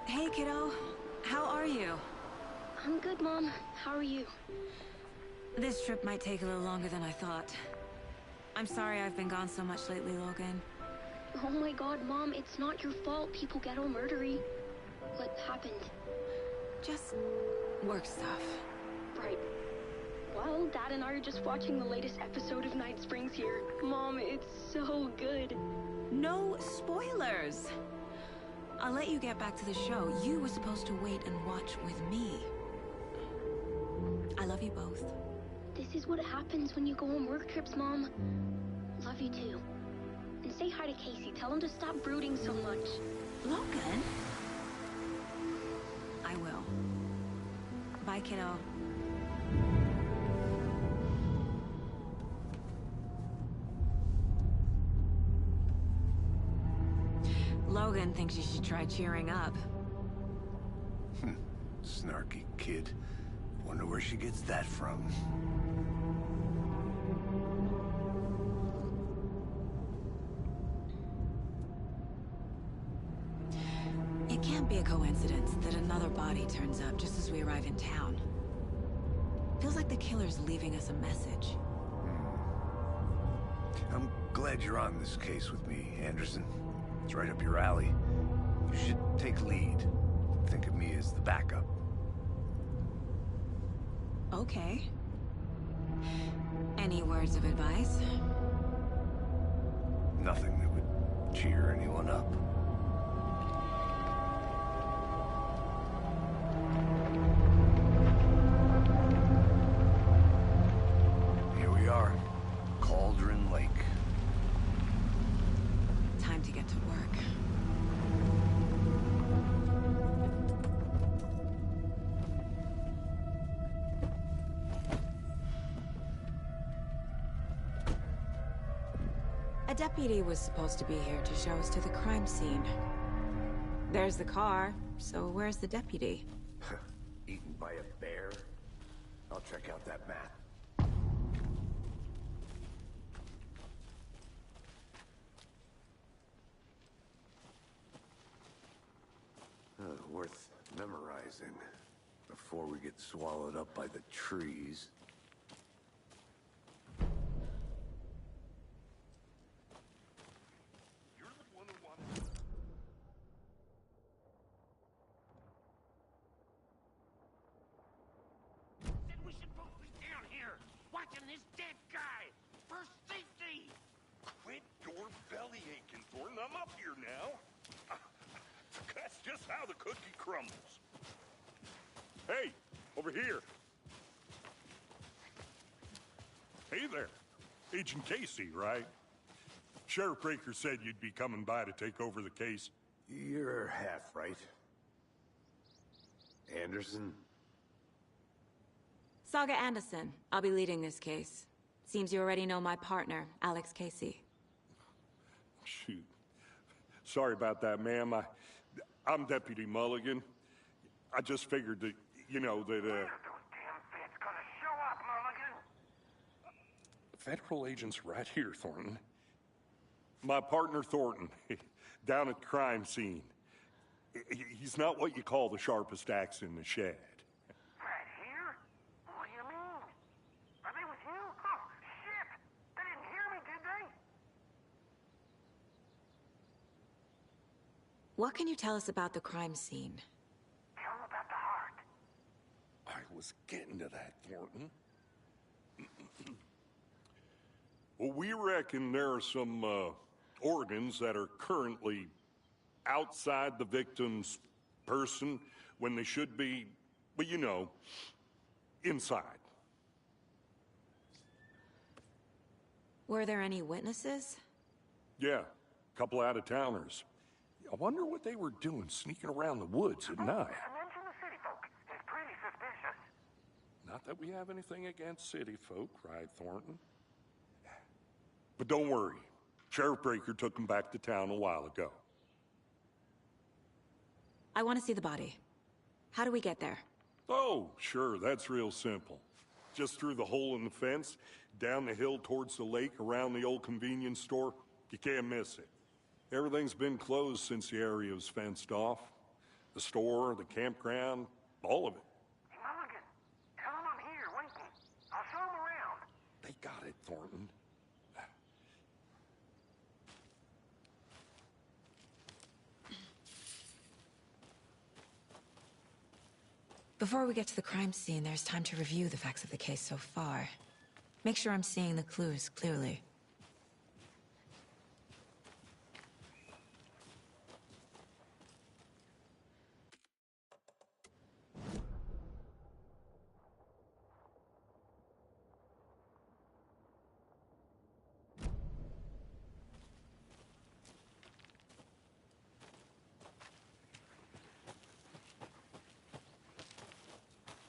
Hey, kiddo. How are you? I'm good, Mom. How are you? This trip might take a little longer than I thought. I'm sorry I've been gone so much lately, Logan. Oh my god, Mom, it's not your fault people get all murdery. What happened? Just work stuff. Right. Well, Dad and I are just watching the latest episode of Night Springs here. Mom, it's so good. No spoilers! I'll let you get back to the show. You were supposed to wait and watch with me. I love you both. This is what happens when you go on work trips, Mom. Love you too. And say hi to Casey. Tell him to stop brooding so much. Logan? I will. Bye, kiddo. Logan thinks you should try cheering up. Snarky kid. Wonder where she gets that from. It can't be a coincidence that another body turns up just as we arrive in town. Feels like the killer's leaving us a message. I'm glad you're on this case with me, Anderson. It's right up your alley. You should take lead. Think of me as the backup. Okay. Any words of advice? Nothing that would cheer anyone up. Here we are. Cauldron Lake. Time to get to work. A deputy was supposed to be here to show us to the crime scene. There's the car, so where's the deputy? Eaten by a bear? I'll check out that map. Worth memorizing before we get swallowed up by the trees. You're the one who wanted. Said we should both be down here, watching this dead guy for safety. Quit your belly aching, Thornton. I'm up here now. That's just how the cookie crumbles. Hey, over here. Hey there. Agent Casey, right? Sheriff Breaker said you'd be coming by to take over the case. You're half right. Anderson? Saga Anderson. I'll be leading this case. Seems you already know my partner, Alex Casey. Shoot. Sorry about that, ma'am. I'm Deputy Mulligan. I just figured that, you know, that, When are those damn feds gonna show up, Mulligan? Federal agents right here, Thornton. My partner, Thornton, down at the crime scene. He's not what you call the sharpest axe in the shed. Right here? What do you mean? Are they with you? Oh, shit! They didn't hear me, did they? What can you tell us about the crime scene? Tell them about the heart. I was getting to that, Thornton. Well, we reckon there are some organs that are currently outside the victim's person when they should be, well, you know, inside. Were there any witnesses? Yeah, a couple out-of-towners. I wonder what they were doing sneaking around the woods at night. Mention the city folk. It's pretty suspicious. Not that we have anything against city folk, right, Thornton? But don't worry. Sheriff Breaker took them back to town a while ago. I want to see the body. How do we get there? Oh, sure, that's real simple. Just through the hole in the fence, down the hill towards the lake, around the old convenience store. You can't miss it. Everything's been closed since the area was fenced off. The store, the campground, all of it. Hey, Mulligan, tell them I'm here, waiting. I'll show them around. They got it, Thornton. Before we get to the crime scene, there's time to review the facts of the case so far. Make sure I'm seeing the clues clearly.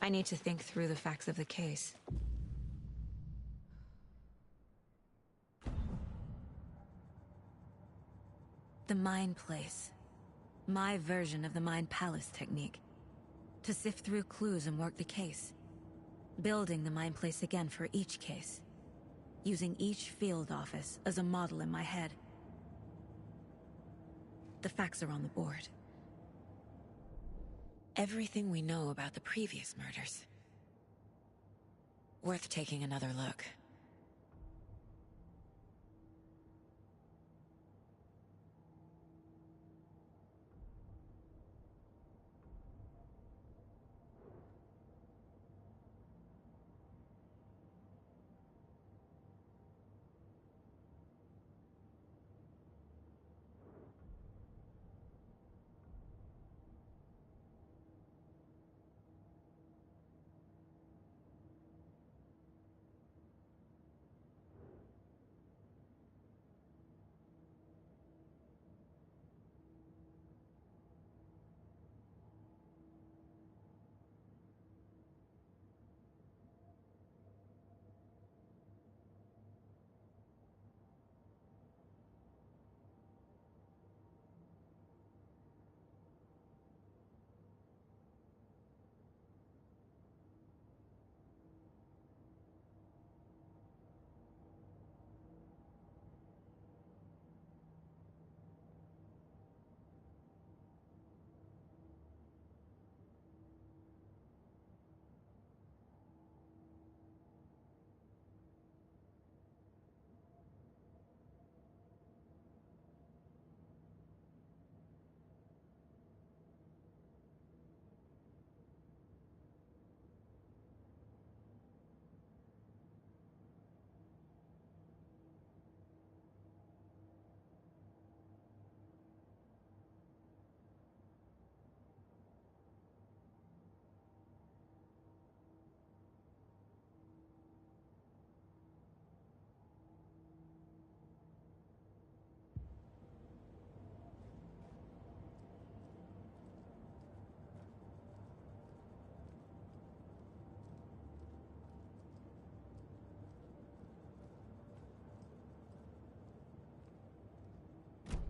I need to think through the facts of the case. The Mind Place. My version of the Mind Palace technique. To sift through clues and work the case. Building the Mind Place again for each case. Using each field office as a model in my head. The facts are on the board. Everything we know about the previous murders. Worth taking another look.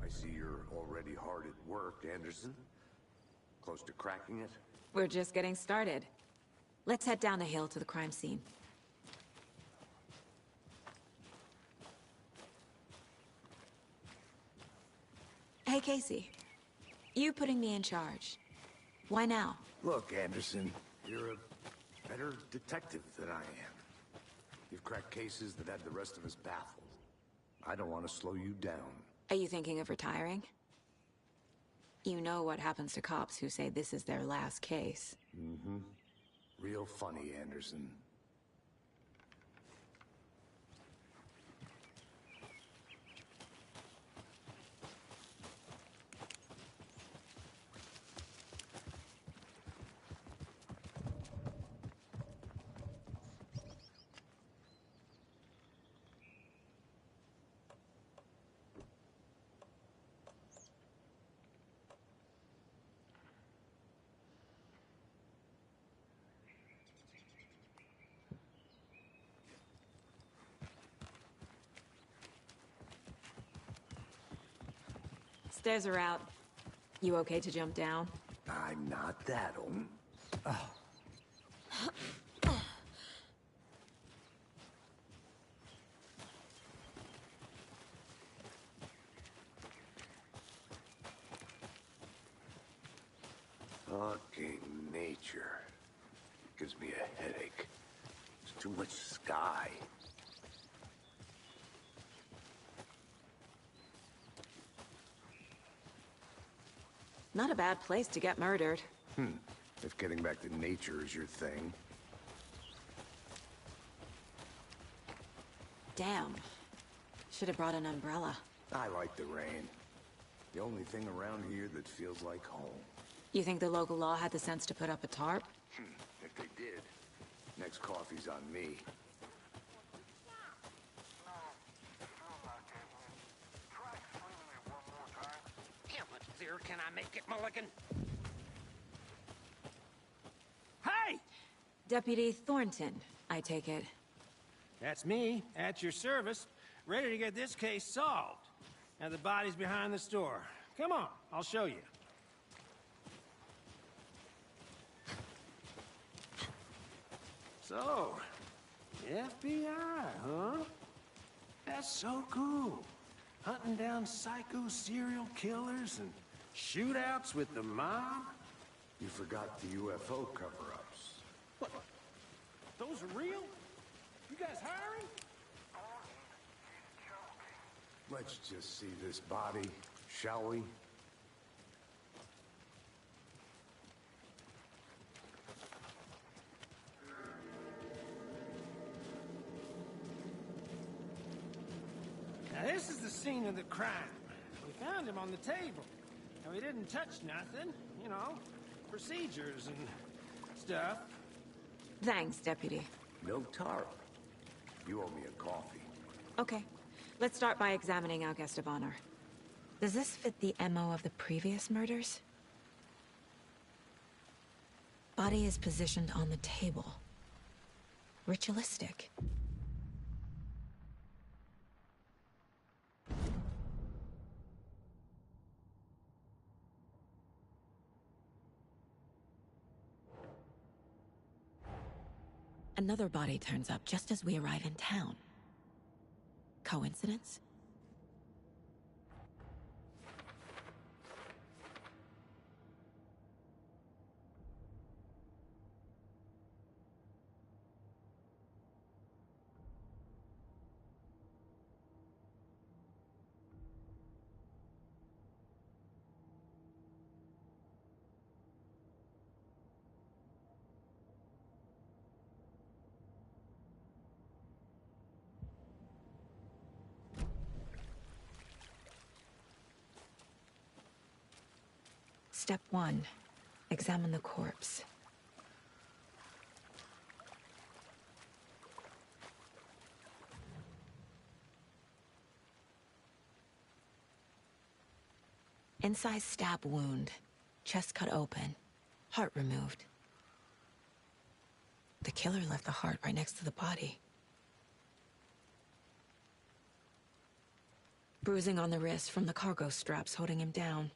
I see you're already hard at work, Anderson. Close to cracking it? We're just getting started. Let's head down the hill to the crime scene. Hey, Casey. You putting me in charge. Why now? Look, Anderson, you're a better detective than I am. You've cracked cases that had the rest of us baffled. I don't want to slow you down. Are you thinking of retiring? You know what happens to cops who say this is their last case. Mm-hmm. Real funny, Anderson. Stairs are out. You okay to jump down? I'm not that old. Fucking nature. Gives me a headache. There's too much sky. Not a bad place to get murdered. If getting back to nature is your thing. Damn. Should have brought an umbrella. I like the rain. The only thing around here that feels like home. You think the local law had the sense to put up a tarp? If they did, next coffee's on me. How much clearer can I make it, Mulligan? Hey! Deputy Thornton, I take it. That's me, at your service, ready to get this case solved. Now the body's behind the store. Come on, I'll show you. So, FBI, huh? That's so cool. Hunting down psycho serial killers and shootouts with the mob. You forgot the UFO cover-ups. What? Those are real? You guys hiring? Let's just see this body, shall we? Now this is the scene of the crime. We found him on the table. And we didn't touch nothing, you know, procedures and stuff. Thanks, Deputy. No tarp. You owe me a coffee. Okay. Let's start by examining our guest of honor. Does this fit the MO of the previous murders? Body is positioned on the table. Ritualistic. Another body turns up just as we arrive in town. Coincidence? Step 1. Examine the corpse. Incised stab wound. Chest cut open. Heart removed. The killer left the heart right next to the body. Bruising on the wrist from the cargo straps holding him down.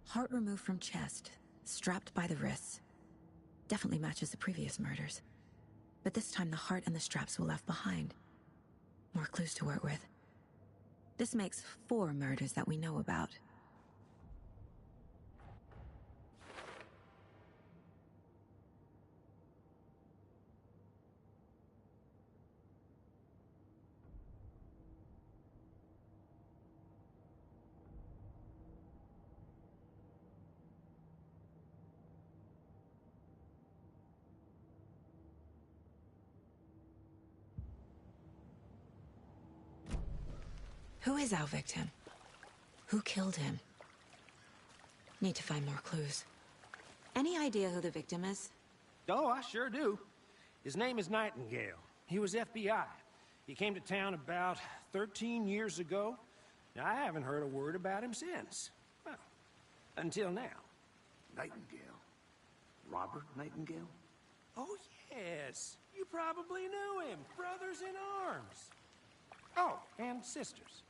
Heart removed from chest, strapped by the wrists. Definitely matches the previous murders. But this time the heart and the straps were left behind. More clues to work with. This makes 4 murders that we know about. Who is our victim? Who killed him? Need to find more clues. Any idea who the victim is? Oh, I sure do. His name is Nightingale. He was FBI. He came to town about 13 years ago. Now, I haven't heard a word about him since. Well, until now. Nightingale? Robert Nightingale? Oh, yes. You probably knew him. Brothers in arms. Oh, and sisters.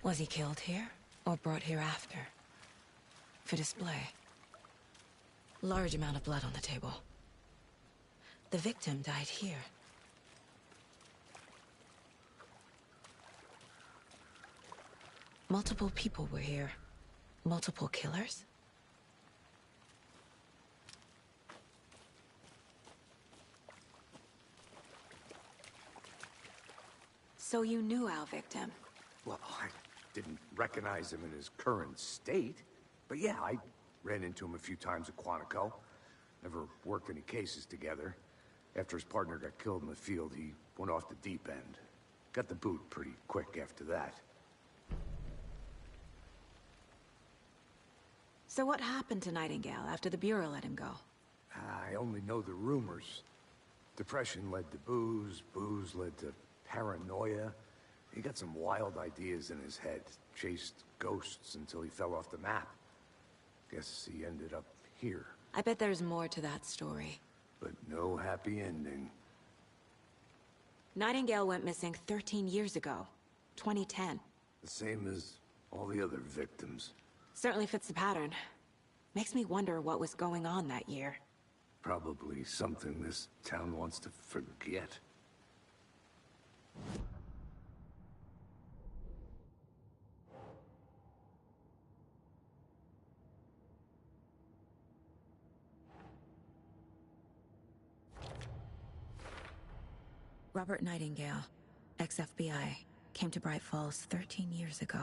Was he killed here, or brought here after? For display. Large amount of blood on the table. The victim died here. Multiple people were here. Multiple killers? So you knew our victim? Well, I didn't recognize him in his current state. But yeah, I ran into him a few times at Quantico. Never worked any cases together. After his partner got killed in the field, he went off the deep end. Got the boot pretty quick after that. So what happened to Nightingale after the Bureau let him go? I only know the rumors. Depression led to booze, booze led to paranoia. He got some wild ideas in his head, chased ghosts until he fell off the map. Guess he ended up here. I bet there's more to that story. But no happy ending. Nightingale went missing 13 years ago. 2010. The same as all the other victims. Certainly fits the pattern. Makes me wonder what was going on that year. Probably something this town wants to forget. Robert Nightingale, ex-FBI, came to Bright Falls 13 years ago.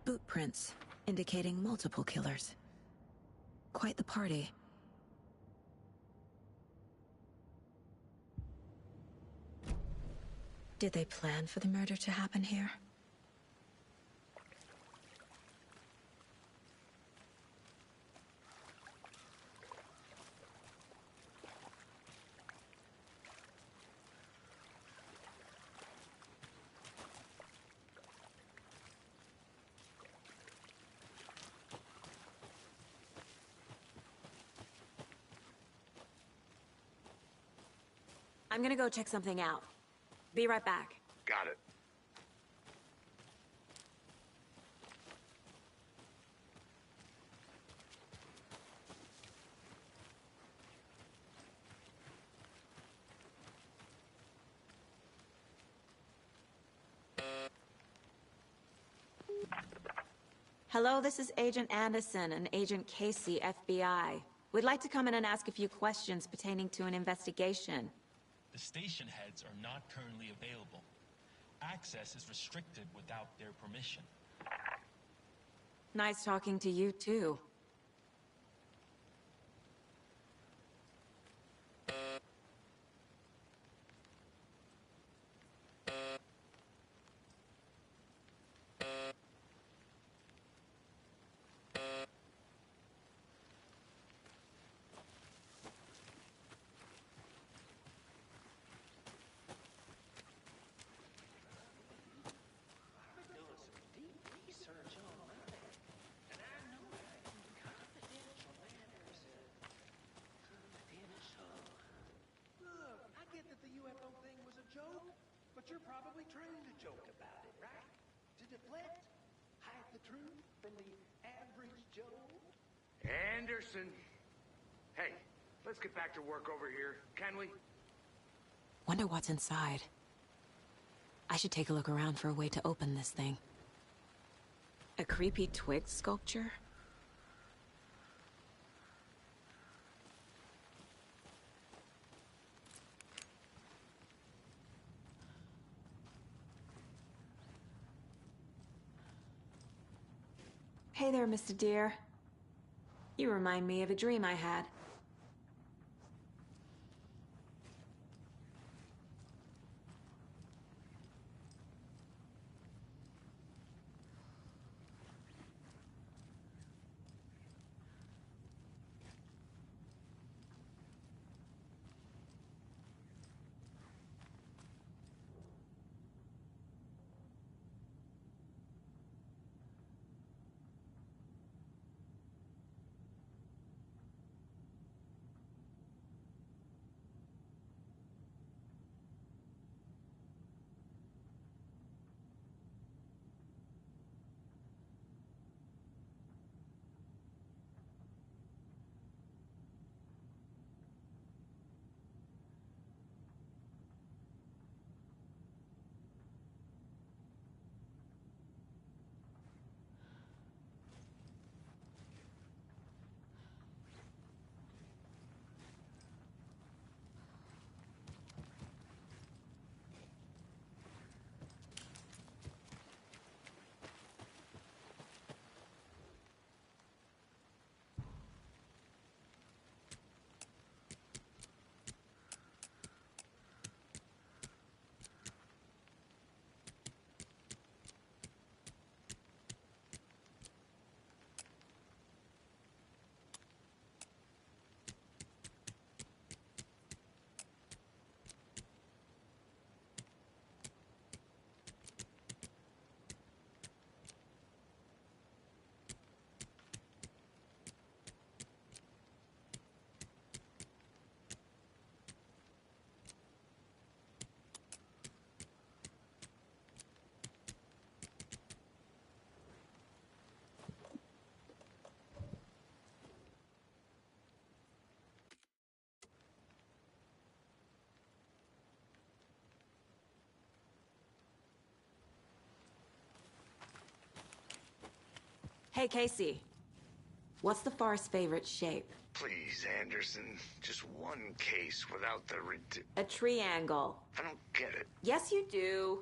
Boot prints, indicating multiple killers. Quite the party. Did they plan for the murder to happen here? I'm gonna go check something out. Be right back. Got it. Hello, this is Agent Anderson and Agent Casey, FBI. We'd like to come in and ask a few questions pertaining to an investigation. The station heads are not currently available. Access is restricted without their permission. Nice talking to you, too. But you're probably trained to joke about it, right? To deflect, hide the truth from the average Joe. Anderson. Hey, let's get back to work over here, can we? Wonder what's inside. I should take a look around for a way to open this thing. A creepy twig sculpture? Hey there, Mr. Deer. You remind me of a dream I had. Hey, Casey. What's the far's favorite shape? Please, Anderson. Just one case without the A triangle. I don't get it. Yes, you do.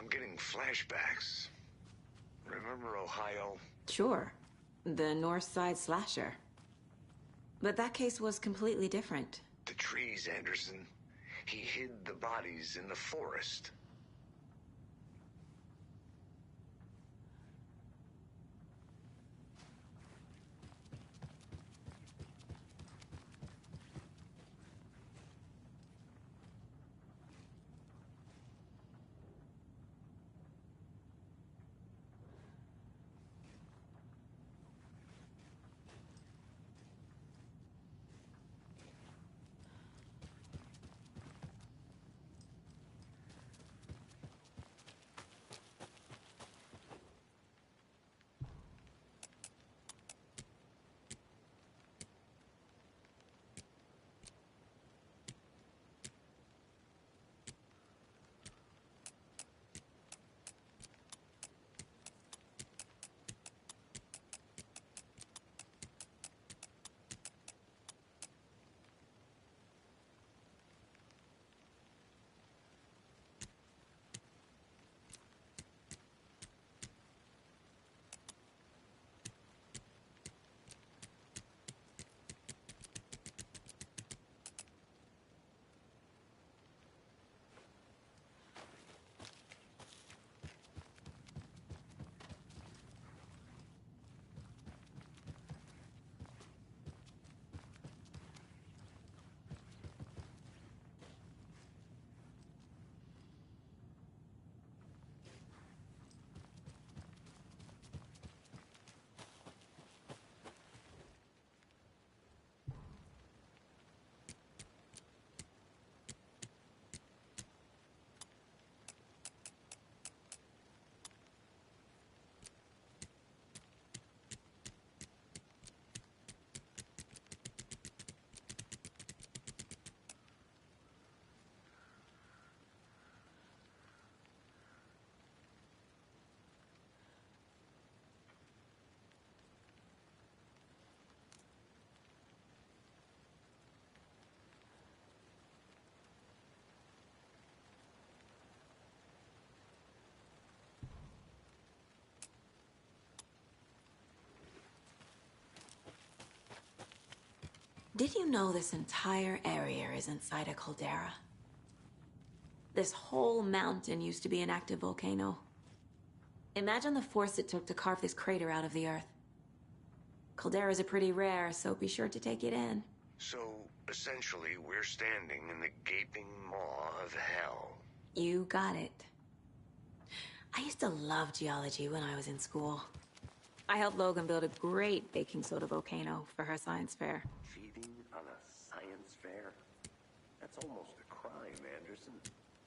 I'm getting flashbacks. Remember Ohio? Sure. The North Side slasher. But that case was completely different. The trees, Anderson. He hid the bodies in the forest. Did you know this entire area is inside a caldera? This whole mountain used to be an active volcano. Imagine the force it took to carve this crater out of the earth. Calderas are pretty rare, so be sure to take it in. So, essentially, we're standing in the gaping maw of hell. You got it. I used to love geology when I was in school. I helped Logan build a great baking soda volcano for her science fair. Cheating on a science fair? That's almost a crime, Anderson.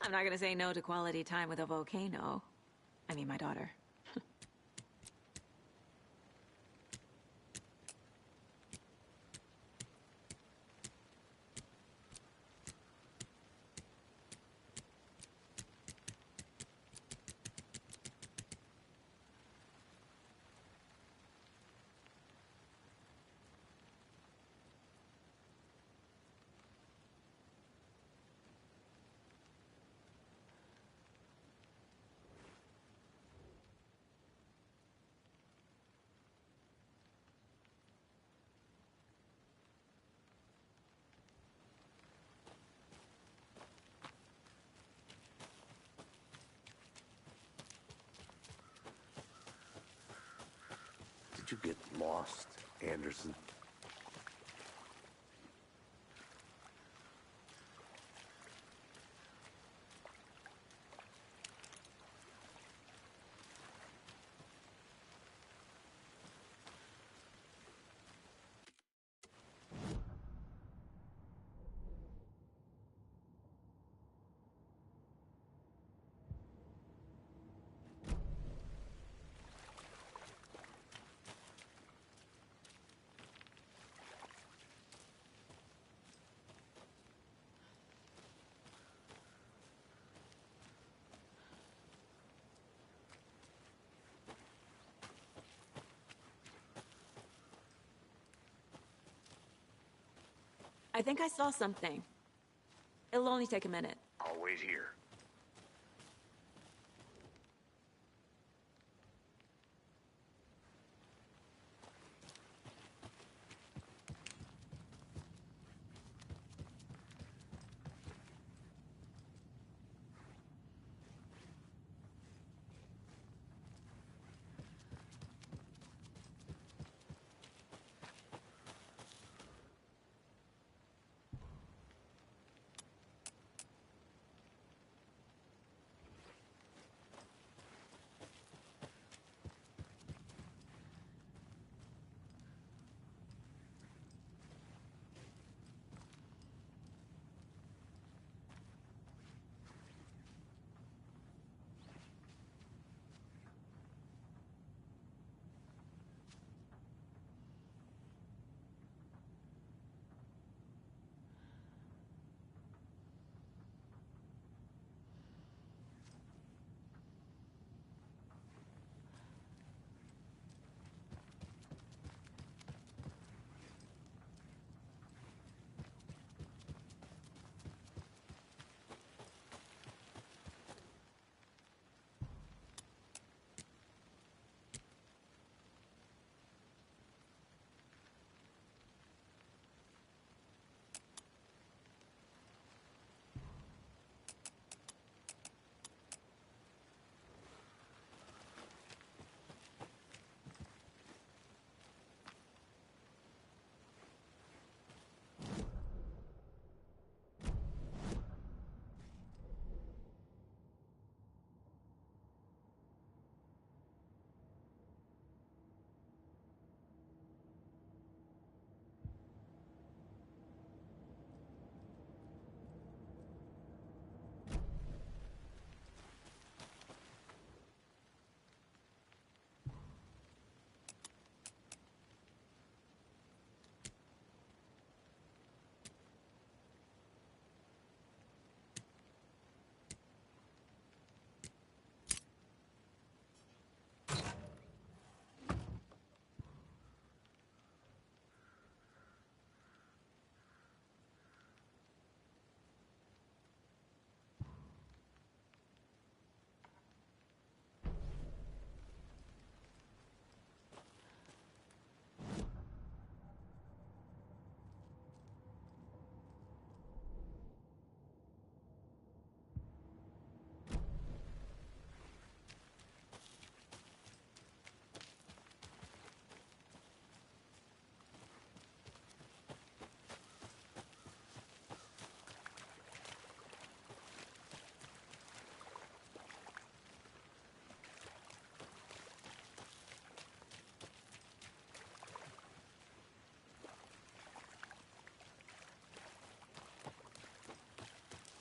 I'm not gonna say no to quality time with a volcano. I mean, my daughter. Did you get lost, Anderson? I think I saw something. It'll only take a minute. I'll wait here.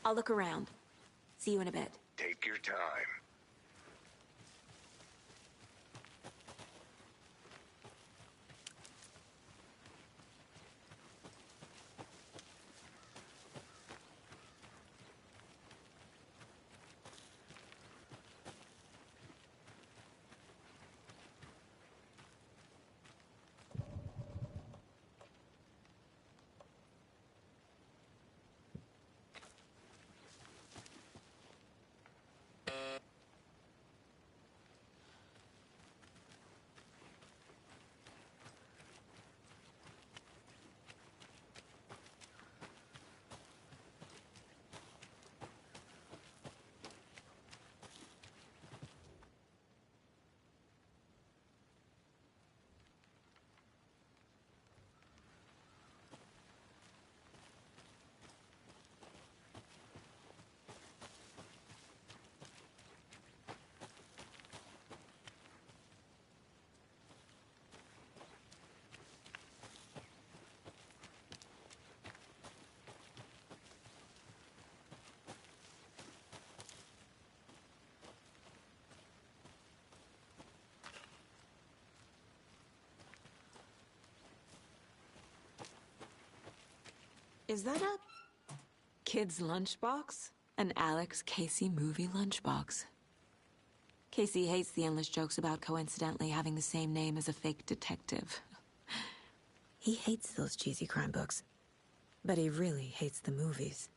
I'll look around. See you in a bit. Take your time. Is that a kid's lunchbox? An Alex Casey movie lunchbox. Casey hates the endless jokes about coincidentally having the same name as a fake detective. He hates those cheesy crime books, but he really hates the movies.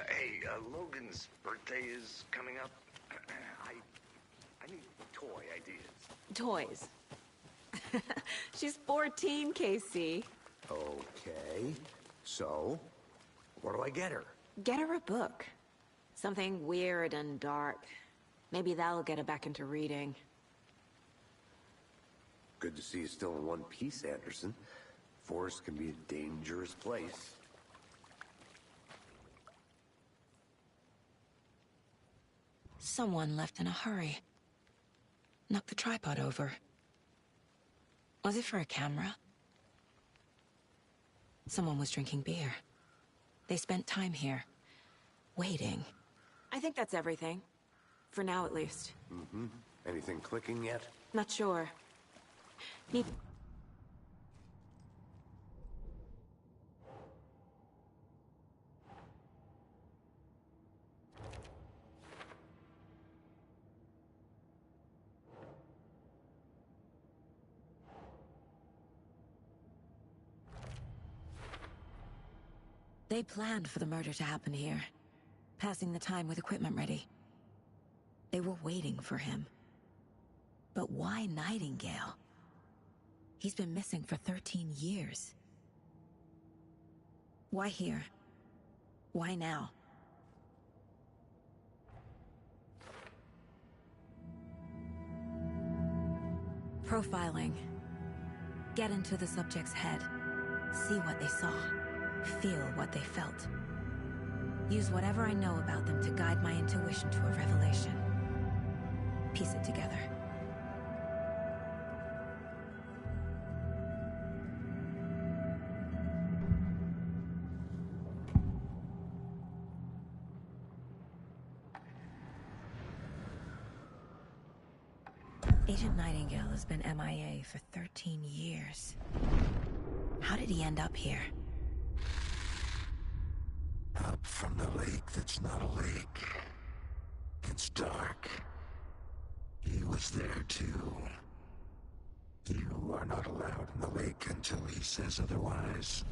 Hey, Logan's birthday is coming up. I need toy ideas. Toys. She's 14, Casey. Okay. So, what do I get her? Get her a book. Something weird and dark. Maybe that'll get her back into reading. Good to see you still in one piece, Anderson. Forest can be a dangerous place. Someone left in a hurry. Knocked the tripod over. Was it for a camera? Someone was drinking beer. They spent time here, waiting. I think that's everything. For now, at least. Mm-hmm. Anything clicking yet? Not sure. Need... They planned for the murder to happen here, passing the time with equipment ready. They were waiting for him. But why Nightingale? He's been missing for 13 years. Why here? Why now? Profiling. Get into the subject's head. See what they saw. Feel what they felt. Use whatever I know about them to guide my intuition to a revelation. Piece it together. Agent Nightingale has been MIA for 13 years. How did he end up here? Up from the lake that's not a lake. It's dark. He was there too. You are not allowed in the lake until he says otherwise.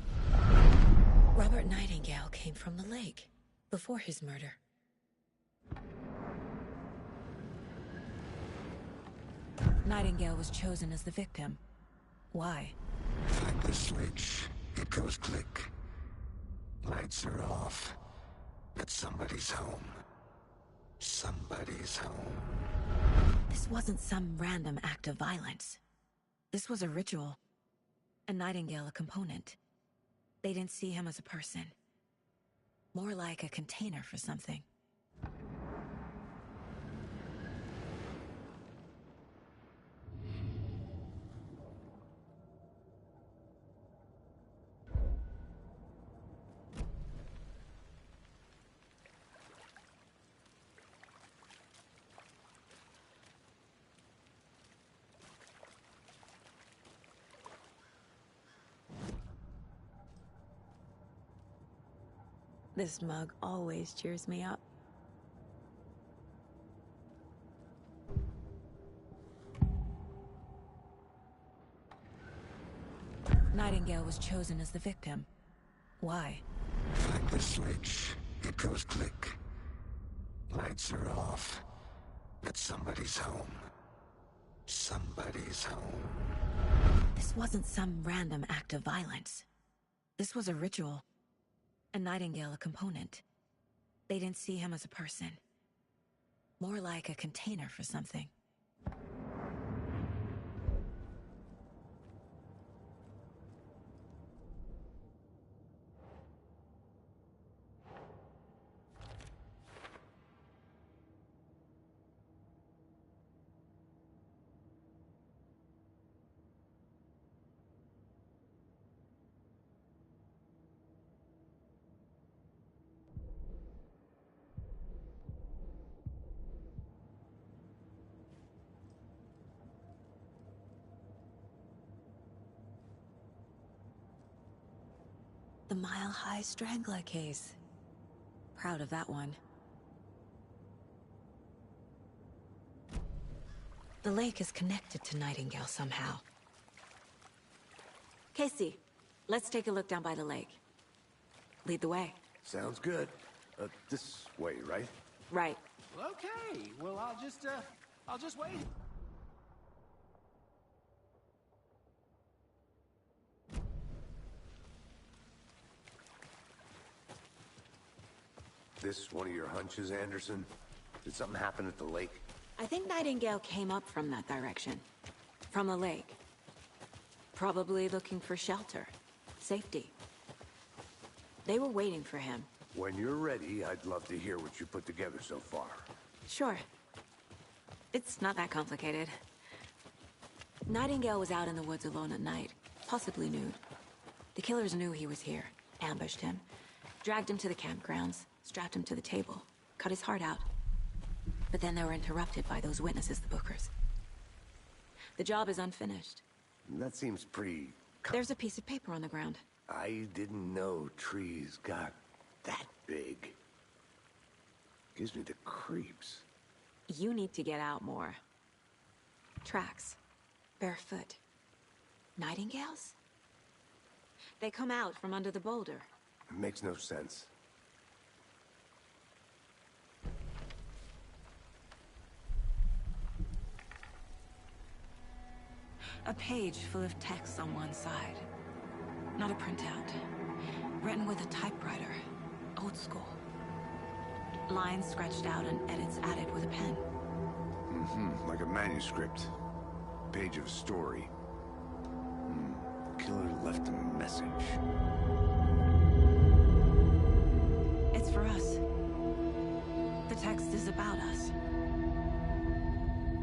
Robert Nightingale came from the lake, before his murder. Nightingale was chosen as the victim. Why? Find the switch. It goes click. Lights are off. But somebody's home. Somebody's home. This wasn't some random act of violence. This was a ritual. And Nightingale a component. They didn't see him as a person. More like a container for something. This mug always cheers me up. Nightingale was chosen as the victim. Why? Find the switch. It goes click. Lights are off. But somebody's home. Somebody's home. This wasn't some random act of violence. This was a ritual. And Nightingale a component. They didn't see him as a person. More like a container for something. The Mile High Strangler case. Proud of that one. The lake is connected to Nightingale somehow. Casey, let's take a look down by the lake. Lead the way. Sounds good. This way, right? Right. Okay, well, I'll just wait. This one of your hunches, Anderson? Did something happen at the lake? I think Nightingale came up from that direction. From the lake. Probably looking for shelter. Safety. They were waiting for him. When you're ready, I'd love to hear what you put together so far. Sure. It's not that complicated. Nightingale was out in the woods alone at night, possibly nude. The killers knew he was here, ambushed him, dragged him to the campgrounds, strapped him to the table, cut his heart out. But then they were interrupted by those witnesses, the Bookers. The job is unfinished. That seems pretty... There's a piece of paper on the ground. I didn't know trees got that big. Gives me the creeps. You need to get out more. Tracks. Barefoot. Nightingales? They come out from under the boulder. It makes no sense. A page full of text on one side. Not a printout. Written with a typewriter. Old school. Lines scratched out and edits added with a pen. Like a manuscript. Page of a story. The killer left a message. It's for us. The text is about us.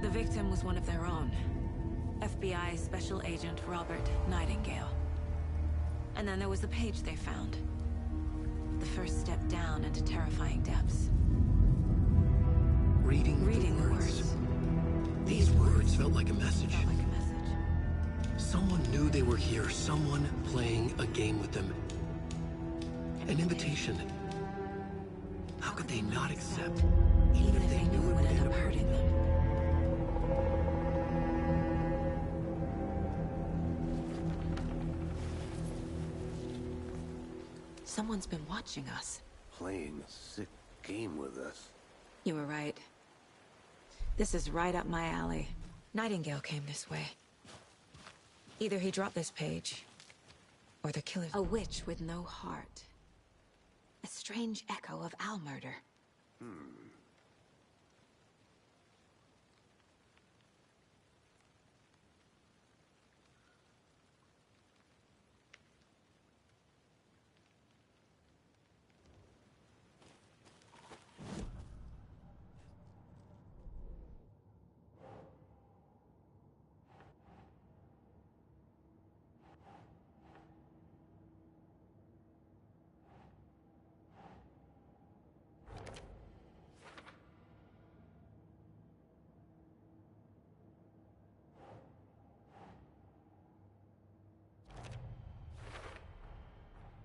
The victim was one of their own. FBI Special Agent Robert Nightingale. And then there was the page they found. The first step down into terrifying depths. Reading the words. These words felt like a message. Someone knew they were here. Someone playing a game with them. An invitation. How could they not accept? Even if they knew it would end up hurting them. Someone's been watching us. Playing a sick game with us. You were right. This is right up my alley. Nightingale came this way. Either he dropped this page, or the killer's a witch with no heart. A strange echo of Al murder.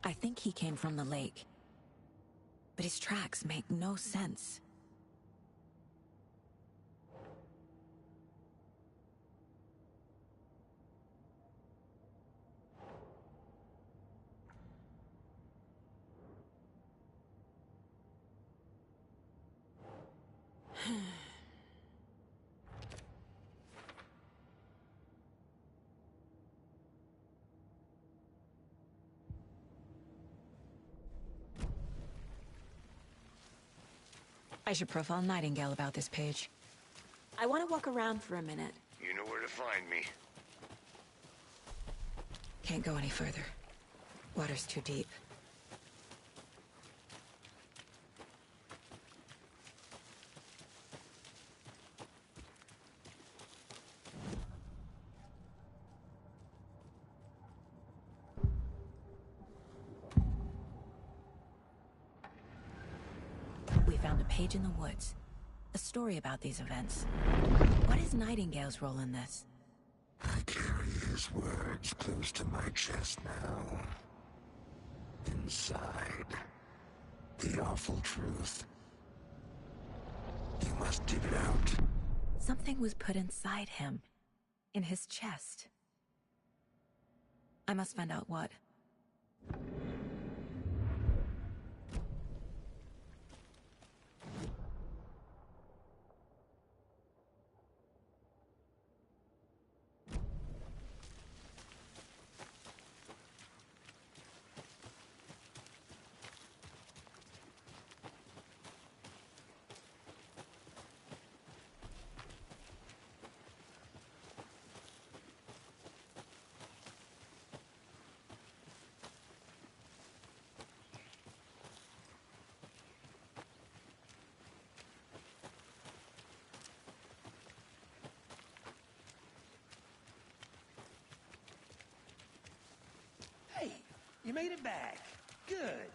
I think he came from the lake. But his tracks make no sense. I should profile Nightingale about this page. I want to walk around for a minute. You know where to find me. Can't go any further. Water's too deep. We found a page in the woods. A story about these events. What is Nightingale's role in this? I carry his words close to my chest now. Inside, the awful truth. You must dig it out. Something was put inside him. In his chest. I must find out what. Hey, you made it back. Good.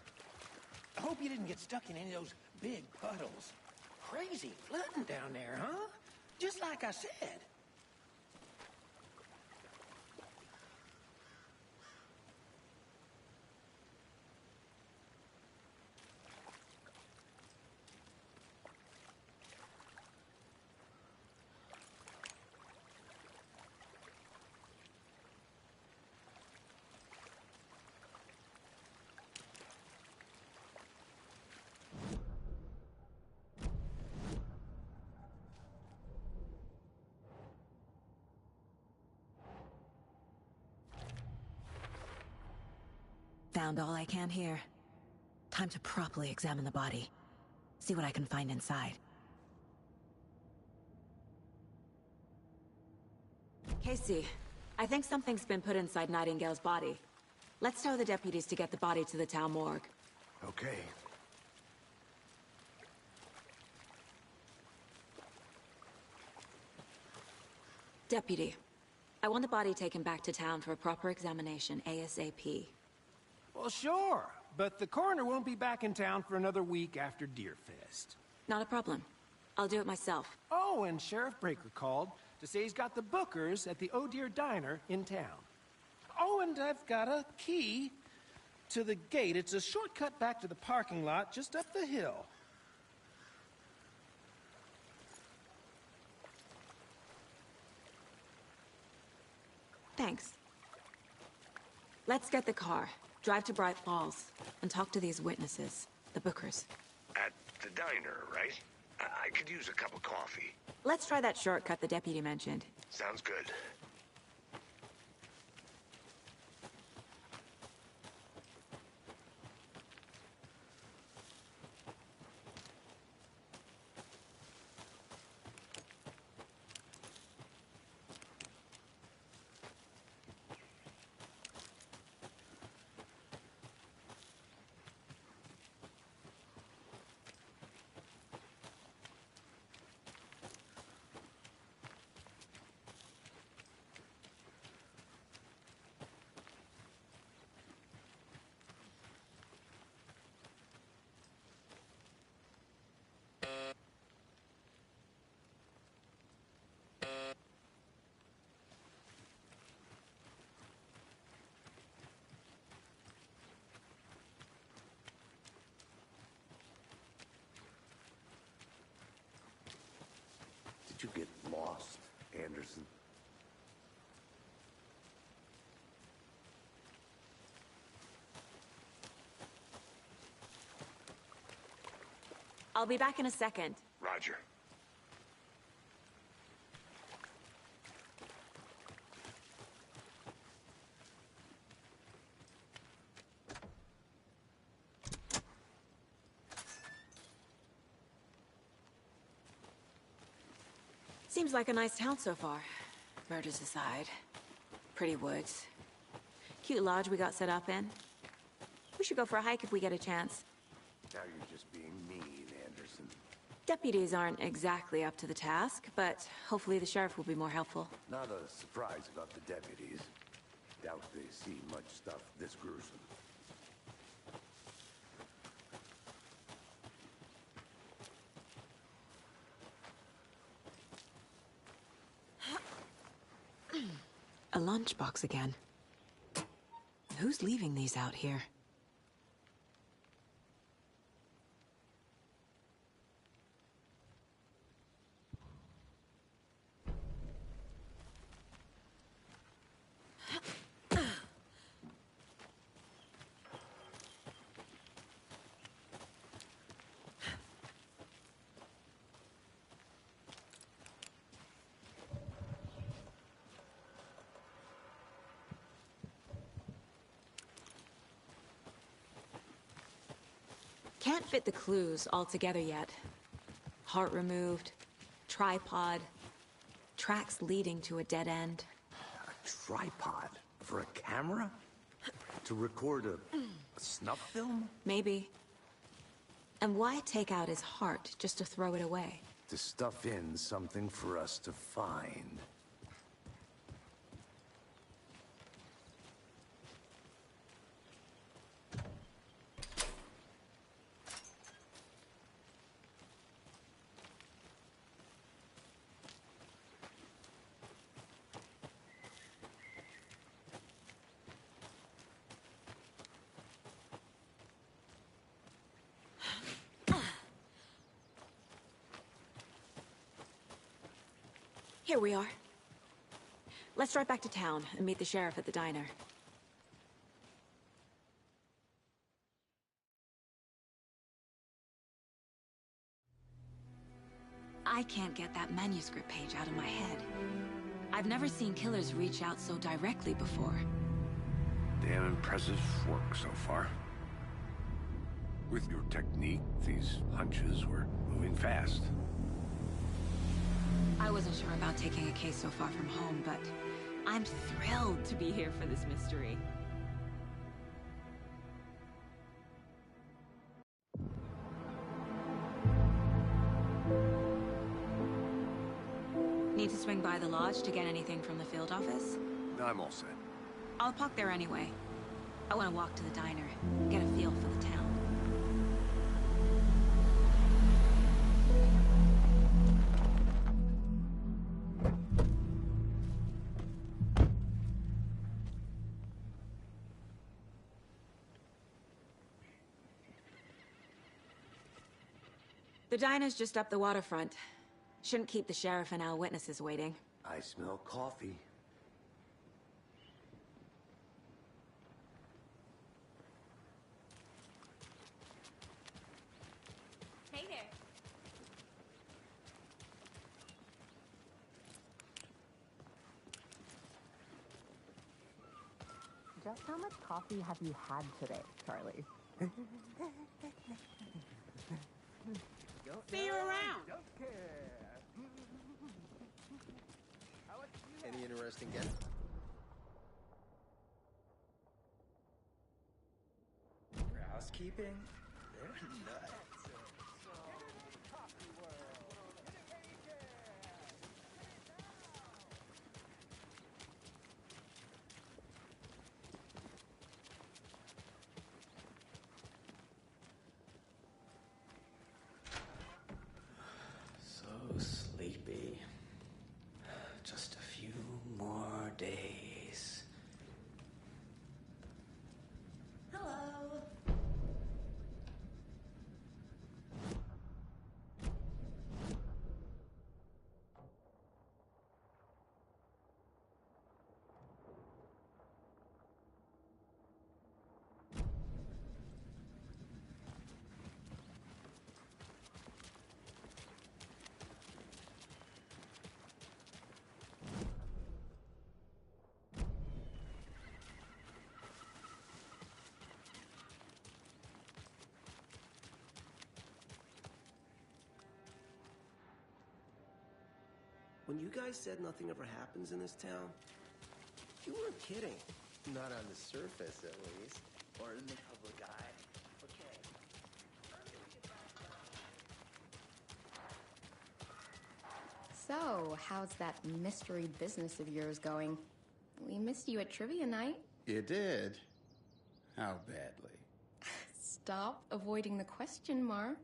I hope you didn't get stuck in any of those big puddles. Crazy flooding down there, huh? Just like I said. sound all I can hear. Time to properly examine the body. See what I can find inside. Casey, I think something's been put inside Nightingale's body. Let's tell the deputies to get the body to the town morgue. Okay. Deputy, I want the body taken back to town for a proper examination ASAP. Well, sure, but the coroner won't be back in town for another week after Deerfest. Not a problem. I'll do it myself. Oh, and Sheriff Breaker called to say he's got the bookers at the Oh Dear Diner in town. Oh, and I've got a key to the gate. It's a shortcut back to the parking lot just up the hill. Thanks. Let's get the car, drive to Bright Falls, and talk to these witnesses, the bookers. At the diner, right? I could use a cup of coffee. Let's try that shortcut the deputy mentioned. Sounds good. Did you get lost, Anderson? I'll be back in a second. Roger. Seems like a nice town so far. Murders aside. Pretty woods. Cute lodge we got set up in. We should go for a hike if we get a chance. Now you're just being mean, Anderson. Deputies aren't exactly up to the task, but hopefully the sheriff will be more helpful. Not a surprise about the deputies. Doubt they see much stuff this gruesome. A lunchbox again. Who's leaving these out here? Can't fit the clues all together yet. Heart removed, tripod, tracks leading to a dead end. A tripod? For a camera? To record a snuff film? Maybe. And why take out his heart just to throw it away? To stuff in something for us to find. Here we are. Let's drive back to town and meet the sheriff at the diner. I can't get that manuscript page out of my head. I've never seen killers reach out so directly before. Damn impressive work so far. With your technique, these hunches were moving fast. I wasn't sure about taking a case so far from home, but I'm thrilled to be here for this mystery. Need to swing by the lodge to get anything from the field office? No, I'm all set. I'll park there anyway. I want to walk to the diner, get a feel for the town. The diner's just up the waterfront. Shouldn't keep the sheriff and our witnesses waiting. I smell coffee. Hey there. Just how much coffee have you had today, Charlie? See you around. Any interesting guests? Housekeeping? They're nuts. So sleepy. Just a few more days. Hello. When you guys said nothing ever happens in this town, you weren't kidding. Not on the surface, at least. Or in the public eye. Okay. So, how's that mystery business of yours going? We missed you at trivia night. You did? How badly? Stop avoiding the question, Mark.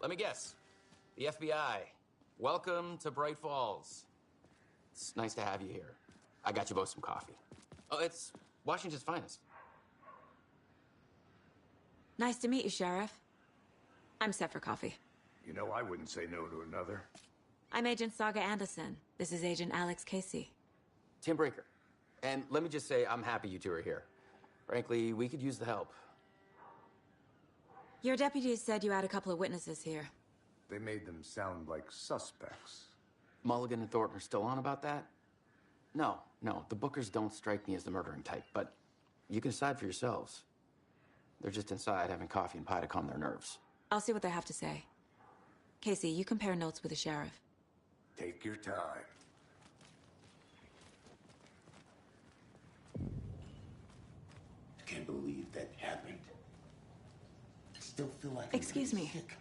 Let me guess. The FBI. Welcome to Bright Falls. It's nice to have you here. I got you both some coffee. Oh, it's Washington's finest. Nice to meet you, Sheriff. I'm set for coffee. You know, I wouldn't say no to another. I'm Agent Saga Anderson. This is Agent Alex Casey. Tim Breaker. And let me just say, I'm happy you two are here. Frankly, we could use the help. Your deputies said you had a couple of witnesses here. They made them sound like suspects. Mulligan and Thornton are still on about that? No, the Bookers don't strike me as the murdering type, but you can decide for yourselves. They're just inside having coffee and pie to calm their nerves. I'll see what they have to say. Casey, you compare notes with the sheriff. Take your time. I can't believe that happened. I still feel like Excuse me. sick.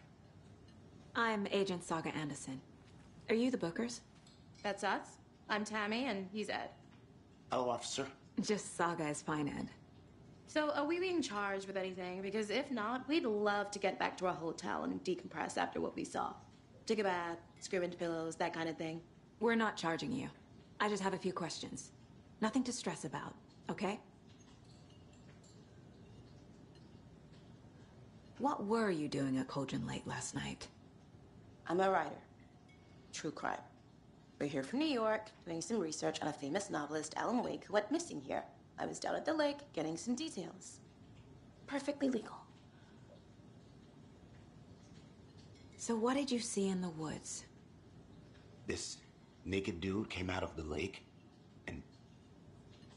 I'm Agent Saga Anderson. Are you the Bookers? That's us. I'm Tammy, and he's Ed. Hello, officer. Just Saga is fine, Ed. So, are we being charged with anything? Because if not, we'd love to get back to our hotel and decompress after what we saw. Take a bath, scream into pillows, that kind of thing. We're not charging you. I just have a few questions. Nothing to stress about, okay? What were you doing at Cauldron Lake last night? I'm a writer. True crime. We're here from New York, doing some research on a famous novelist, Alan Wake, who went missing here. I was down at the lake, getting some details. Perfectly legal. So what did you see in the woods? This naked dude came out of the lake, and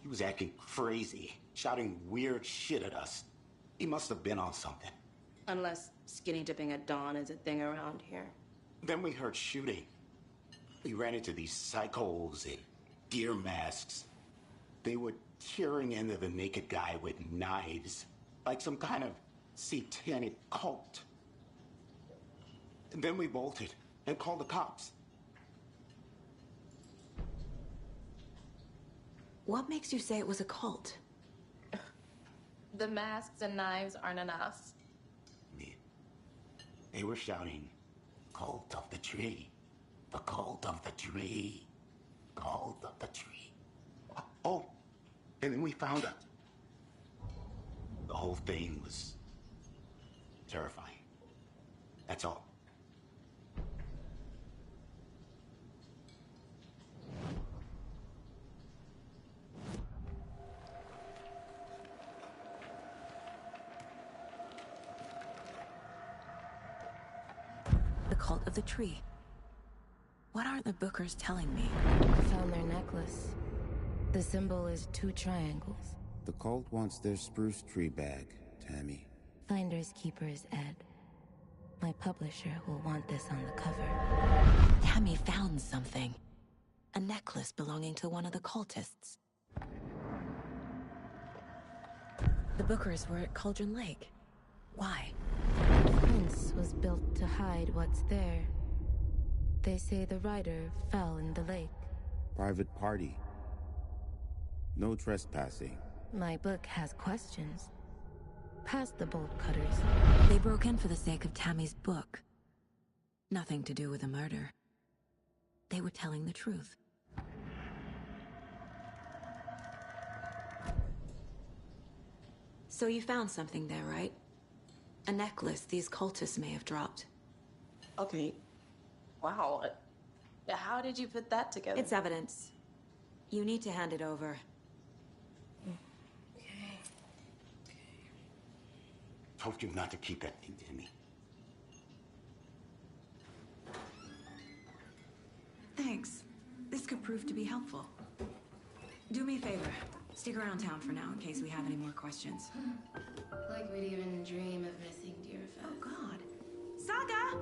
he was acting crazy, shouting weird shit at us. He must have been on something. Unless skinny dipping at dawn is a thing around here. Then we heard shooting. We ran into these psychos in deer masks. They were tearing into the naked guy with knives, like some kind of satanic cult. And then we bolted and called the cops. What makes you say it was a cult? The masks and knives aren't enough. They were shouting, "Cult of the tree, the cult of the tree, cult of the tree." Oh, and then we found out. The whole thing was terrifying. That's all. The cult of the tree. What aren't the Bookers telling me? I found their necklace. The symbol is 2 triangles. The cult wants their spruce tree bag, Tammy. Finders keepers, Ed. My publisher will want this on the cover. Tammy found something. A necklace belonging to one of the cultists. The Bookers were at Cauldron Lake. Why? The fence was built to hide what's there. They say the writer fell in the lake. Private party. No trespassing. My book has questions. Past the bolt cutters. They broke in for the sake of Tammy's book. Nothing to do with the murder. They were telling the truth. So you found something there, right? A necklace these cultists may have dropped. Okay. Wow. How did you put that together? It's evidence. You need to hand it over. Told you not to keep that thing to me. Thanks. This could prove to be helpful. Do me a favor. Stick around town for now in case we have any more questions. Like we'd even dream of missing Deerfest. Oh, God. Saga!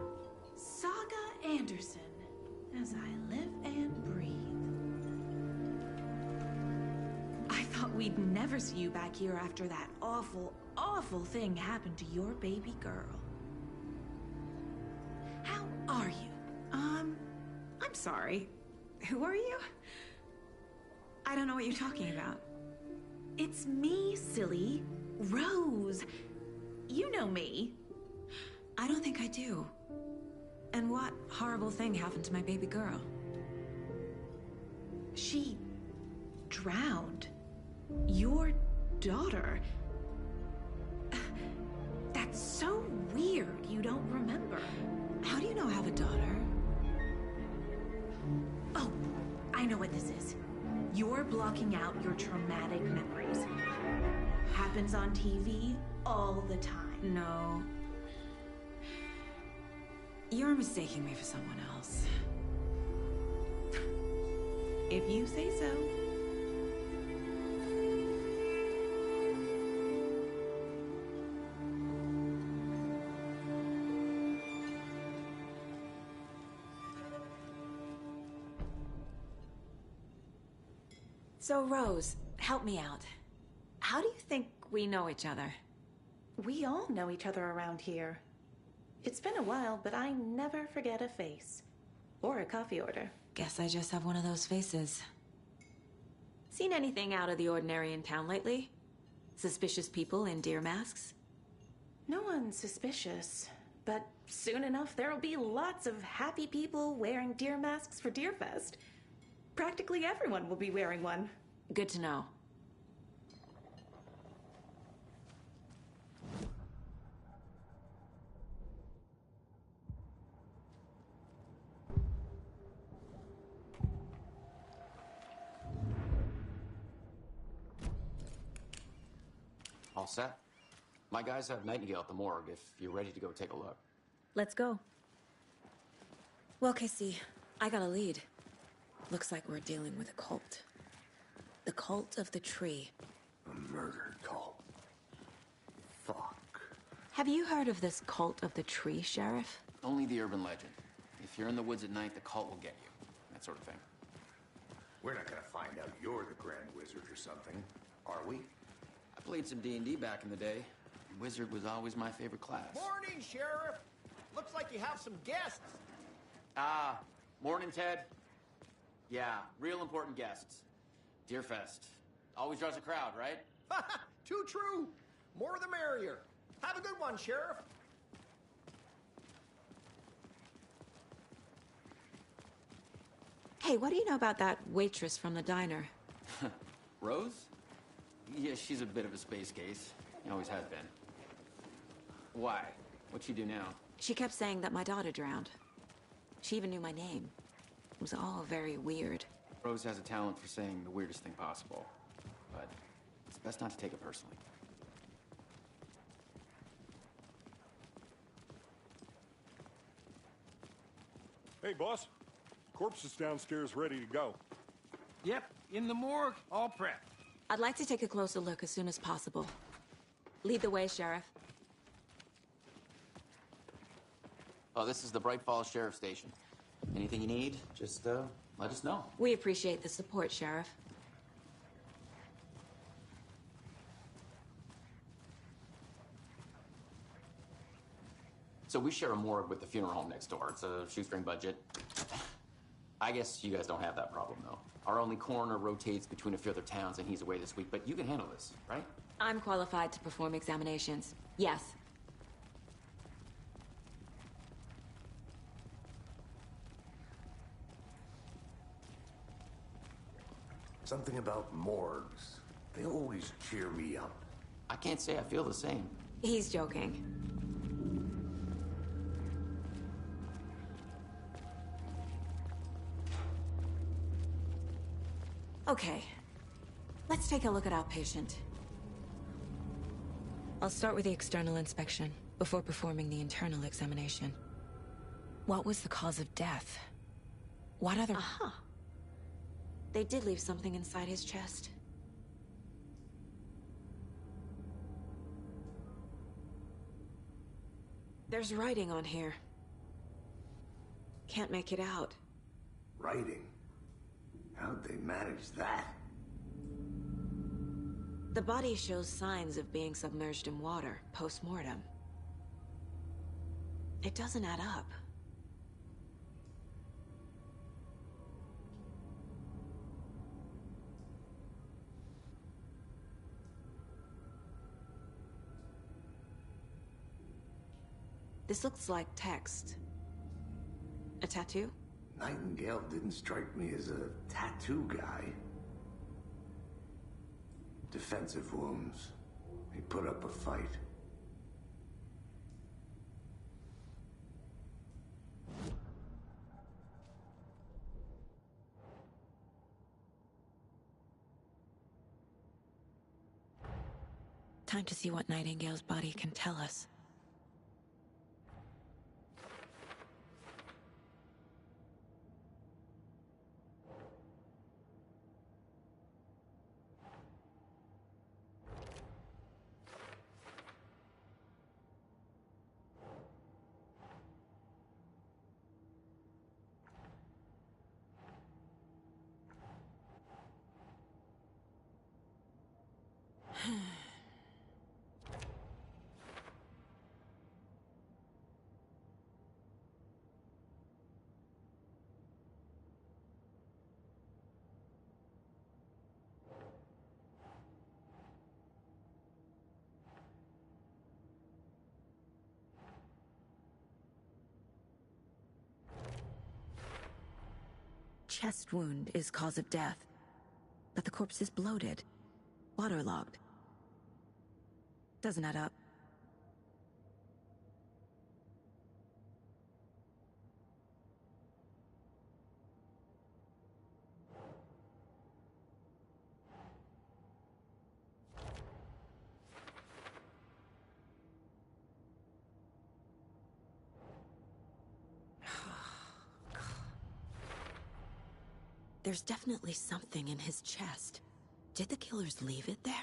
Saga Anderson. As I live and breathe. I thought we'd never see you back here after that awful, awful thing happened to your baby girl. How are you? I'm sorry. Who are you? I don't know what you're talking about. It's me, silly. Rose. You know me. I don't think I do. And what horrible thing happened to my baby girl? She drowned. Your daughter. That's so weird you don't remember. How do you know I have a daughter? Oh, I know what this is. You're blocking out your traumatic memories. Happens on TV all the time. No. You're mistaking me for someone else. If you say so. So, Rose, help me out. How do you think we know each other? We all know each other around here. It's been a while, but I never forget a face. or a coffee order. Guess I just have one of those faces. Seen anything out of the ordinary in town lately? Suspicious people in deer masks? No one's suspicious, but soon enough there'll be lots of happy people wearing deer masks for Deerfest. Practically everyone will be wearing one. Good to know. All set? My guys have Nightingale at the morgue if you're ready to go take a look. Let's go. Well, Casey, I got a lead. Looks like we're dealing with a cult. The Cult of the Tree. A murder cult. Fuck. Have you heard of this Cult of the Tree, Sheriff? Only the urban legend. If you're in the woods at night, the cult will get you. That sort of thing. We're not gonna find out you're the Grand Wizard or something, are we? I played some D&D back in the day. Wizard was always my favorite class. Morning, Sheriff. Looks like you have some guests. Morning, Ted. Yeah, real important guests. Deerfest. Always draws a crowd, right? Too true. More the merrier. Have a good one, Sheriff. Hey, what do you know about that waitress from the diner? Rose? Yeah, she's a bit of a space case. Always has been. Why? What'd she do now? She kept saying that my daughter drowned. She even knew my name. It was all very weird. Rose has a talent for saying the weirdest thing possible. But it's best not to take it personally. Hey, boss. Corpse is downstairs ready to go. Yep, in the morgue, all prepped. I'd like to take a closer look as soon as possible. Lead the way, Sheriff. Oh, this is the Bright Falls Sheriff Station. Anything you need, just let us know. We appreciate the support, Sheriff. So we share a morgue with the funeral home next door. It's a shoestring budget. I guess you guys don't have that problem, though. Our only coroner rotates between a few other towns, and he's away this week, but you can handle this, right? I'm qualified to perform examinations. Yes. Something about morgues. They always cheer me up. I can't say I feel the same. He's joking. Okay. Let's take a look at our patient. I'll start with the external inspection before performing the internal examination. What was the cause of death? What other... Aha! They did leave something inside his chest. There's writing on here. Can't make it out. Writing? How'd they manage that? The body shows signs of being submerged in water post-mortem. It doesn't add up. This looks like text. A tattoo? Nightingale didn't strike me as a tattoo guy. Defensive wounds. He put up a fight. Time to see what Nightingale's body can tell us. chest wound is cause of death, but the corpse is bloated, waterlogged. Doesn't add up. There's definitely something in his chest. Did the killers leave it there?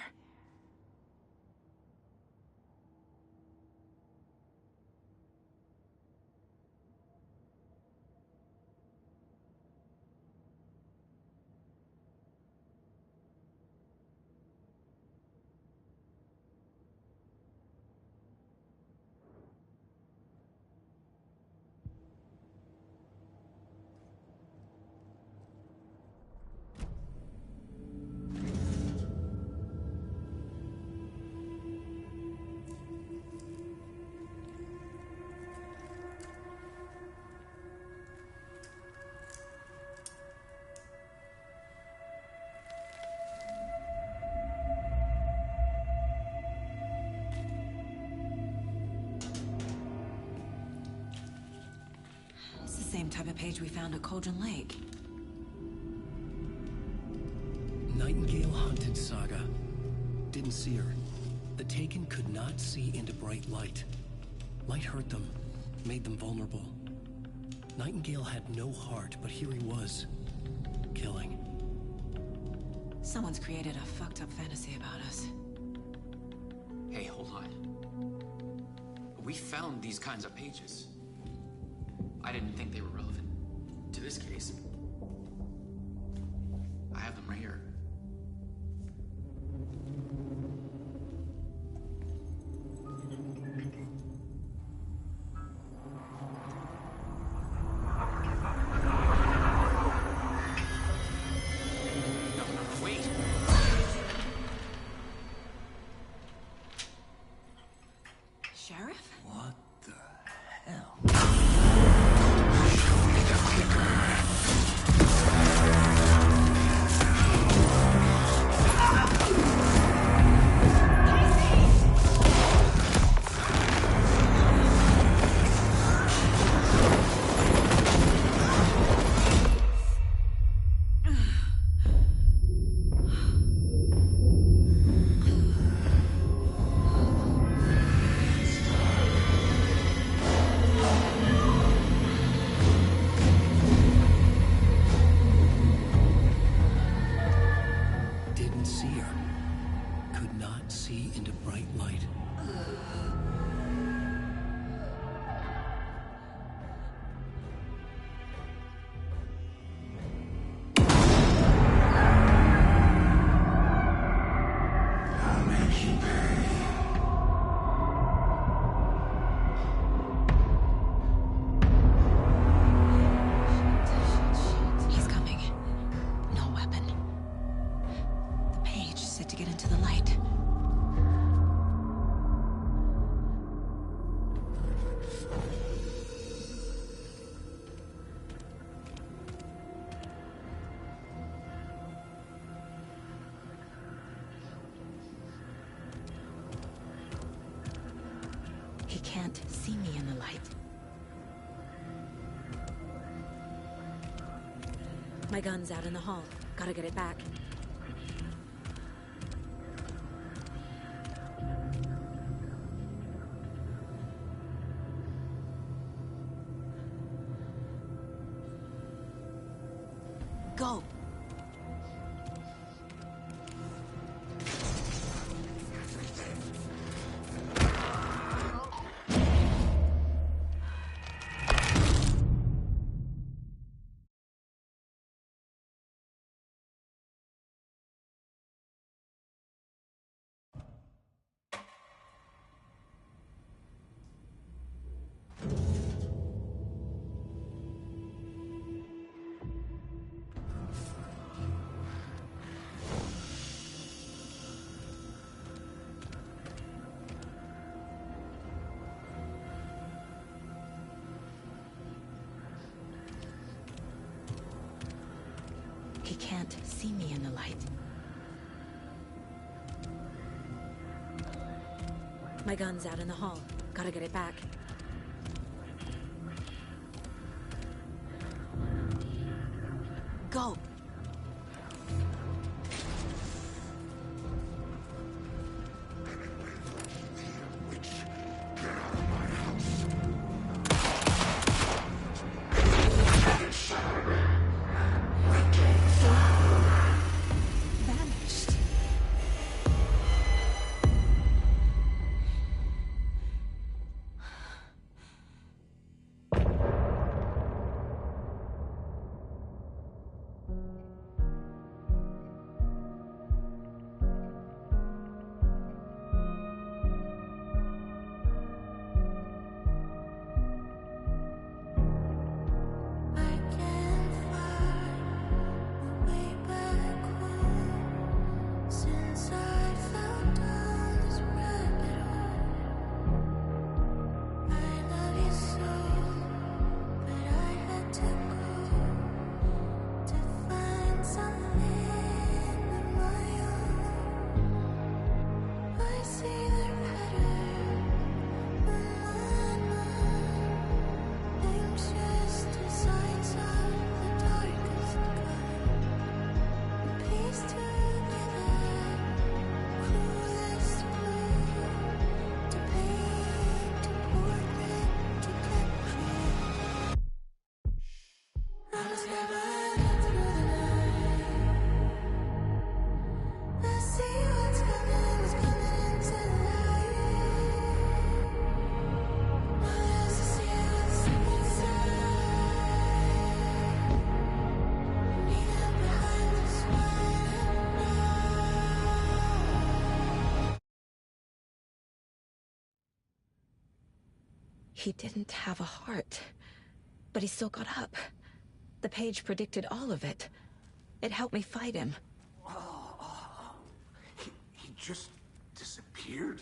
Same type of page we found at Cauldron Lake. Nightingale hunted Saga. Didn't see her. The Taken could not see into bright light. Light hurt them, made them vulnerable. Nightingale had no heart, but here he was, killing. Someone's created a fucked up fantasy about us. Hey, hold on. We found these kinds of pages. I didn't think they were relevant to this case. I have them right here. No, wait. Sheriff? What the hell? Didn't see her. Could not see into bright light. I'll make you pay. He's coming. No weapon. The page said to get into the light. He can't see me in the light. My gun's out in the hall. Gotta get it back. Go! see me in the light. My gun's out in the hall. Gotta get it back. Go! He didn't have a heart, but he still got up. The page predicted all of it. It helped me fight him. He just disappeared?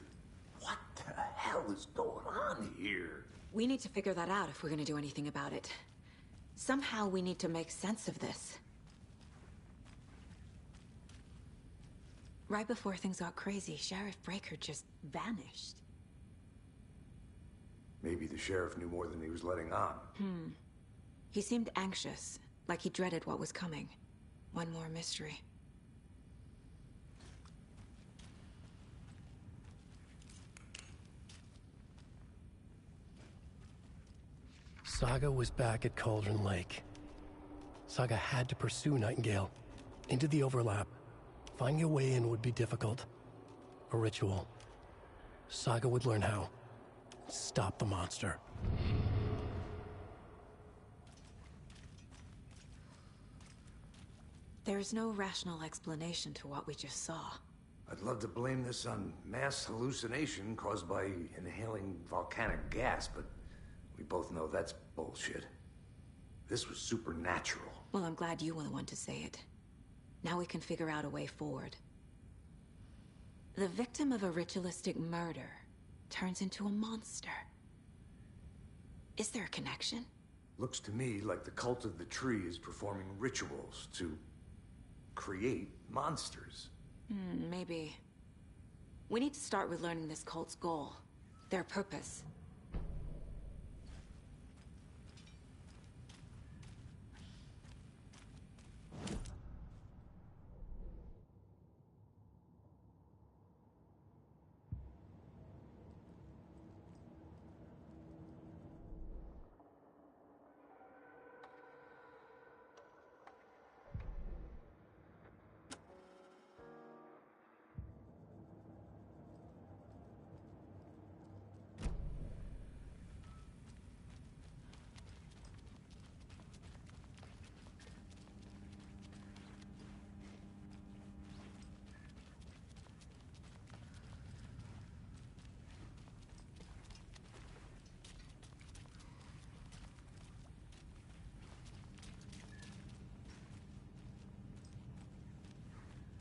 What the hell is going on here? We need to figure that out if we're gonna do anything about it. Somehow we need to make sense of this. Right before things got crazy, Sheriff Breaker just vanished. Maybe the sheriff knew more than he was letting on. He seemed anxious, like he dreaded what was coming. One more mystery. Saga was back at Cauldron Lake. Saga had to pursue Nightingale into the overlap. Finding a way in would be difficult. A ritual. Saga would learn how. Stop the monster. There's no rational explanation to what we just saw. I'd love to blame this on mass hallucination caused by inhaling volcanic gas, but we both know that's bullshit. This was supernatural. Well, I'm glad you were the one to say it. Now we can figure out a way forward. The victim of a ritualistic murder turns into a monster. Is there a connection? Looks to me like the cult of the tree is performing rituals to create monsters. Maybe. We need to start with learning this cult's goal, their purpose.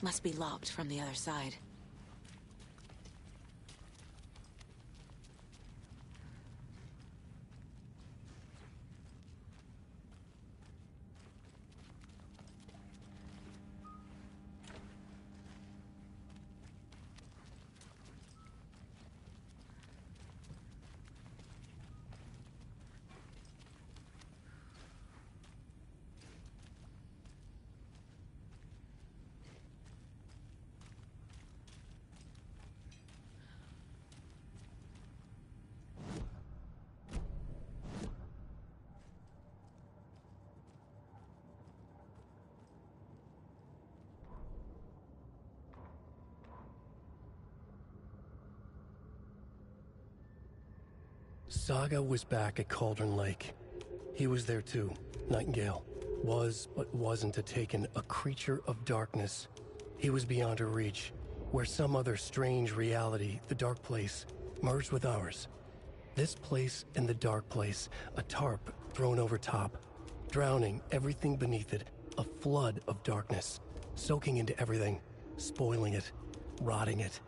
Must be locked from the other side. Saga was back at Cauldron Lake. He was there too, Nightingale. Was, but wasn't a Taken, a creature of darkness. He was beyond her reach, where some other strange reality, the Dark Place, merged with ours. This place and the Dark Place, a tarp thrown over top, drowning everything beneath it, a flood of darkness, soaking into everything, spoiling it, rotting it.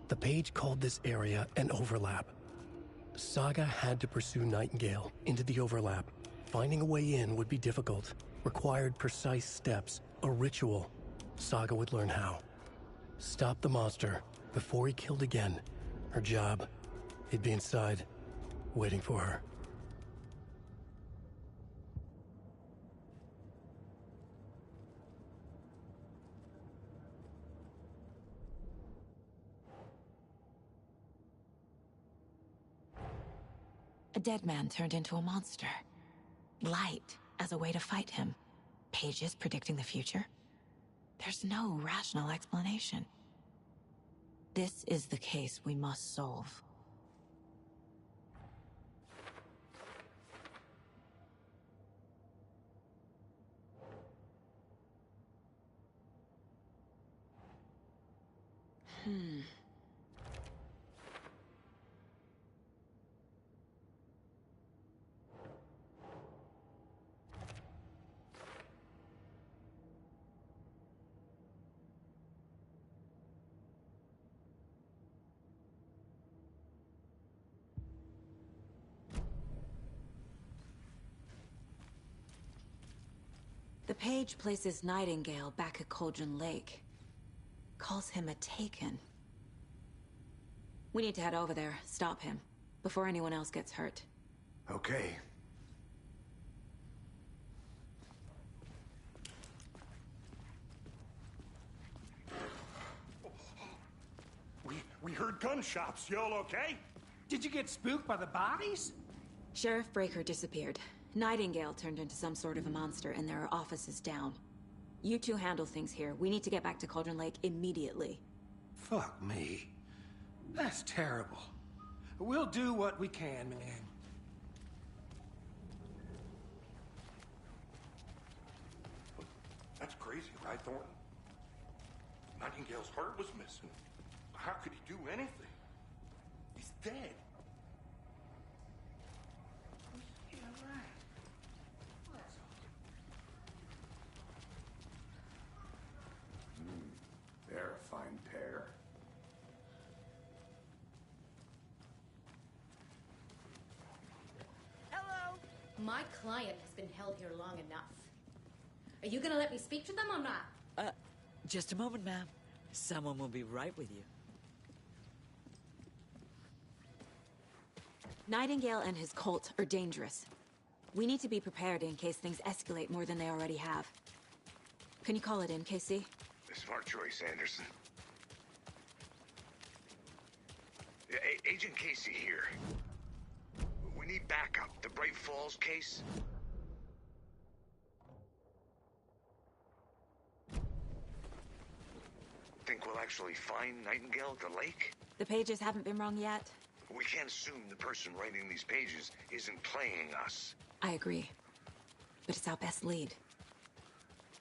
The page called this area an overlap. Saga had to pursue Nightingale into the overlap. Finding a way in would be difficult, required precise steps, a ritual. Saga would learn how. Stop the monster before he killed again. Her job, he'd be inside, waiting for her. A dead man turned into a monster. Light as a way to fight him. Pages predicting the future. There's no rational explanation. This is the case we must solve. The page places Nightingale back at Cauldron Lake. Calls him a Taken. We need to head over there, stop him, before anyone else gets hurt. Okay. We heard gunshots. Y'all okay? Did you get spooked by the bodies? Sheriff Breaker disappeared. Nightingale turned into some sort of a monster, and there are offices down. You two handle things here. We need to get back to Cauldron Lake immediately. Fuck me. That's terrible. We'll do what we can, man. That's crazy, right, Thornton? Nightingale's heart was missing. How could he do anything? He's dead. Yeah, right. They're a fine pair. Hello. My client has been held here long enough. Are you gonna let me speak to them or not? Just a moment, ma'am. Someone will be right with you. Nightingale and his cult are dangerous. We need to be prepared in case things escalate more than they already have. Can you call it in, KC? Smart choice, Anderson. Agent Casey here. We need backup. The Bright Falls case? Think we'll actually find Nightingale at the lake? The pages haven't been wrong yet. We can't assume the person writing these pages isn't playing us. I agree. But it's our best lead.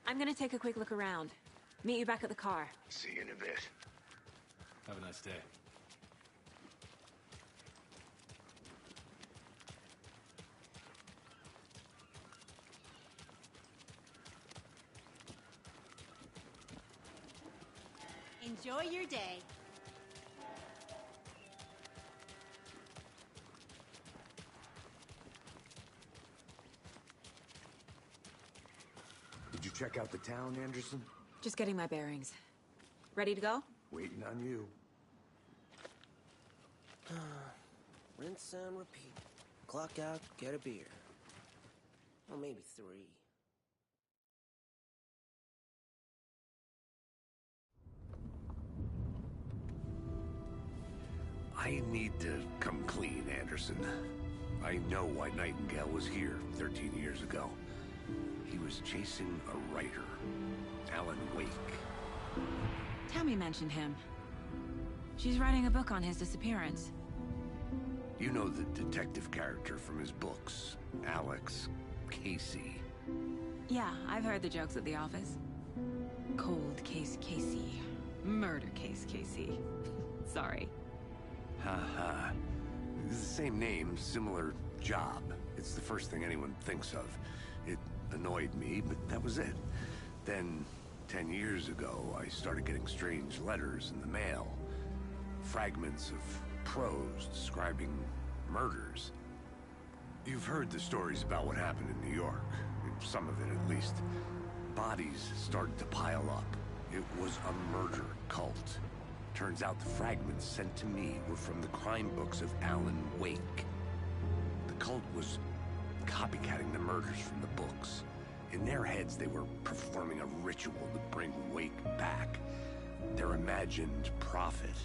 I'm gonna take a quick look around. Meet you back at the car. See you in a bit. Have a nice day. Enjoy your day. Did you check out the town, Anderson? Just getting my bearings. Ready to go? Waiting on you. Rinse and repeat. Clock out, get a beer. Well, maybe 3. I need to come clean, Anderson. I know why Nightingale was here 13 years ago. He was chasing a writer, Alan Wake. Tammy mentioned him. She's writing a book on his disappearance. You know the detective character from his books, Alex Casey. Yeah, I've heard the jokes at the office. Cold case Casey. Murder case Casey. Sorry. Haha. It's the same name, similar job. It's the first thing anyone thinks of. It annoyed me, but that was it. Then, 10 years ago, I started getting strange letters in the mail. Fragments of prose describing murders. You've heard the stories about what happened in New York. Some of it, at least. Bodies started to pile up. It was a murder cult. Turns out the fragments sent to me were from the crime books of Alan Wake. The cult was copycatting the murders from the books. In their heads, they were performing a ritual to bring Wake back. Their imagined prophet.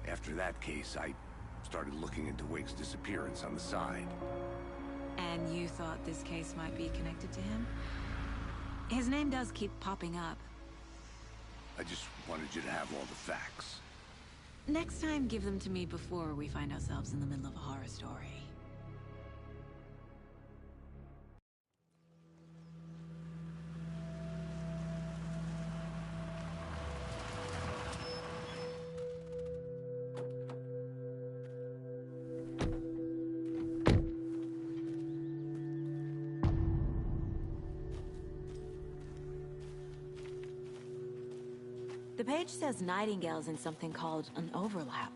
After that case, I started looking into Wake's disappearance on the side. And you thought this case might be connected to him? His name does keep popping up. I just wanted you to have all the facts. Next time, give them to me before we find ourselves in the middle of a horror story. The page says Nightingale's in something called an overlap.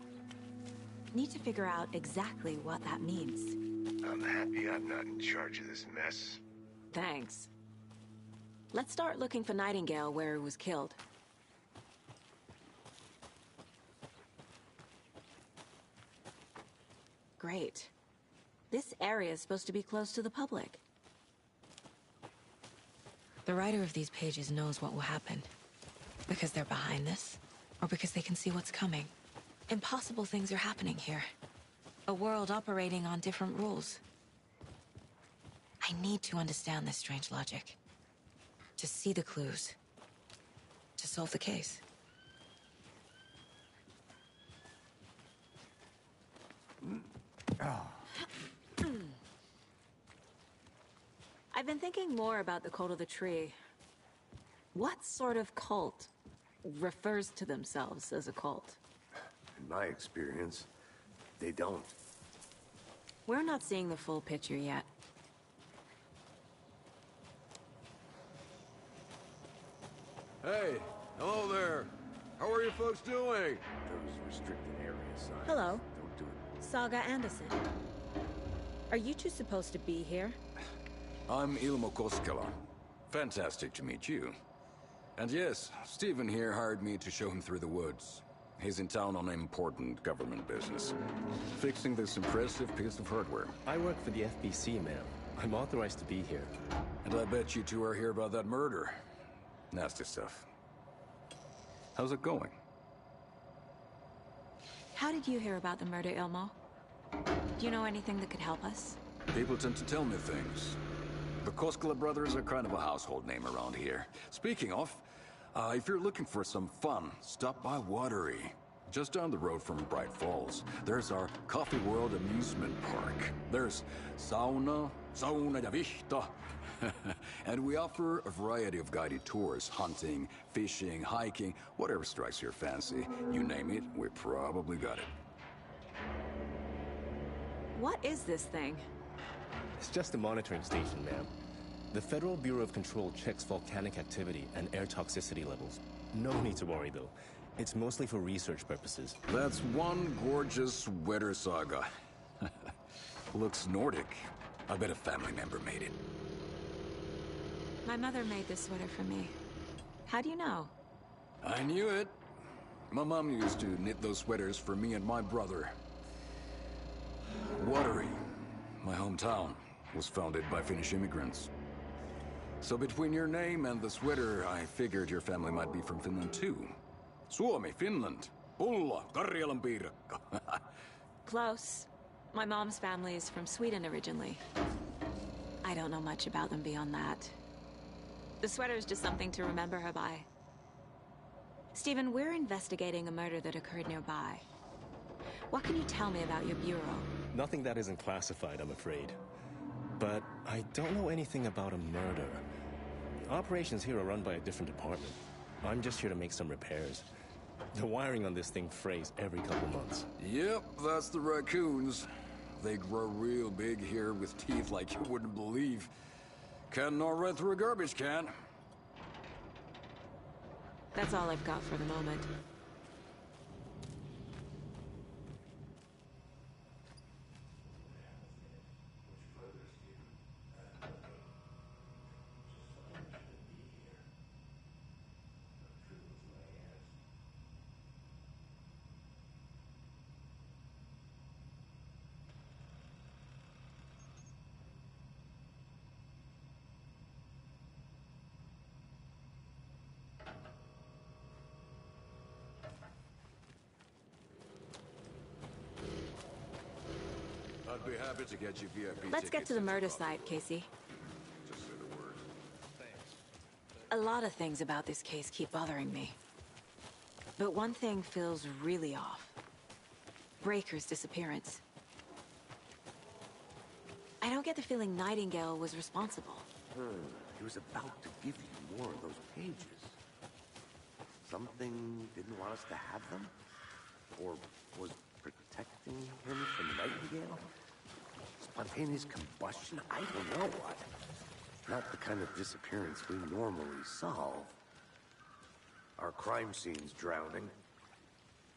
Need to figure out exactly what that means. I'm happy I'm not in charge of this mess. Thanks. Let's start looking for Nightingale where he was killed. Great. This area is supposed to be close to the public. The writer of these pages knows what will happen. Because they're behind this, or because they can see what's coming. Impossible things are happening here. A world operating on different rules. I need to understand this strange logic. To see the clues. To solve the case. I've been thinking more about the Cult of the Tree. What sort of cult refers to themselves as a cult? In my experience, they don't. We're not seeing the full picture yet. Hey, hello there. How are you folks doing? Those restricted area signs. Hello. Don't do it. Saga Anderson. Are you two supposed to be here? I'm Ilmo Koskela. Fantastic to meet you. And yes, Stephen here hired me to show him through the woods. He's in town on important government business. Fixing this impressive piece of hardware. I work for the FBC, ma'am. I'm authorized to be here. And I bet you two are here about that murder. Nasty stuff. How's it going? How did you hear about the murder, Ilmo? Do you know anything that could help us? People tend to tell me things. The Koskela brothers are kind of a household name around here. Speaking of, if you're looking for some fun, stop by Watery. Just down the road from Bright Falls, there's our Coffee World amusement park. There's sauna ja vihta. And we offer a variety of guided tours, hunting, fishing, hiking, whatever strikes your fancy. You name it, we probably got it. What is this thing? It's just a monitoring station, ma'am. The Federal Bureau of Control checks volcanic activity and air toxicity levels. No need to worry, though. It's mostly for research purposes. That's one gorgeous sweater, Saga. Looks Nordic. I bet a family member made it. My mother made this sweater for me. How do you know? I knew it. My mom used to knit those sweaters for me and my brother. Watery, my hometown, was founded by Finnish immigrants. So between your name and the sweater, I figured your family might be from Finland too. Suomi, Finland. Pulla, Karjalan piirakka. Close. My mom's family is from Sweden originally. I don't know much about them beyond that. The sweater is just something to remember her by. Stephen, we're investigating a murder that occurred nearby. What can you tell me about your bureau? Nothing that isn't classified, I'm afraid. But I don't know anything about a murder. Operations here are run by a different department. I'm just here to make some repairs. The wiring on this thing frays every couple months. Yep, that's the raccoons. They grow real big here with teeth like you wouldn't believe. Can't gnaw right through a garbage can. That's all I've got for the moment. I'd be happy to get you VIP Let's get to the murder site, Casey. A lot of things about this case keep bothering me. But one thing feels really off. Breaker's disappearance. I don't get the feeling Nightingale was responsible. He was about to give you more of those pages. Something didn't want us to have them? Or was protecting him from Nightingale? Spontaneous combustion? I don't know what. Not the kind of disappearance we normally solve. Our crime scene's drowning.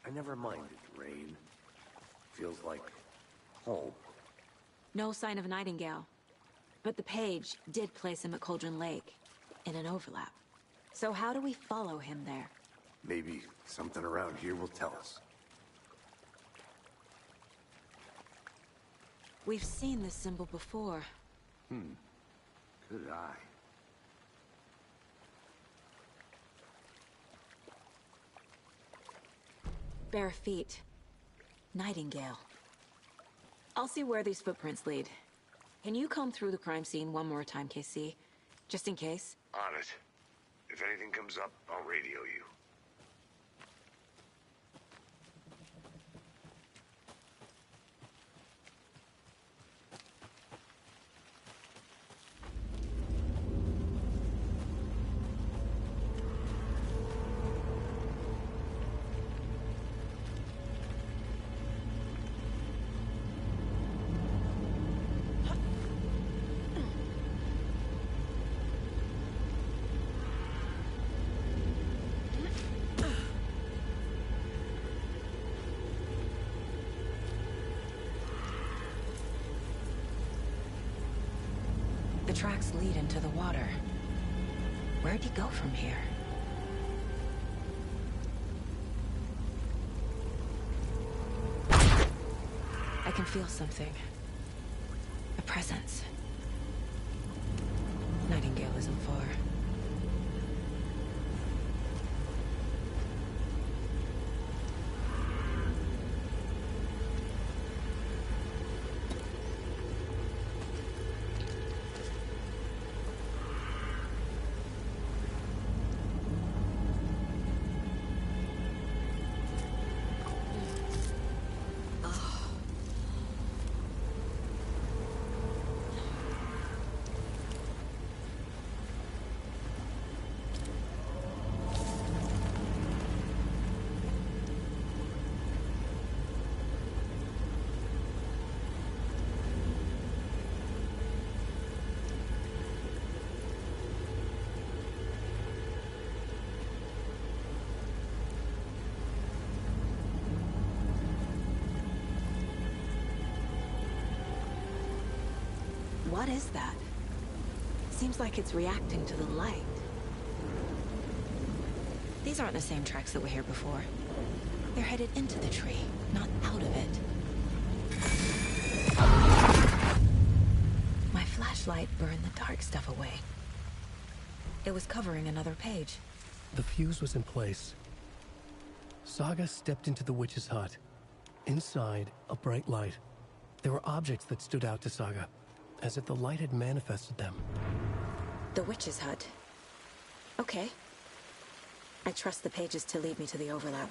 I never minded rain. Feels like home. No sign of Nightingale. But the page did place him at Cauldron Lake, in an overlap. So how do we follow him there? Maybe something around here will tell us. We've seen this symbol before. Good eye. Bare feet. Nightingale. I'll see where these footprints lead. Can you comb through the crime scene one more time, KC? Just in case? On it. If anything comes up, I'll radio you. The tracks lead into the water. Where'd he go from here? I can feel something. A presence. Nightingale isn't far. What is that? Seems like it's reacting to the light. These aren't the same tracks that were here before. They're headed into the tree, not out of it. My flashlight burned the dark stuff away. It was covering another page. The fuse was in place. Saga stepped into the witch's hut. Inside, a bright light. There were objects that stood out to Saga, as if the light had manifested them. The witch's hut. Okay. I trust the pages to lead me to the overlap.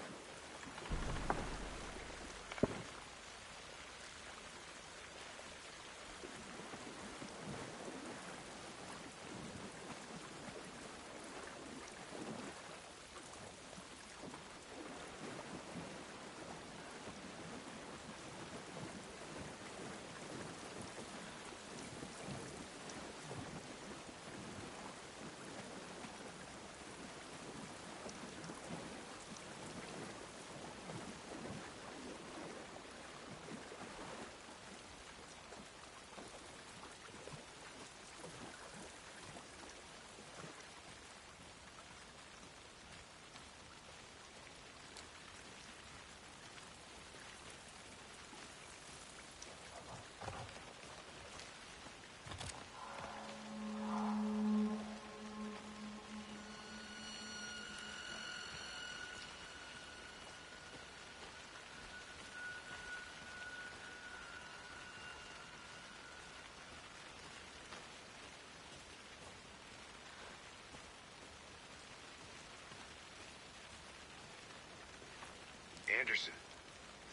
Anderson.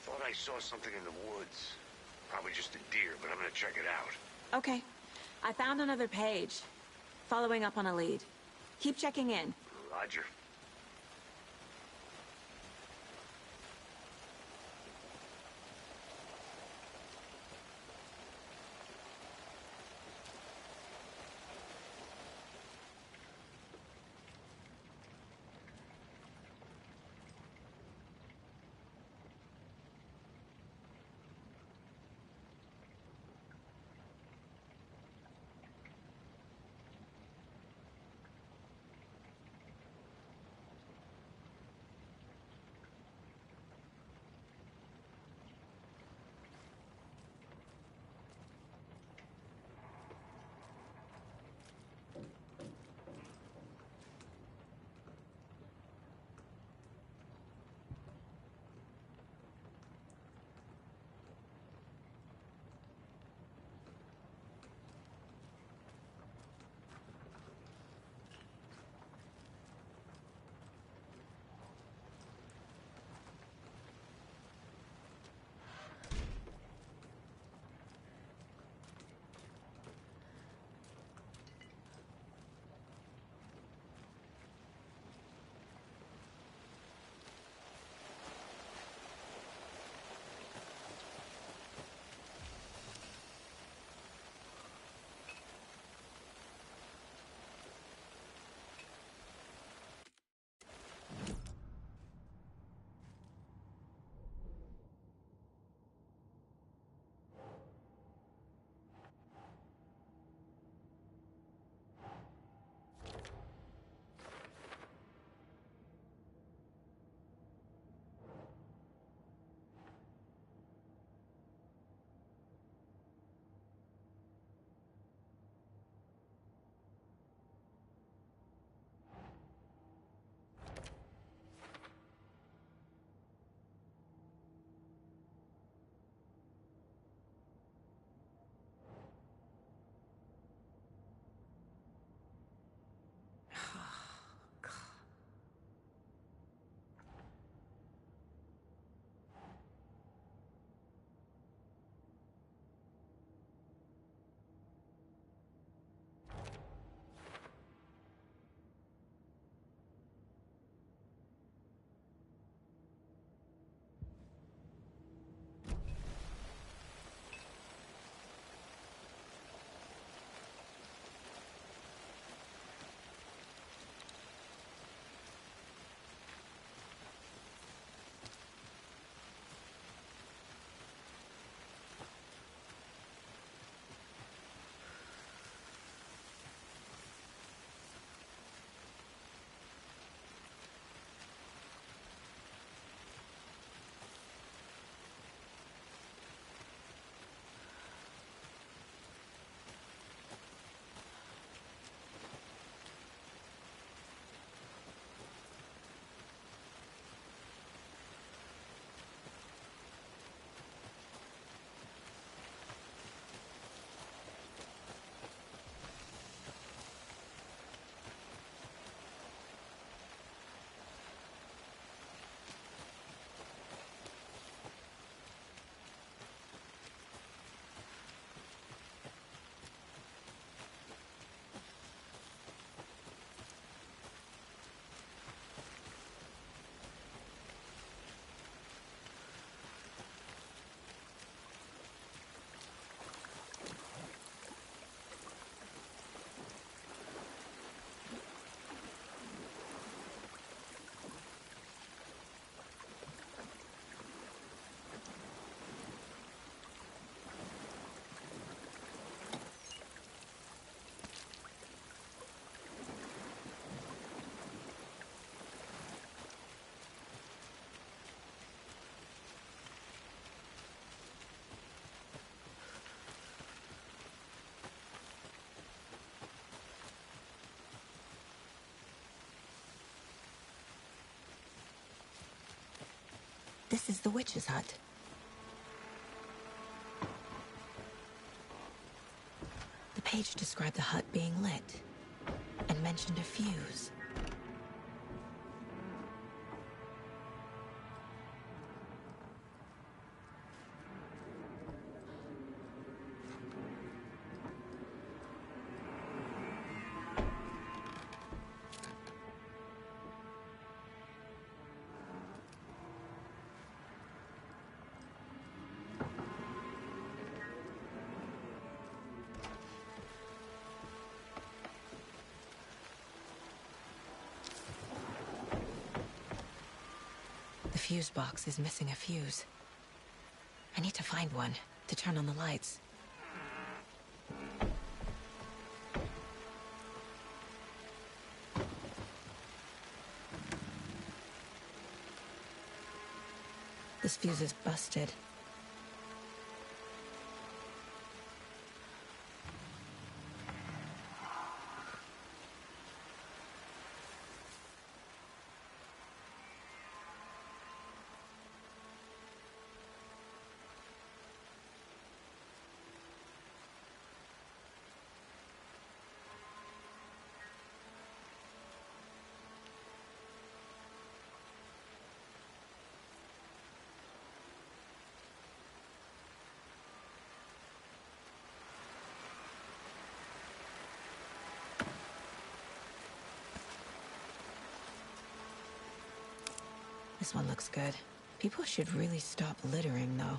Thought I saw something in the woods. Probably just a deer, but I'm gonna check it out. Okay. I found another page. Following up on a lead. Keep checking in. Roger. This is the witch's hut. The page described the hut being lit and mentioned a fuse. fuse box is missing a fuse. I need to find one to turn on the lights. This fuse is busted. This one looks good. People should really stop littering, though.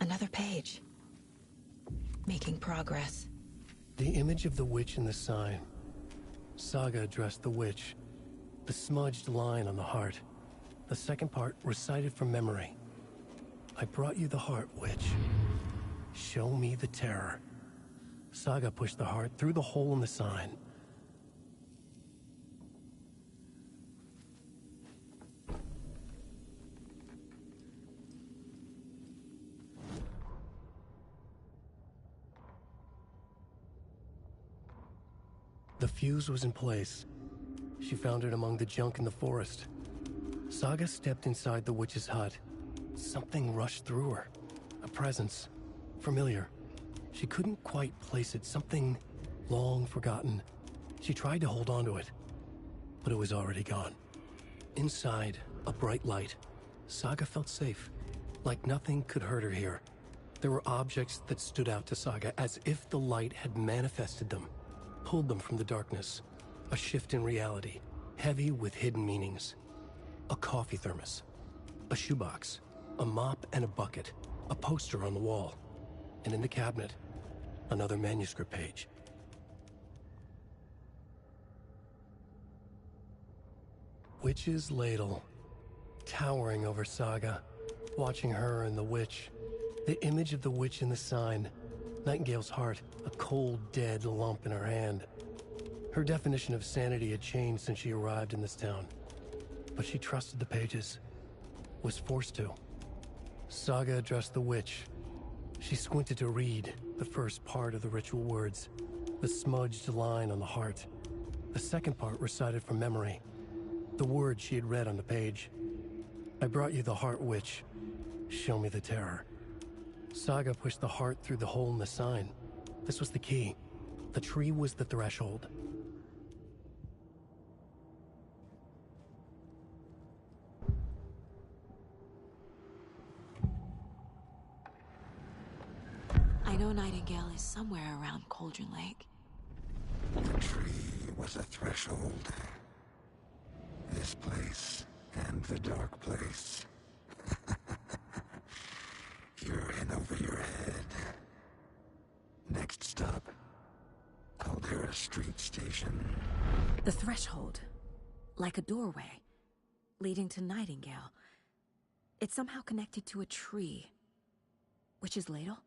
Another page. Making progress. The image of the witch in the sign. Saga addressed the witch. The smudged line on the heart. The second part recited from memory. I brought you the heart, witch. Show me the terror. Saga pushed the heart through the hole in the sign. The fuse was in place. She found it among the junk in the forest. Saga stepped inside the witch's hut. Something rushed through her. A presence. Familiar. She couldn't quite place it. Something long forgotten. She tried to hold on to it, but it was already gone. Inside, a bright light. Saga felt safe. Like nothing could hurt her here. There were objects that stood out to Saga as if the light had manifested them. Pulled them from the darkness. A shift in reality, heavy with hidden meanings. A coffee thermos. A shoebox. A mop and a bucket. A poster on the wall. And in the cabinet, another manuscript page. Witch's ladle. Towering over Saga. Watching her and the witch. The image of the witch in the sign. Nightingale's heart, a cold, dead lump in her hand. Her definition of sanity had changed since she arrived in this town. But she trusted the pages. Was forced to. Saga addressed the witch. She squinted to read the first part of the ritual words. The smudged line on the heart. The second part recited from memory. The words she had read on the page. I brought you the heart, witch. Show me the terror. Saga pushed the heart through the hole in the sign. This was the key. The tree was the threshold. I know Nightingale is somewhere around Cauldron Lake. The tree was a threshold. This place and the dark place. You're in over your head. Next stop, Caldera Street Station. The threshold. Like a doorway. Leading to Nightingale. It's somehow connected to a tree. Witch's ladle?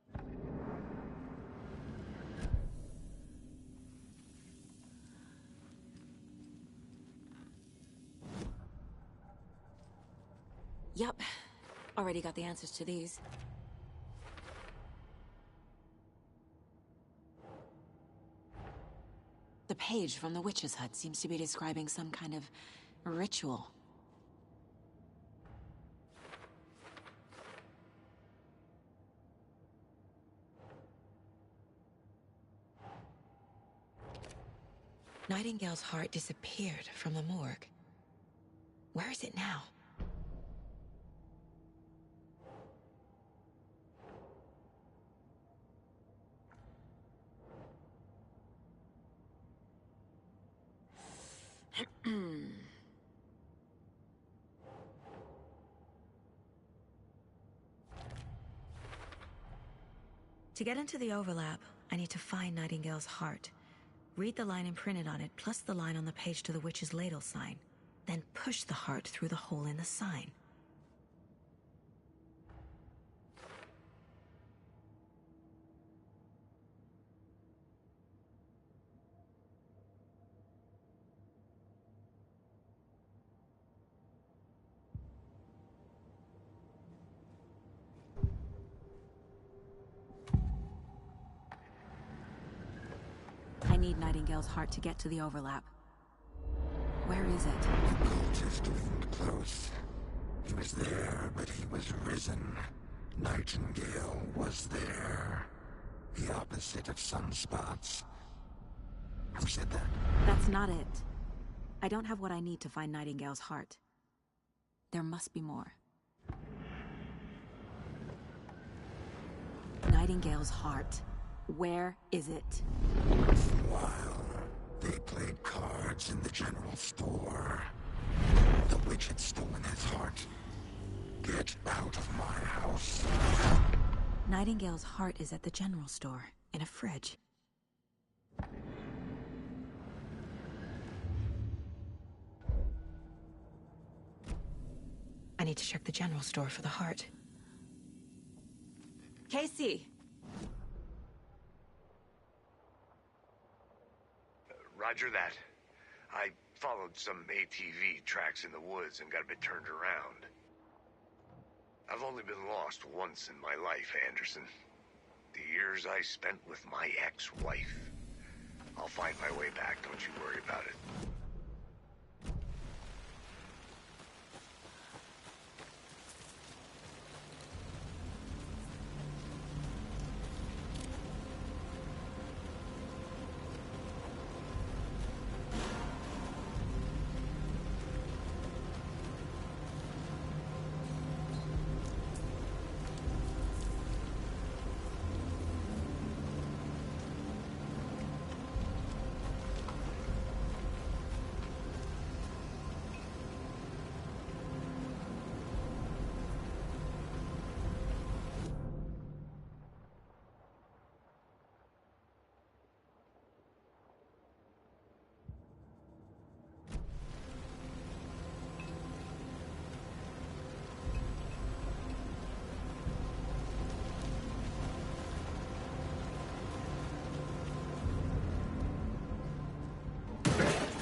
Yup. Already got the answers to these. The page from the witch's hut seems to be describing some kind of ritual. Nightingale's heart disappeared from the morgue. Where is it now? To get into the overlap, I need to find Nightingale's heart. Read the line imprinted on it, plus the line on the page to the witch's ladle sign. Then push the heart through the hole in the sign. I need Nightingale's heart to get to the overlap. Where is it? The cultist leaned close. He was there, but he was risen. Nightingale was there. The opposite of sunspots. Who said that? That's not it. I don't have what I need to find Nightingale's heart. There must be more. Nightingale's heart. Where is it? Once in a while, they played cards in the general store. The witch had stolen his heart. Get out of my house. Nightingale's heart is at the general store, in a fridge. I need to check the general store for the heart. Casey! Roger that. I followed some ATV tracks in the woods and got a bit turned around. I've only been lost once in my life, Anderson. The years I spent with my ex-wife. I'll find my way back, don't you worry about it.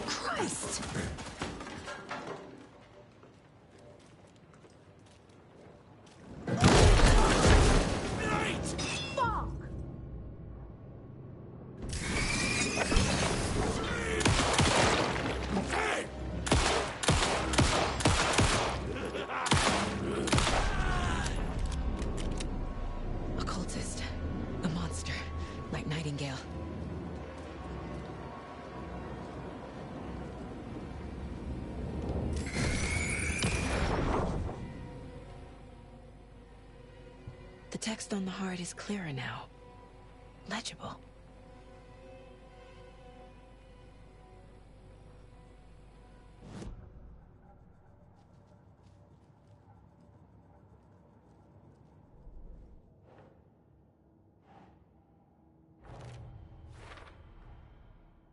Christ! A cultist. A monster. Like Nightingale. The text on the heart is clearer now. Legible.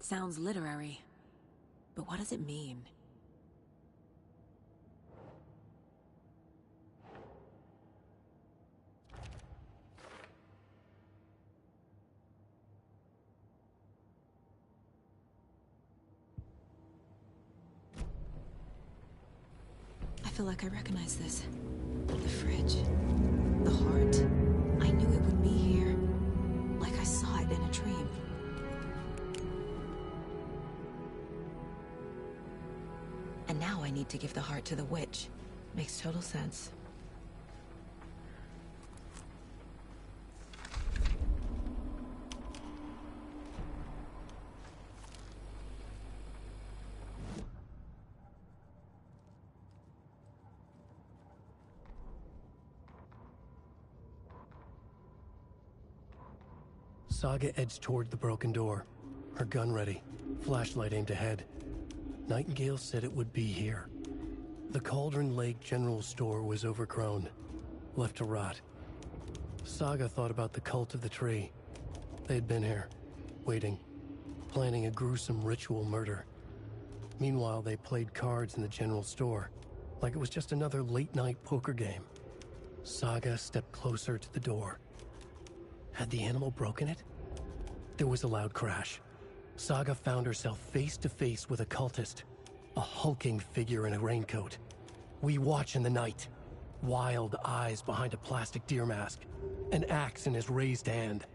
Sounds literary, but what does it mean? I feel like I recognize this. The fridge. The heart. I knew it would be here. Like I saw it in a dream. And now I need to give the heart to the witch. Makes total sense. Saga edged toward the broken door, her gun ready, flashlight aimed ahead. Nightingale said it would be here. The Cauldron Lake General Store was overgrown, left to rot. Saga thought about the cult of the tree. They had been here, waiting, planning a gruesome ritual murder. Meanwhile, they played cards in the general store, like it was just another late-night poker game. Saga stepped closer to the door. Had the animal broken it? There was a loud crash. Saga found herself face to face with a cultist, a hulking figure in a raincoat. We watch in the night, wild eyes behind a plastic deer mask, an axe in his raised hand.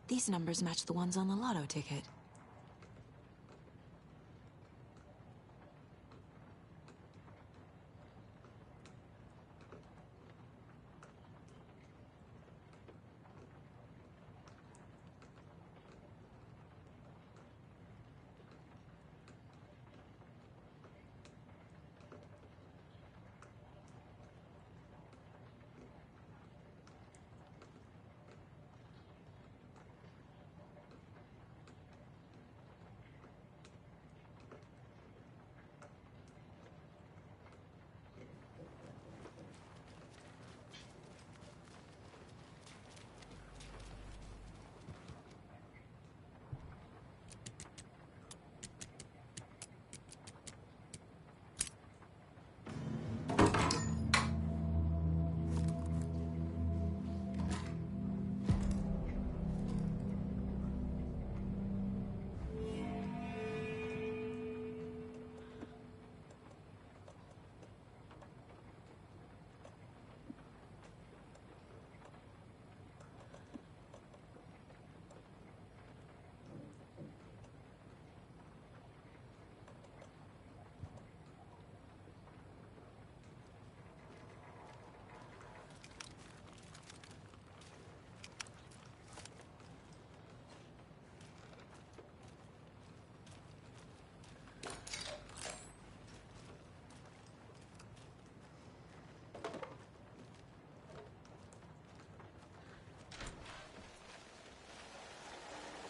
These numbers match the ones on the lotto ticket.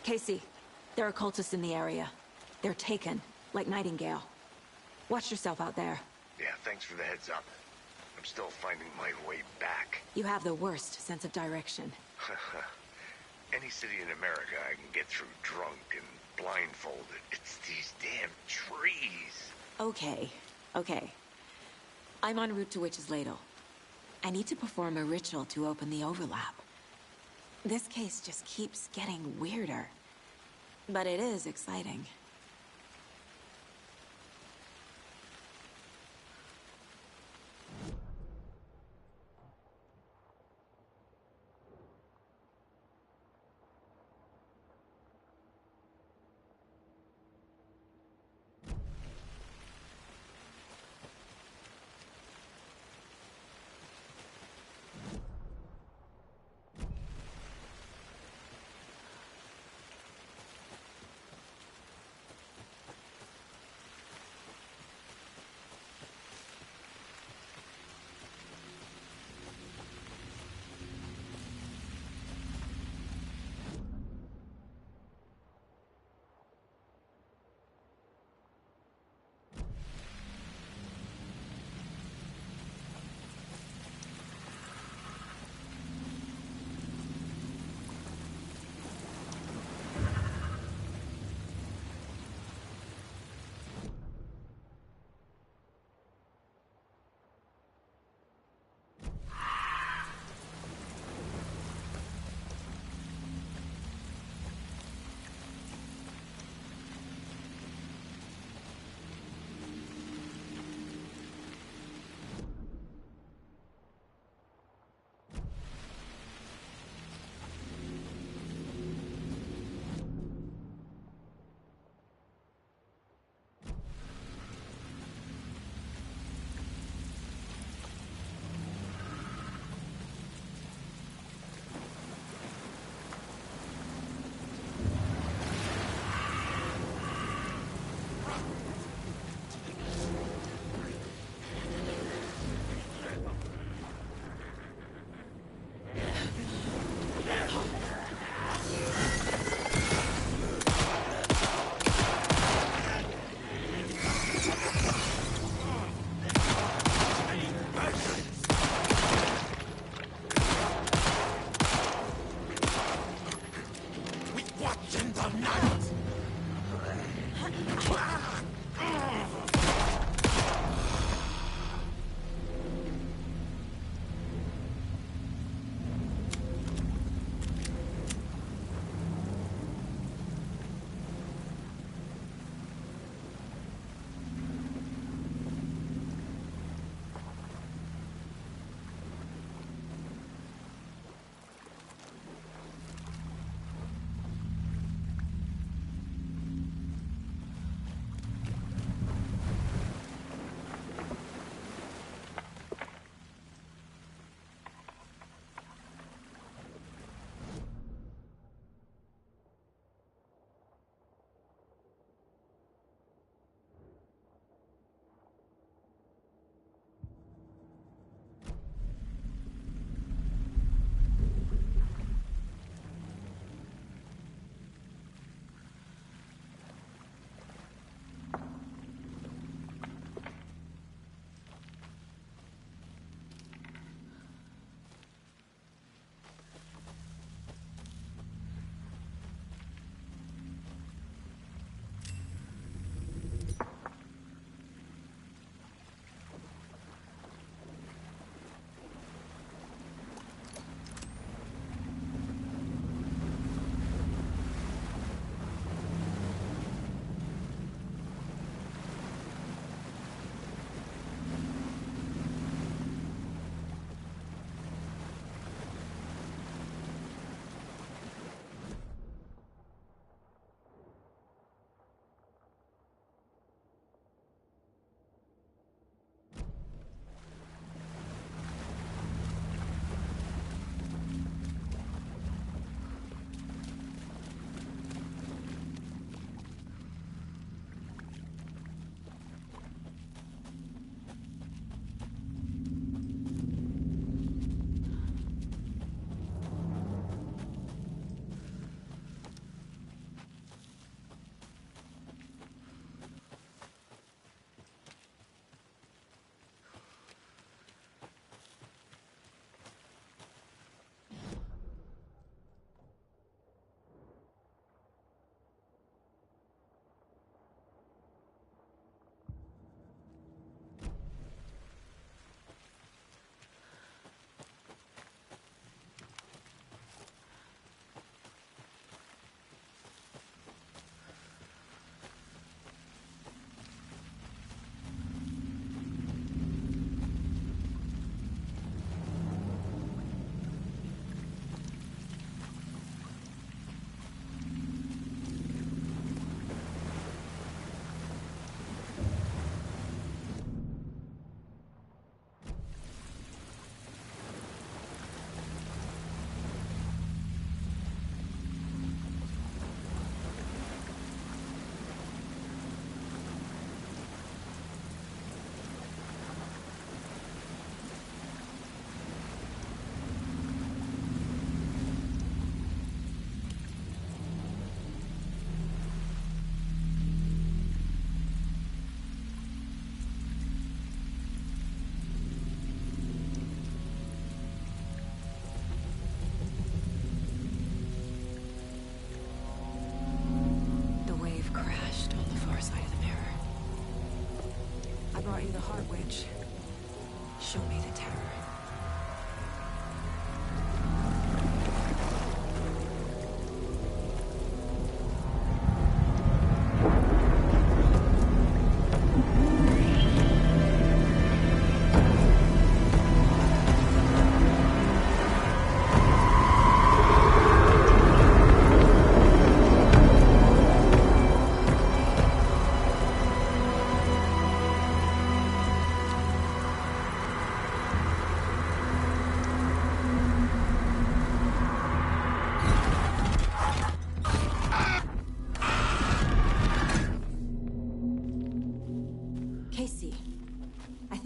Casey, there are cultists in the area. They're taken, like Nightingale. Watch yourself out there. Yeah, thanks for the heads up. I'm still finding my way back. You have the worst sense of direction. Any city in America I can get through drunk and blindfolded. It's these damn trees. Okay. I'm en route to Witch's Ladle. I need to perform a ritual to open the overlap. This case just keeps getting weirder. But it is exciting.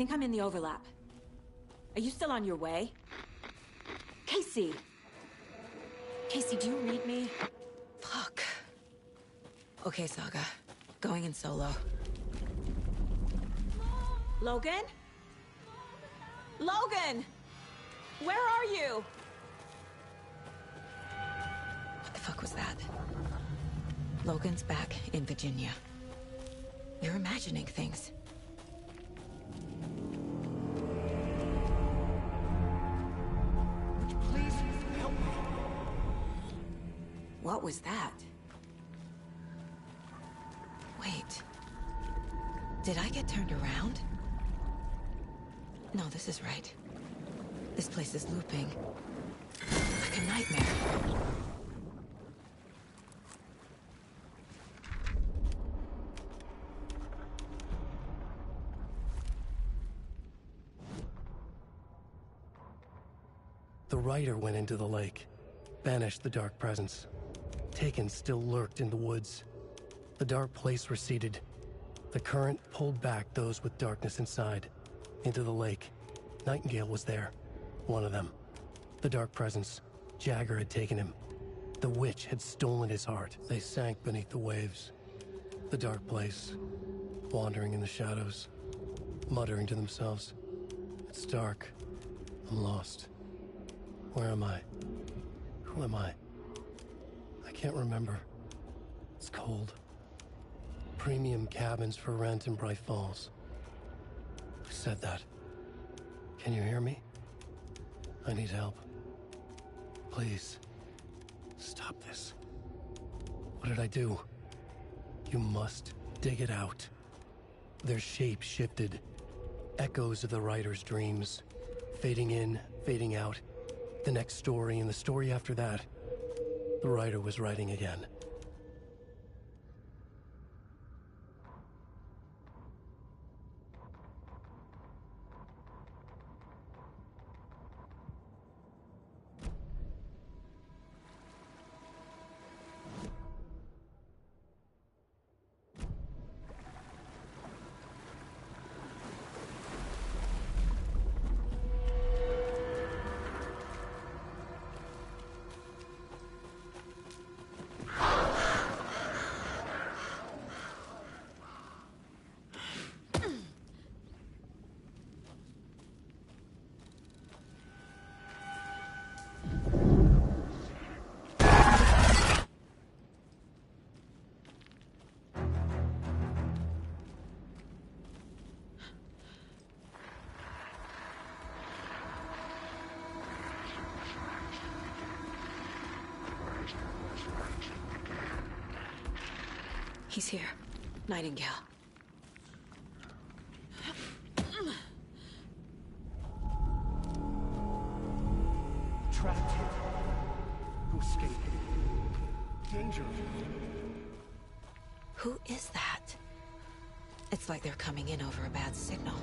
think I'm in the overlap. Are you still on your way? Casey! Casey, do you read me? Fuck. Okay, Saga. Going in solo. Logan? Logan! Where are you? What the fuck was that? Logan's back in Virginia. You're imagining things. Please, help me. What was that? Wait. Did I get turned around? No, this is right. This place is looping. Like a nightmare. The Rider went into the lake, banished the dark presence. Taken still lurked in the woods. The dark place receded. The current pulled back those with darkness inside, into the lake. Nightingale was there, one of them. The dark presence, Jagger had taken him. The witch had stolen his heart. They sank beneath the waves. The dark place, wandering in the shadows, muttering to themselves. It's dark. I'm lost. Where am I? Who am I? I can't remember. It's cold. Premium cabins for rent in Bright Falls. Who said that? Can you hear me? I need help. Please. Stop this. What did I do? You must dig it out. Their shape shifted. Echoes of the writer's dreams. Fading in, fading out. The next story and the story after that. The writer was writing again. He's here. Nightingale. Trapped here. Who escaped? Danger. Who is that? It's like they're coming in over a bad signal.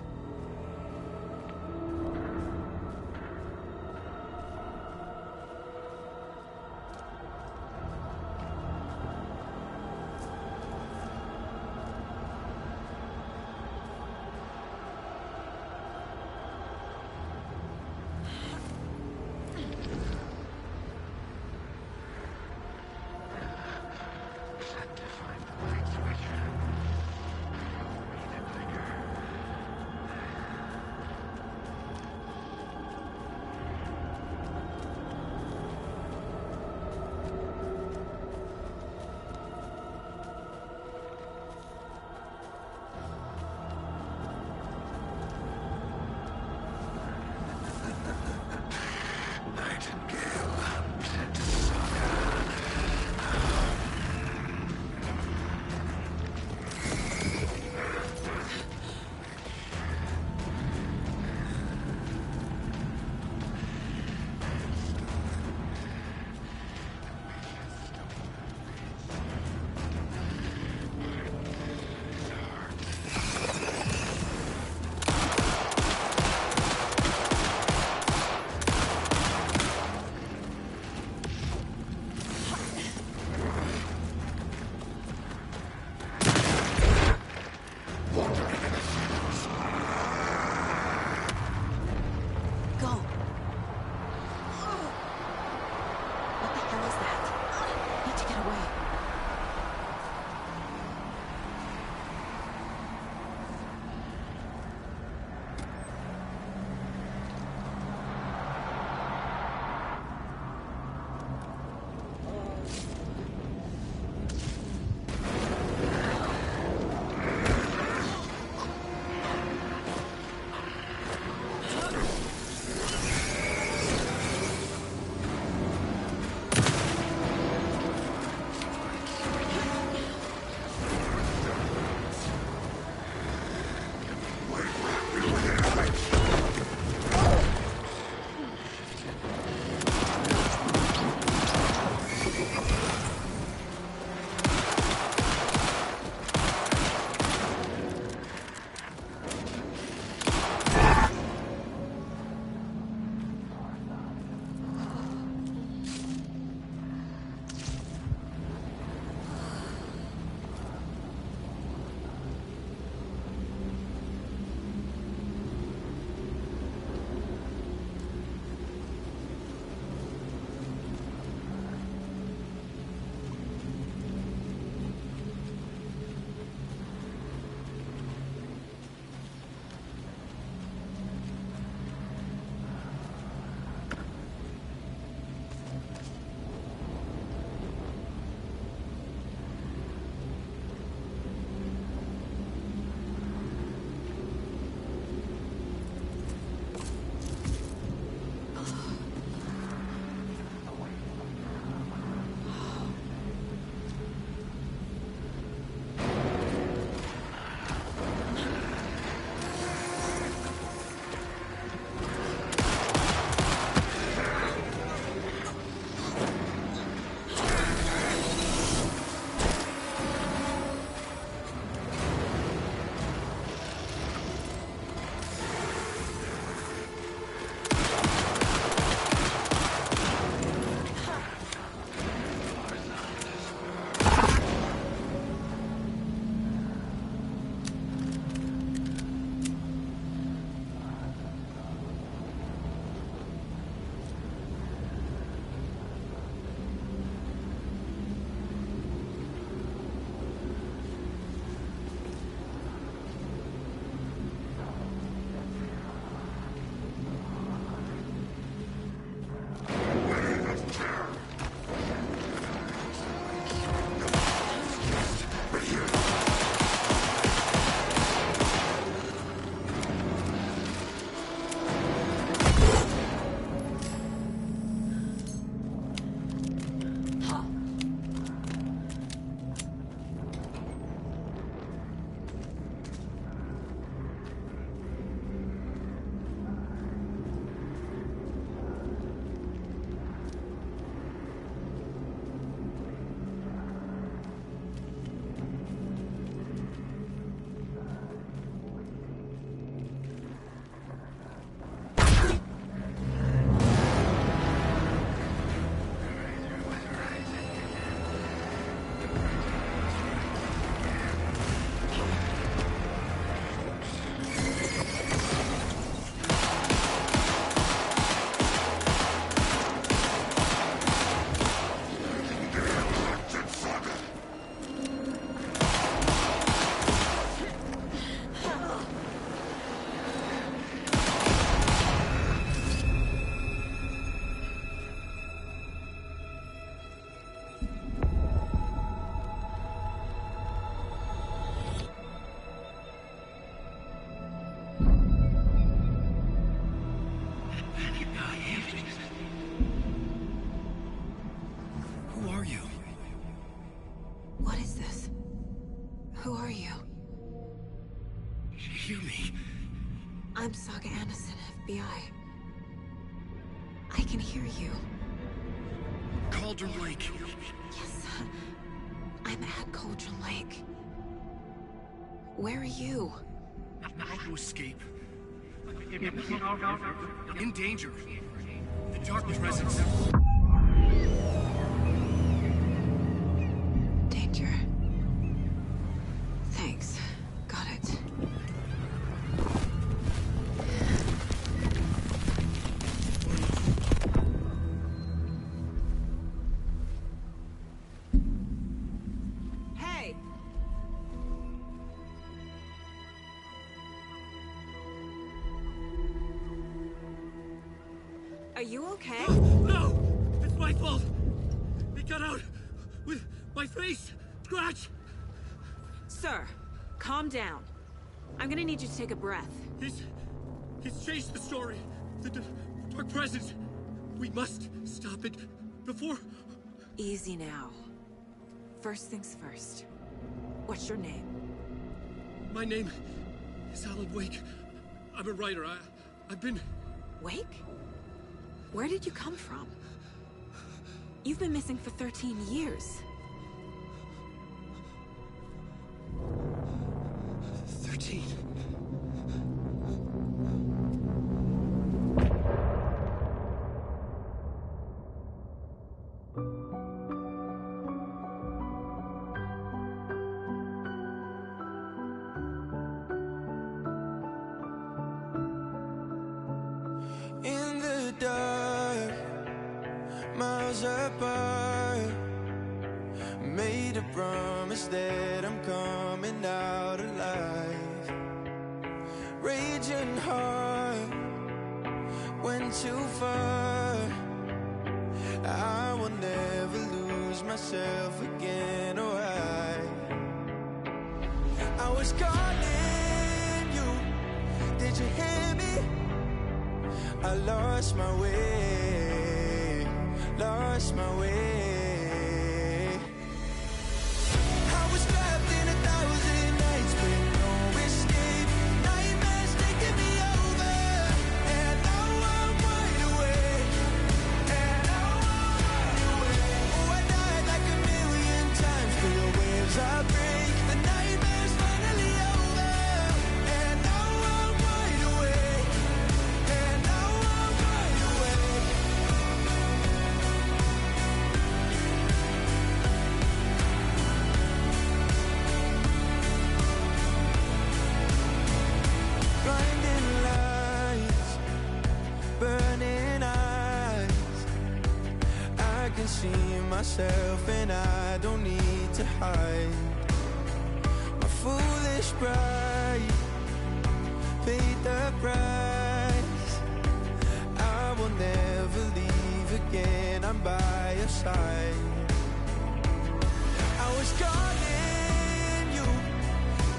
hear me? I'm Saga Anderson, FBI. I can hear you. Cauldron Lake. Yes, I'm at Cauldron Lake. Where are you? How to escape? In danger. The Dark Presence. Danger. Thanks. Got it. Hey! Are you okay? No! It's my fault! It got out with my face scratch! Sir, calm down. I'm gonna need you to take a breath. He's changed the story. The Dark Presence. We must stop it before... Easy now. First things first. What's your name? My name is Alan Wake. I'm a writer. I've been... Wake? Where did you come from? You've been missing for 13 years. 13. In the dark, miles apart, made a promise that I'm coming out alive. Raging heart, went too far. I will never lose myself again, or I was calling you, did you hear me? I lost my way, lost my way. I was trapped in 1,000 nights with no escape. Nightmares taking me over, and now I'm wide awake. And now I'm wide awake. Oh, I died like 1,000,000 times for the waves I break. The nightmare's finally over, and now I'm wide awake. And now I'm wide awake. Blinding lights, burning eyes. I can see myself and I don't need to hide. My foolish pride paid the price. I will never leave again, I'm by your side. I was calling you,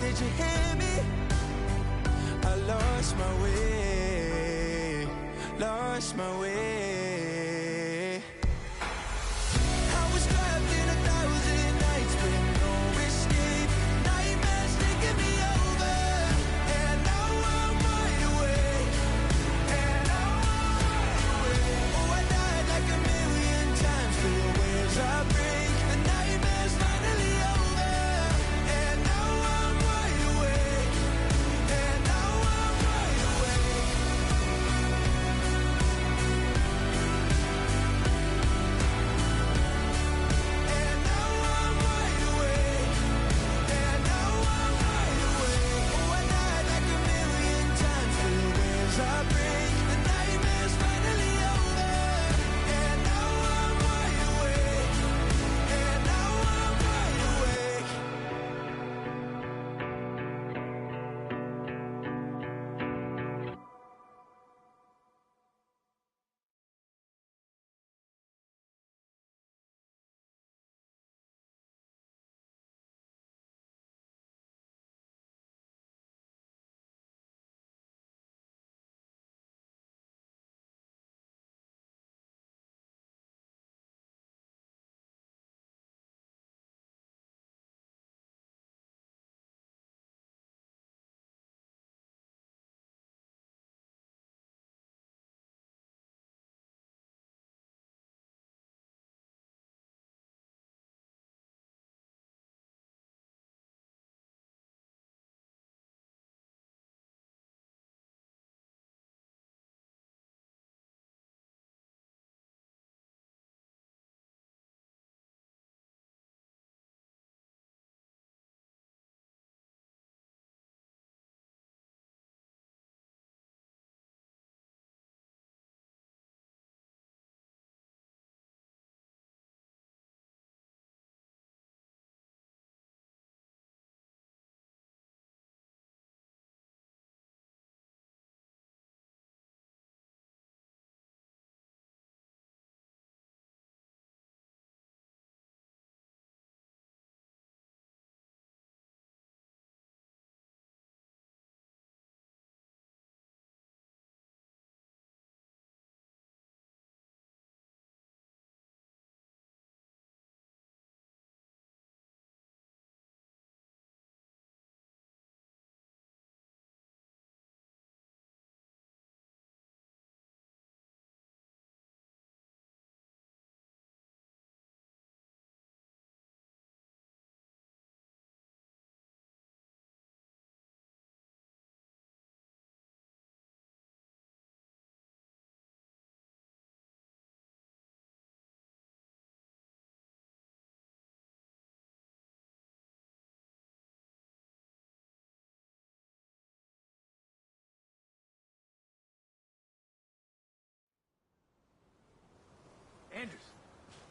did you hear me? I lost my way, lost my way. I was trapped in 1,000 nights with no escape. Nightmares taking me over, and now I'm wide awake. And now I'm wide awake. Oh, I died like 1,000,000 times for the waves I break. The nightmare's finally over, and now I'm wide awake. And now I'm wide awake.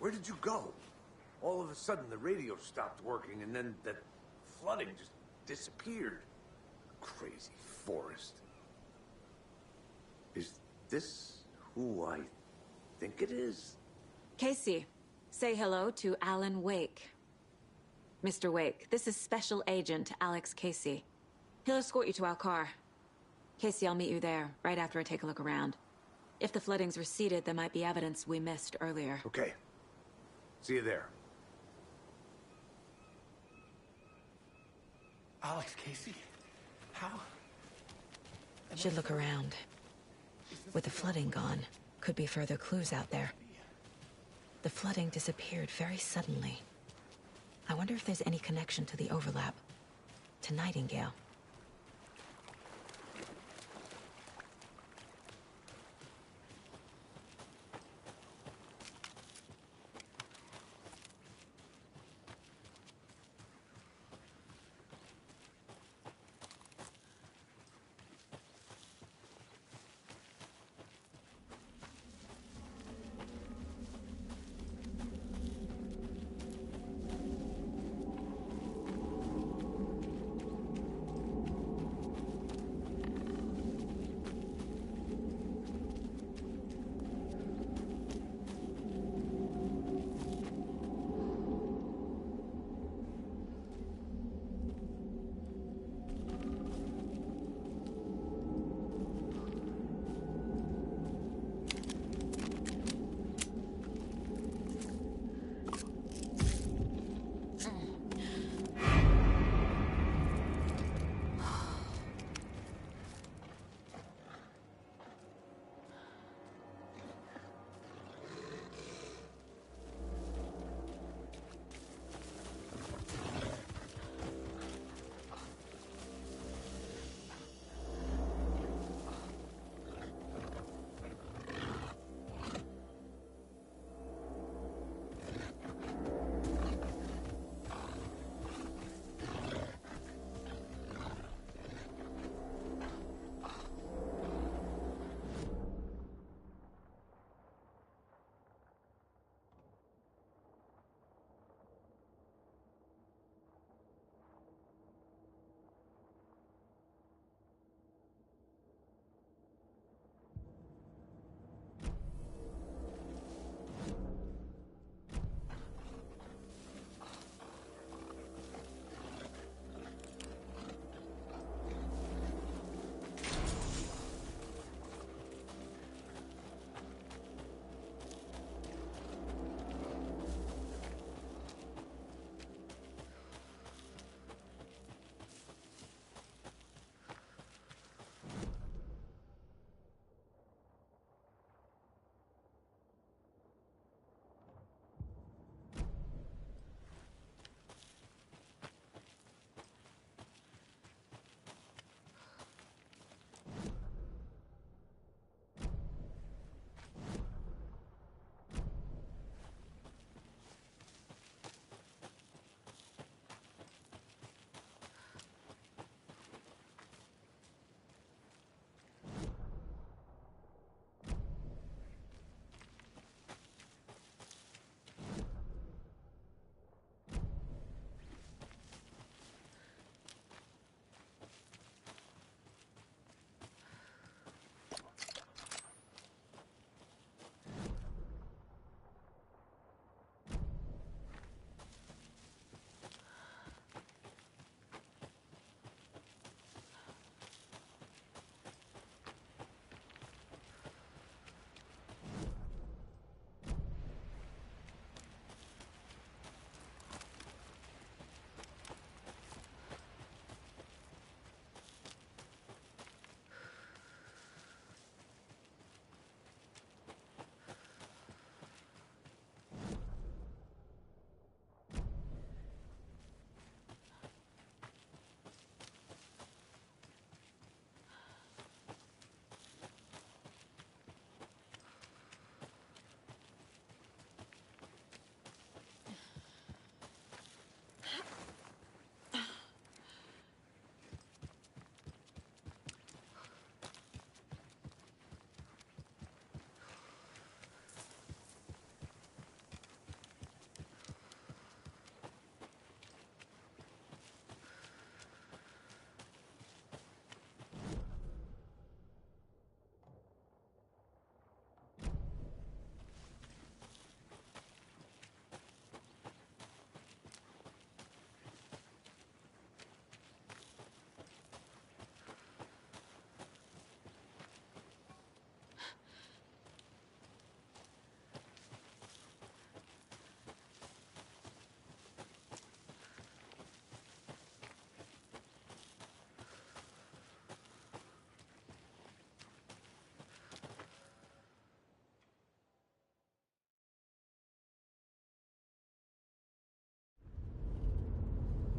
Where did you go? All of a sudden, the radio stopped working, and then that flooding just disappeared. Crazy forest. Is this who I think it is? Casey, say hello to Alan Wake. Mr. Wake, this is Special Agent Alex Casey. He'll escort you to our car. Casey, I'll meet you there, right after I take a look around. If the flooding's receded, there might be evidence we missed earlier. Okay. See you there. Alex Casey? How? Should look around. With the flooding gone, could be further clues out there. The flooding disappeared very suddenly. I wonder if there's any connection to the overlap. To Nightingale.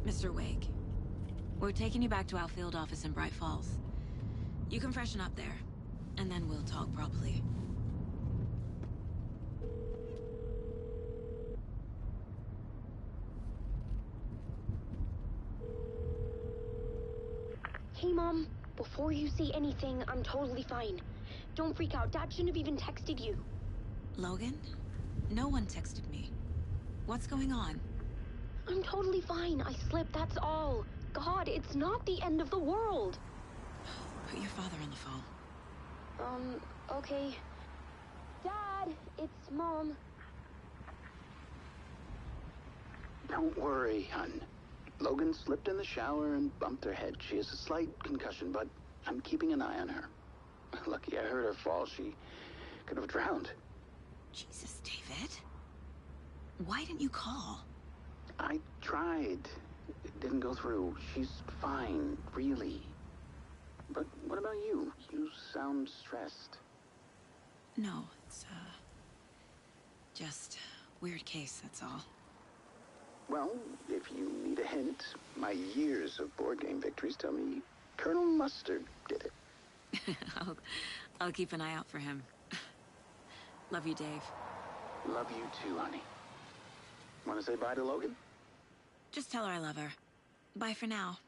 Mr. Wake, we're taking you back to our field office in Bright Falls. You can freshen up there, and then we'll talk properly. Hey, Mom. Before you say anything, I'm totally fine. Don't freak out. Dad shouldn't have even texted you. Logan? No one texted me. What's going on? I'm totally fine. I slipped, that's all. God, it's not the end of the world. Put your father on the phone. Okay. Dad, it's Mom. Don't worry, hon. Logan slipped in the shower and bumped her head. She has a slight concussion, but I'm keeping an eye on her. Lucky I heard her fall. She could have drowned. Jesus, David. Why didn't you call? I tried. It didn't go through. She's fine, really. But what about you? You sound stressed. No, it's, just weird case, that's all. Well, if you need a hint, my years of board game victories tell me Colonel Mustard did it. I'll keep an eye out for him. Love you, Dave. Love you too, honey. Want to say bye to Logan? Just tell her I love her. Bye for now.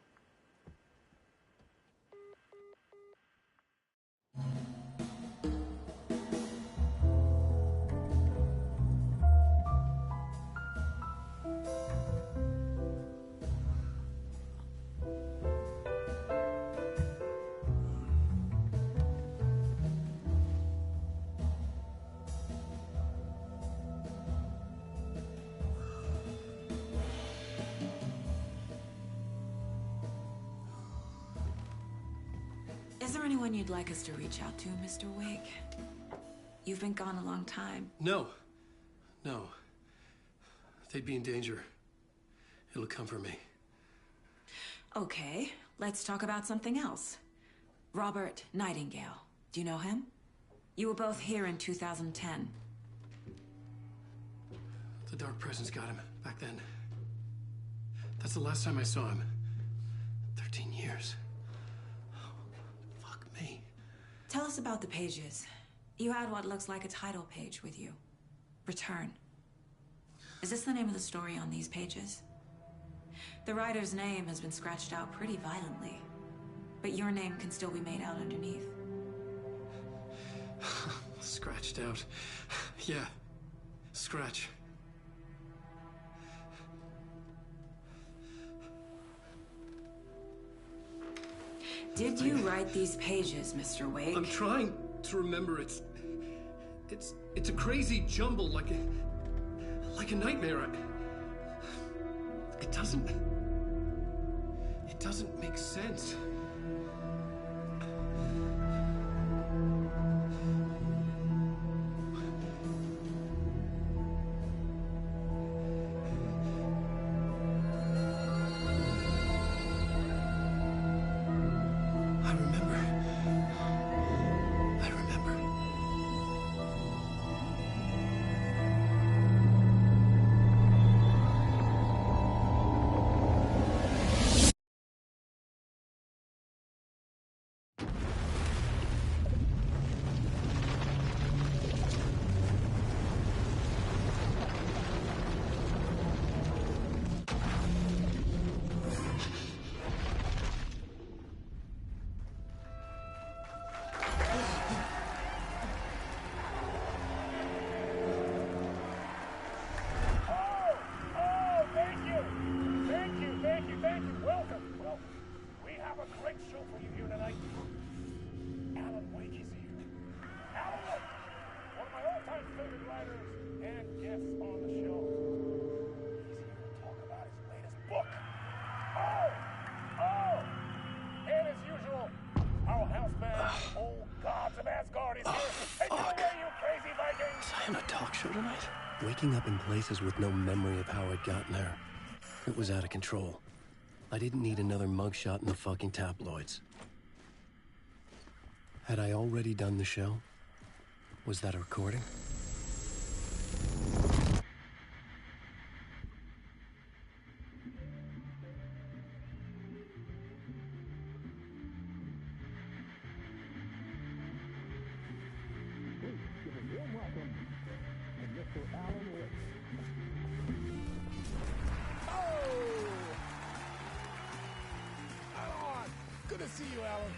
Is there anyone you'd like us to reach out to, Mr. Wake? You've been gone a long time. No. They'd be in danger. It'll come for me. Okay, let's talk about something else. Robert Nightingale. Do you know him? You were both here in 2010. The Dark Presence got him back then. That's the last time I saw him. 13 years. Fuck me. Tell us about the pages. You had what looks like a title page with you. Return. Is this the name of the story on these pages? The writer's name has been scratched out pretty violently, but your name can still be made out underneath. Scratched out. Yeah. Scratch. Did you write these pages, Mr. Wake? I'm trying to remember. It's a crazy jumble, like a nightmare. It doesn't make sense. Waking up in places with no memory of how I'd gotten there. It was out of control. I didn't need another mugshot in the fucking tabloids. Had I already done the show? Was that a recording? see you, Alan.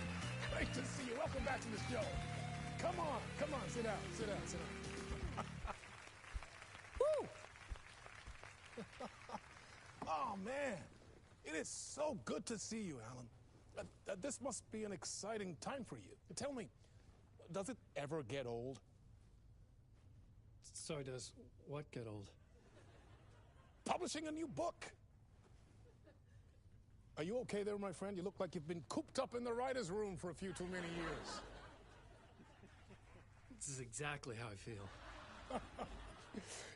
Great to see you. Welcome back to the show. Come on, sit down, sit down. Woo! Oh, man. It is so good to see you, Alan. This must be an exciting time for you. Tell me, does it ever get old? So does what get old? Publishing a new book. Are you okay there, my friend? You look like you've been cooped up in the writer's room for a few too many years. This is exactly how I feel.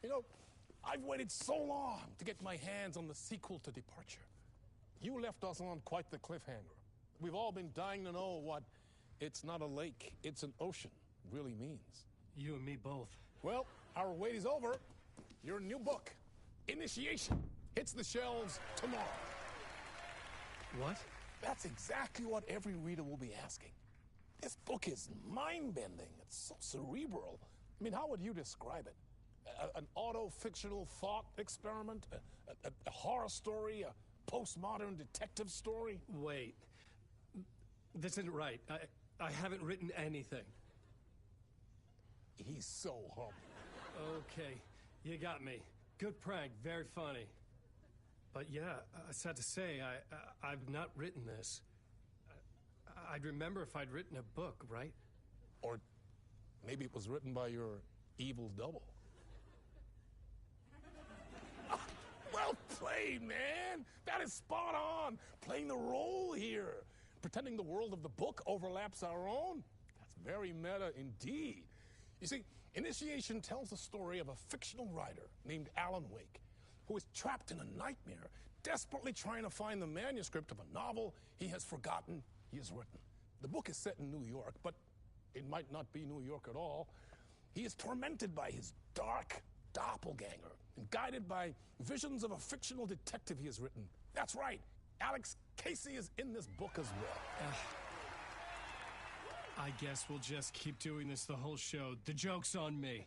You know, I've waited so long to get my hands on the sequel to Departure. You left us on quite the cliffhanger. We've all been dying to know what "it's not a lake, it's an ocean" really means. You and me both. Well, our wait is over. Your new book, Initiation, hits the shelves tomorrow. What? That's exactly what every reader will be asking. This book is mind-bending. It's so cerebral. I mean, how would you describe it? An auto-fictional thought experiment? A horror story? A postmodern detective story? Wait. This isn't right. I haven't written anything. He's so humble. Okay, you got me. Good prank, very funny. But yeah, sad to say, I've not written this. I'd remember if I'd written a book, right? Or maybe it was written by your evil double. Well played, man! That is spot on! Playing the role here. Pretending the world of the book overlaps our own. That's very meta indeed. You see, Initiation tells the story of a fictional writer named Alan Wake, who is trapped in a nightmare, desperately trying to find the manuscript of a novel he has forgotten he has written. The book is set in New York, but it might not be New York at all. He is tormented by his dark doppelganger and guided by visions of a fictional detective he has written. That's right, Alex Casey is in this book as well. I guess we'll just keep doing this the whole show. The joke's on me.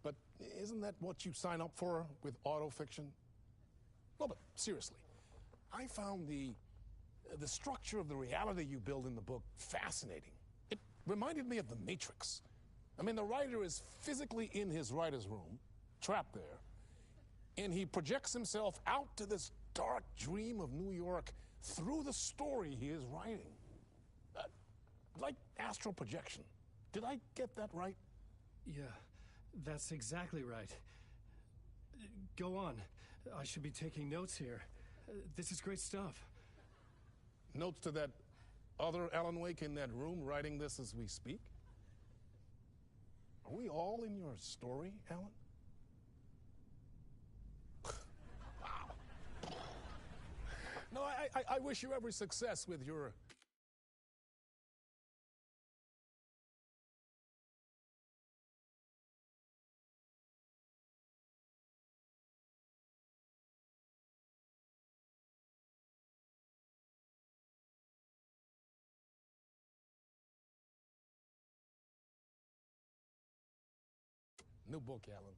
But isn't that what you sign up for with autofiction? No, but seriously, I found the structure of the reality you build in the book fascinating. It reminded me of The Matrix. I mean, the writer is physically in his writer's room, trapped there, and he projects himself out to this dark dream of New York through the story he is writing. Like astral projection. Did I get that right? Yeah, that's exactly right. Go on. I should be taking notes here. This is great stuff. Notes to that other Alan Wake in that room writing this as we speak? Are we all in your story, Alan? Wow. No, I wish you every success with your... new book, Alan.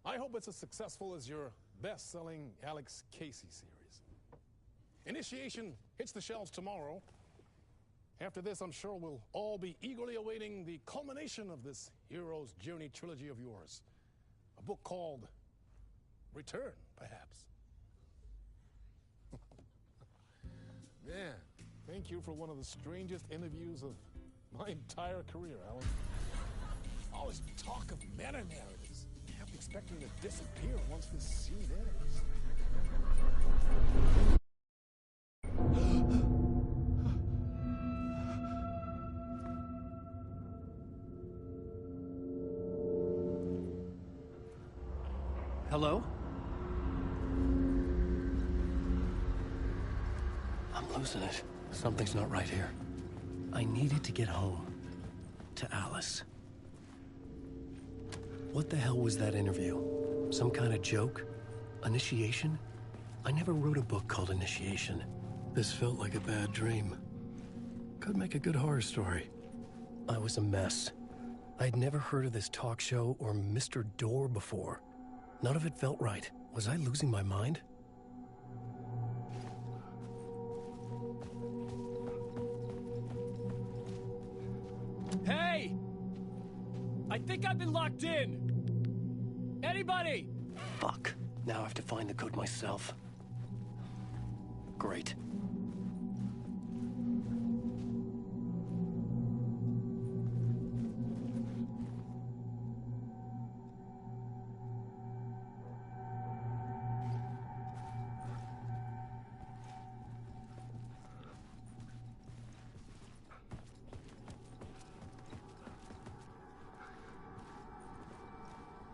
I hope it's as successful as your best-selling Alex Casey series. Initiation hits the shelves tomorrow. After this, I'm sure we'll all be eagerly awaiting the culmination of this hero's journey trilogy of yours. A book called Return, perhaps. Man, thank you for one of the strangest interviews of my entire career, Alan. All this talk of meta-narratives. I kept expecting to disappear once this scene ends. Hello? I'm losing it. Something's not right here. I needed to get home. To Alice. What the hell was that interview? Some kind of joke? Initiation? I never wrote a book called Initiation. This felt like a bad dream. Could make a good horror story. I was a mess. I'd never heard of this talk show or Mr. Door before. None of it felt right. Was I losing my mind? Hey! I think I've been locked in! Anybody? Fuck. Now I have to find the code myself. Great.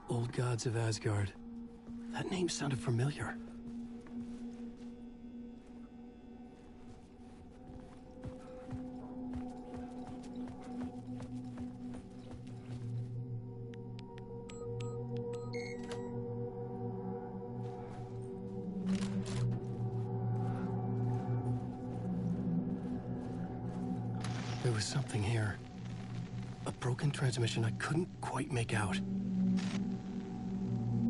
Old Gods of Asgard. That name sounded familiar. There was something here. A broken transmission I couldn't quite make out.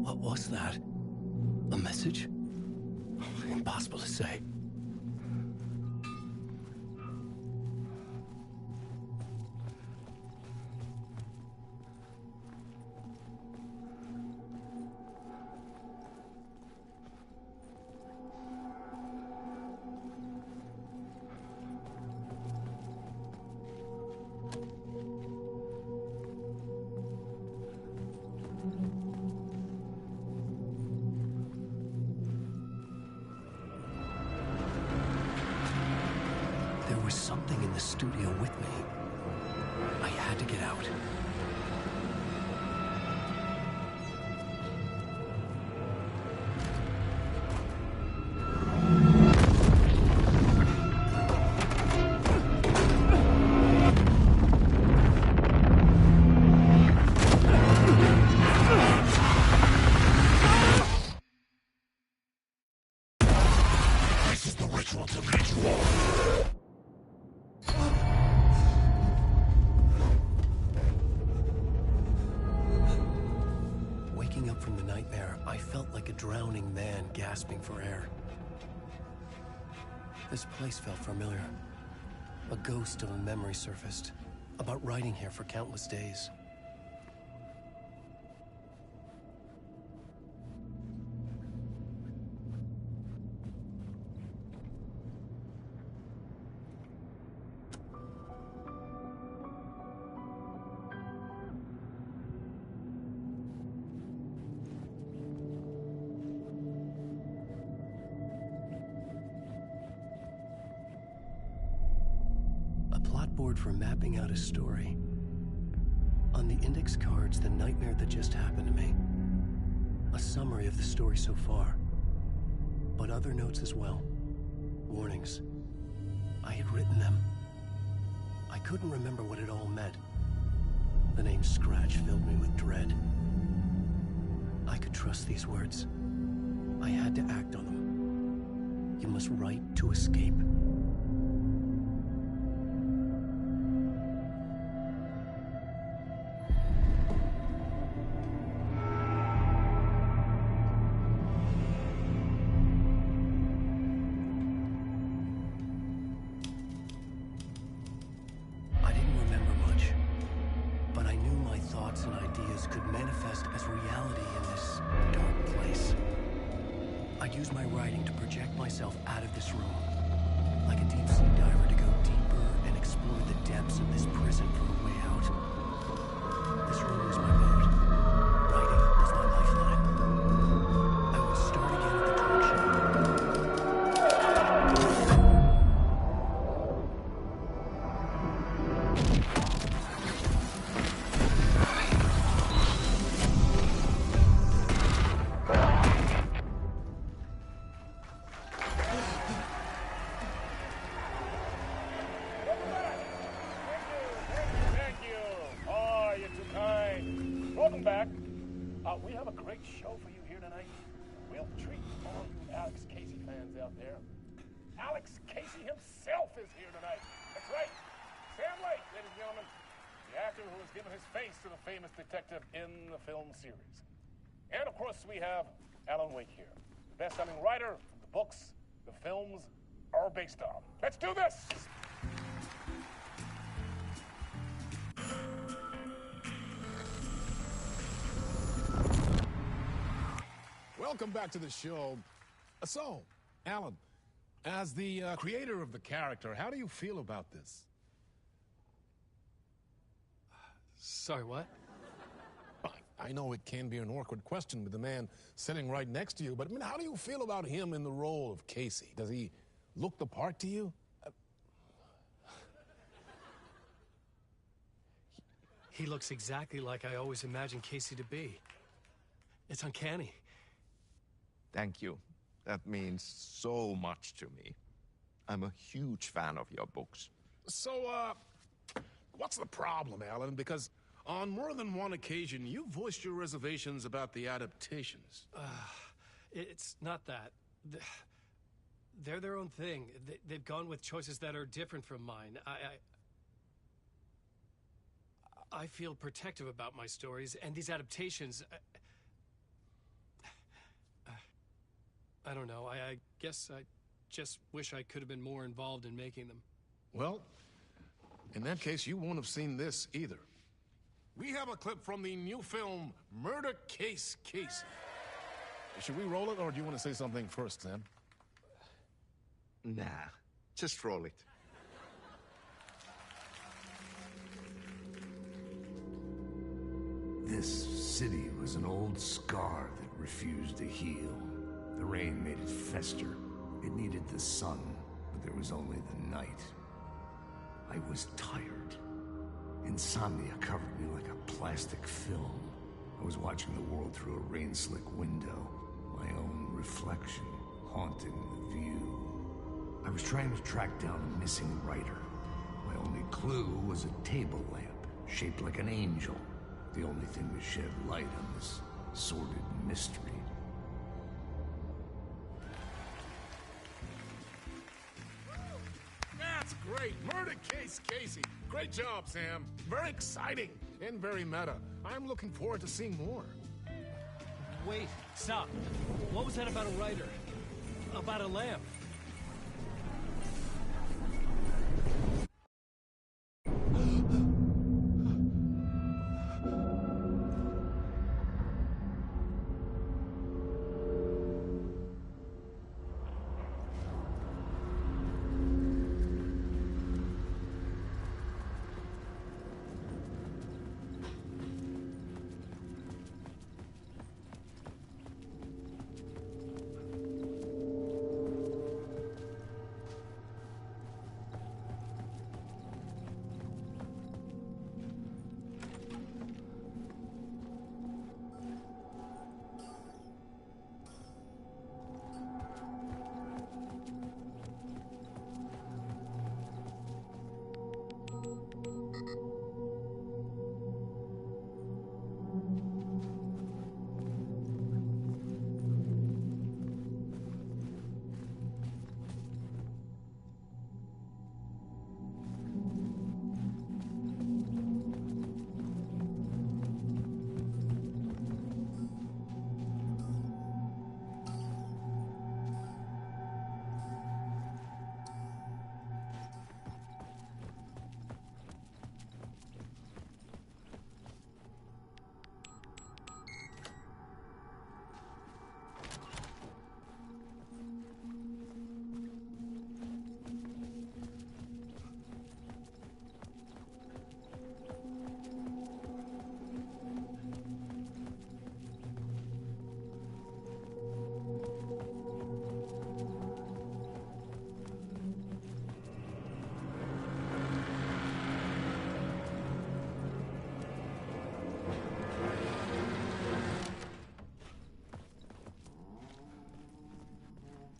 What was that? A message? Impossible to say. There was something in the studio with me. I had to get out. This is the ritual to make you all. Waking up from the nightmare, I felt like a drowning man gasping for air. This place felt familiar. A ghost of a memory surfaced, about riding here for countless days. Board for mapping out a story. On the index cards, the nightmare that just happened to me. A summary of the story so far. But other notes as well. Warnings. I had written them. I couldn't remember what it all meant. The name Scratch filled me with dread. I could trust these words. I had to act on them. You must write to escape. And ideas could manifest as reality in this dark place. I'd use my writing to project myself out of this room, like a deep-sea diver to go deeper and explore the depths of this prison for a way out. This room was my boat. Writing was my lifeline. I would start again at the talk show. Welcome back. We have a great show for you here tonight. Real treat for all you Alex Casey fans out there. Alex Casey himself is here tonight. That's right. Sam Lake, ladies and gentlemen. The actor who has given his face to the famous detective in the film series. And of course, we have Alan Wake here. The best-selling writer from the books the films are based on. Let's do this! Welcome back to the show. So, Alan, as the creator of the character, how do you feel about this? Sorry, what? I know it can be an awkward question with the man sitting right next to you, but I mean, how do you feel about him in the role of Casey? Does he look the part to you? He looks exactly like I always imagined Casey to be. It's uncanny. Thank you. That means so much to me. I'm a huge fan of your books. So, what's the problem, Alan? Because on more than one occasion, you voiced your reservations about the adaptations. It's not that. They're their own thing. They've gone with choices that are different from mine. I feel protective about my stories, and these adaptations... I don't know. I guess I just wish I could have been more involved in making them. Well, in that case, you won't have seen this either. We have a clip from the new film, Murder Case Casey. Should we roll it, or do you want to say something first, Sam? Nah, just roll it. This city was an old scar that refused to heal. The rain made it fester. It needed the sun, but there was only the night. I was tired. Insomnia covered me like a plastic film. I was watching the world through a rain-slick window, my own reflection haunting the view. I was trying to track down a missing writer. My only clue was a table lamp, shaped like an angel. The only thing to shed light on this sordid mystery. That's great! Murder Case Casey! Great job, Sam. Very exciting and very meta. I'm looking forward to seeing more. Wait, stop. What was that about a writer? About a lamp?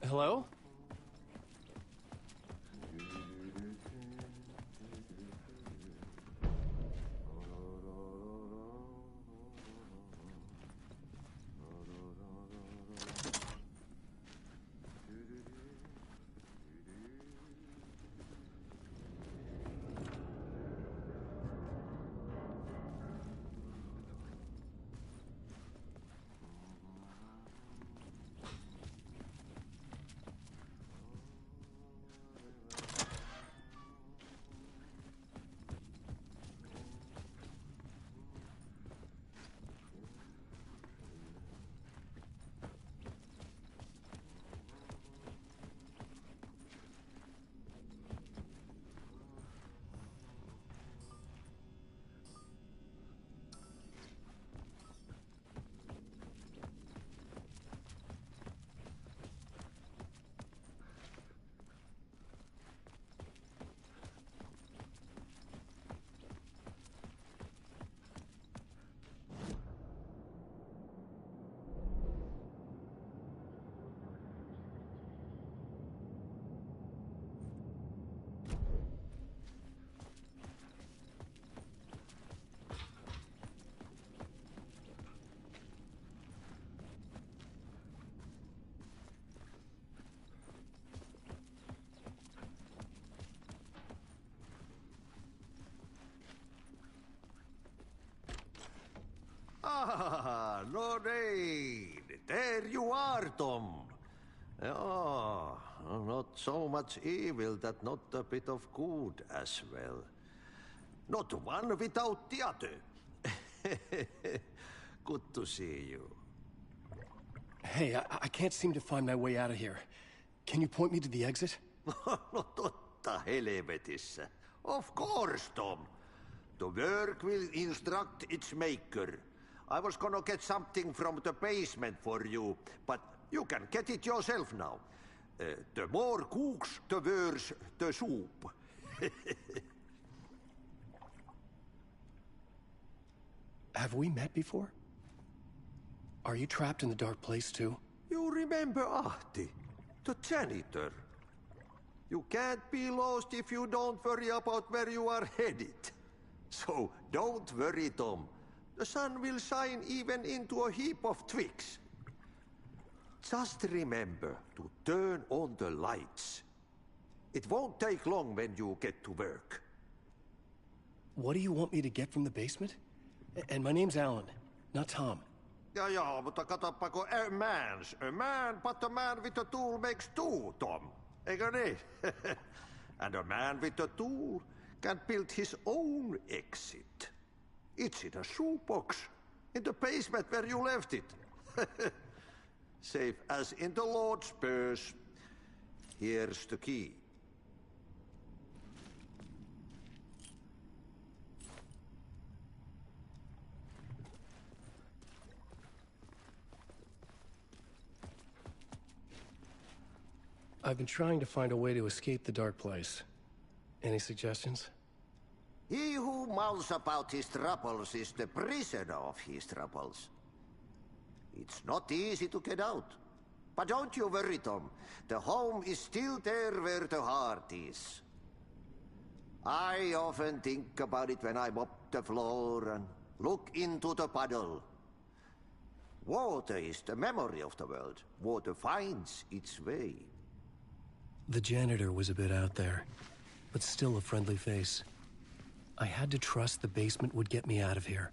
Hello? Lemonade! There you are, Tom. Oh, not so much evil that not a bit of good as well. Not one without the other. Good to see you. Hey, I can't seem to find my way out of here. Can you point me to the exit? No totta helvetissä. Of course, Tom. The work will instruct its maker. I was gonna get something from the basement for you, but you can get it yourself now. The more cooks, the worse the soup. Have we met before? Are you trapped in the dark place too? You remember Ahti, the janitor. You can't be lost if you don't worry about where you are headed. So don't worry, Tom. The sun will shine even into a heap of twigs. Just remember to turn on the lights. It won't take long when you get to work. What do you want me to get from the basement? And my name's Alan, not Tom. Ja, mutta katsoppa, a man, but a man with a tool makes two, Tom. Eikö niin? And a man with a tool can build his own exit. It's in a shoebox, in the basement where you left it. Safe as in the Lord's purse. Here's the key. I've been trying to find a way to escape the dark place. Any suggestions? He who mouths about his troubles is the prisoner of his troubles. It's not easy to get out. But don't you worry, Tom. The home is still there where the heart is. I often think about it when I mop the floor and look into the puddle. Water is the memory of the world. Water finds its way. The janitor was a bit out there, but still a friendly face. I had to trust the basement would get me out of here.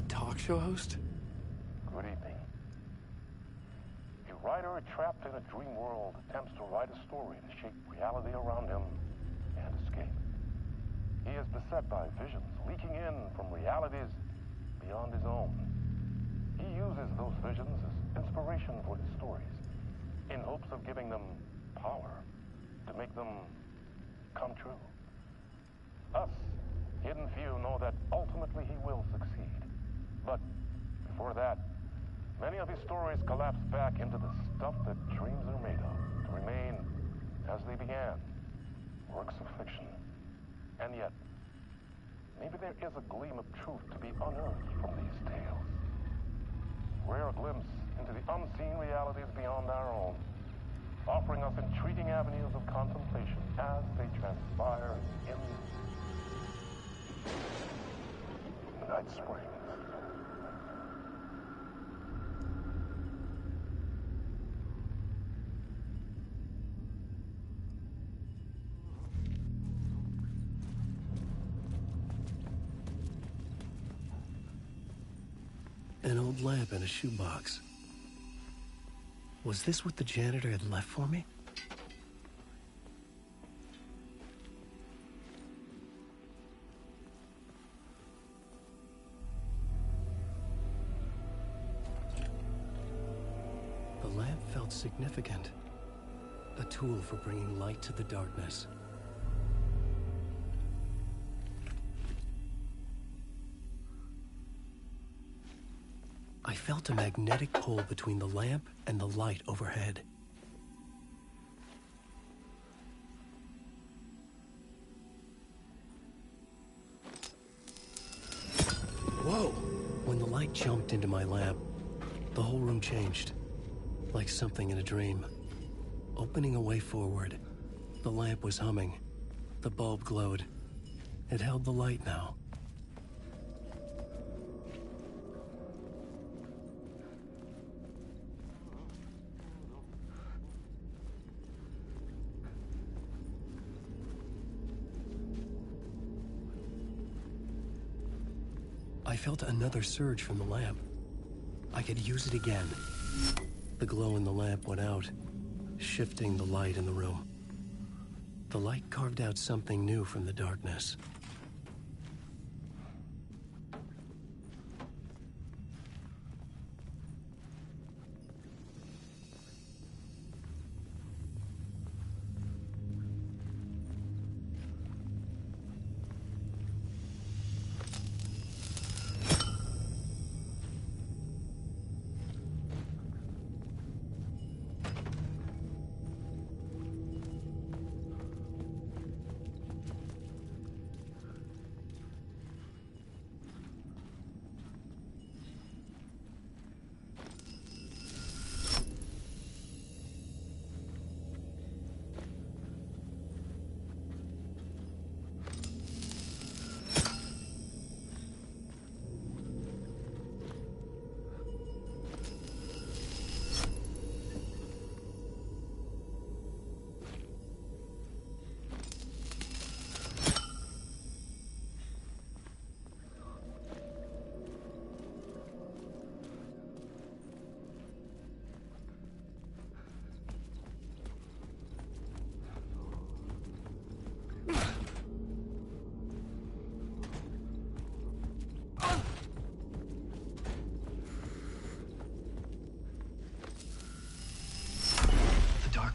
Talk show host? Good evening. A writer trapped in a dream world attempts to write a story to shape reality around him and escape. He is beset by visions leaking in from realities beyond his own. He uses those visions as inspiration for his stories, in hopes of giving them power to make them come true. Us, Hidden Few, know that ultimately he will succeed. But before that, many of his stories collapse back into the stuff that dreams are made of, to remain as they began, works of fiction. And yet, maybe there is a gleam of truth to be unearthed from these tales. Rare glimpse into the unseen realities beyond our own, offering us intriguing avenues of contemplation as they transpire in Night Springs. An old lamp in a shoebox. Was this what the janitor had left for me? The lamp felt significant. A tool for bringing light to the darkness. I felt a magnetic pull between the lamp and the light overhead. Whoa! When the light jumped into my lamp, the whole room changed, like something in a dream. Opening a way forward, the lamp was humming. The bulb glowed. It held the light now. I felt another surge from the lamp. I could use it again. The glow in the lamp went out, shifting the light in the room. The light carved out something new from the darkness.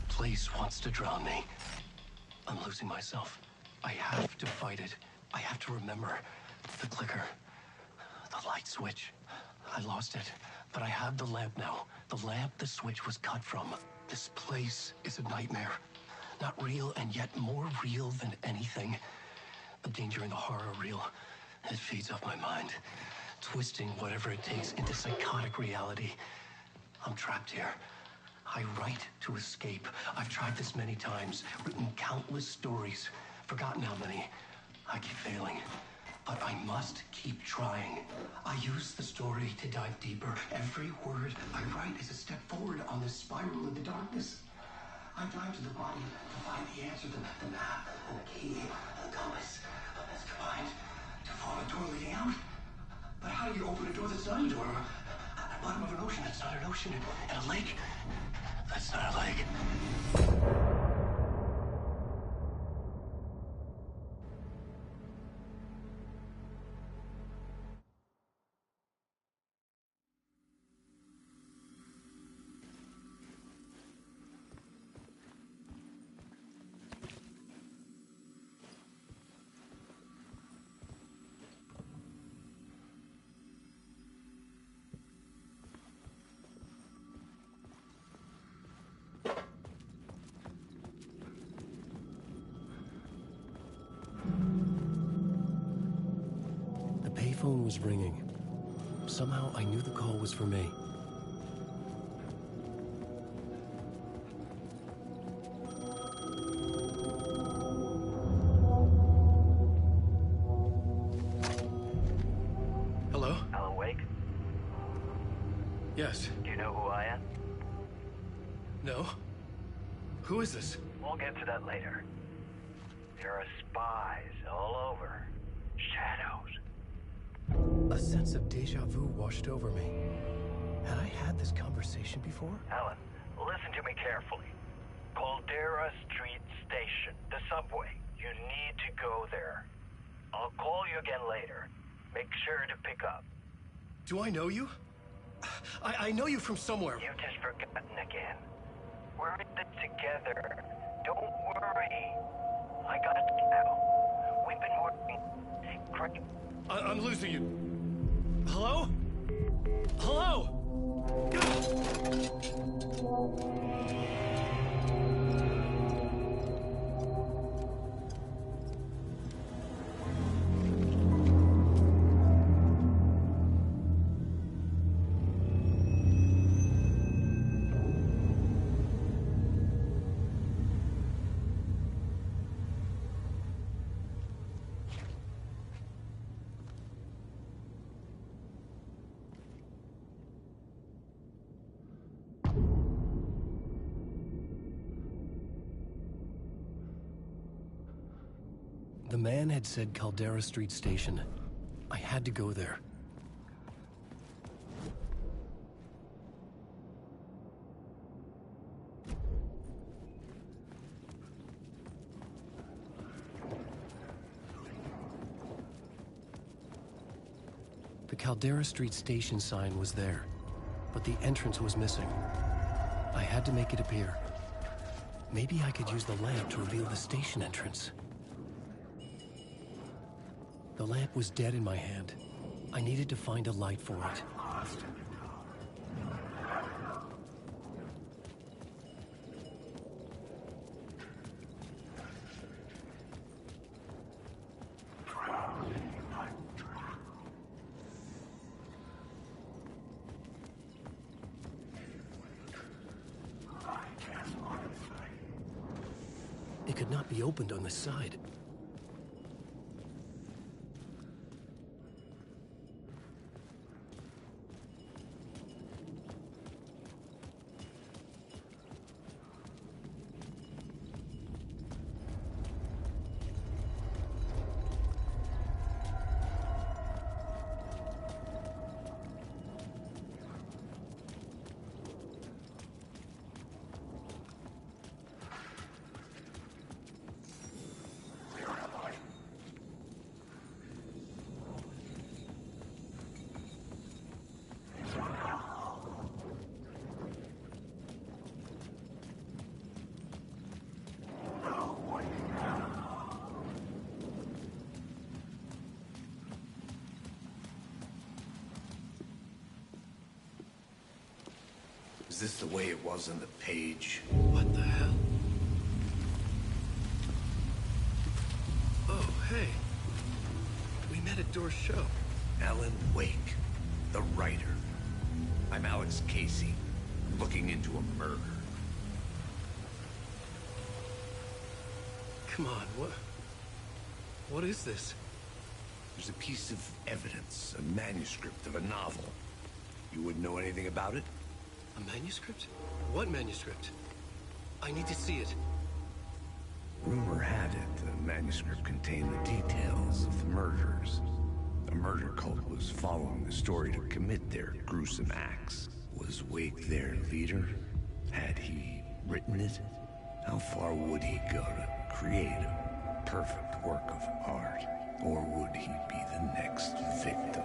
Place wants to drown me. I'm losing myself. I have to fight it. I have to remember. The clicker. The light switch. I lost it, but I have the lamp now. The lamp the switch was cut from. This place is a nightmare. Not real, and yet more real than anything. The danger and the horror are real. It feeds off my mind, twisting whatever it takes into psychotic reality. I'm trapped here. I write to escape. I've tried this many times, written countless stories, forgotten how many. I keep failing, but I must keep trying. I use the story to dive deeper. Every word I write is a step forward on this spiral of the darkness. I dive to the body to find the answer, the map, and the key, and the compass. That's combined to form a door leading out. But how do you open a door that's not a door? At the bottom of an ocean that's not an ocean, and a lake that's not a lake. was ringing. Somehow I knew the call was for me. Hello? Alan Wake? Yes. Do you know who I am? No? Who is this? We'll get to that later. There are spies all over. Shadows. A sense of deja vu washed over me. Had I had this conversation before? Alan, listen to me carefully. Caldera Street Station, the subway. You need to go there. I'll call you again later. Make sure to pick up. Do I know you? I know you from somewhere. You've just forgotten again. We're in it together. Don't worry. I got you now. We've been working great. I'm losing you. Hello? Hello? The man had said Caldera Street Station. I had to go there. The Caldera Street Station sign was there, but the entrance was missing. I had to make it appear. Maybe I could use the lamp to reveal the station entrance. The lamp was dead in my hand. I needed to find a light for it. It could not be opened on the side. Is this the way it was on the page? What the hell? Oh, hey. We met at Door's show. Alan Wake, the writer. I'm Alex Casey, looking into a murder. Come on, what is this? There's a piece of evidence, a manuscript of a novel. You wouldn't know anything about it? A manuscript? What manuscript? I need to see it. Rumor had it the manuscript contained the details of the murders. A murder cult was following the story to commit their gruesome acts. Was Wake their leader? Had he written it? How far would he go to create a perfect work of art? Or would he be the next victim?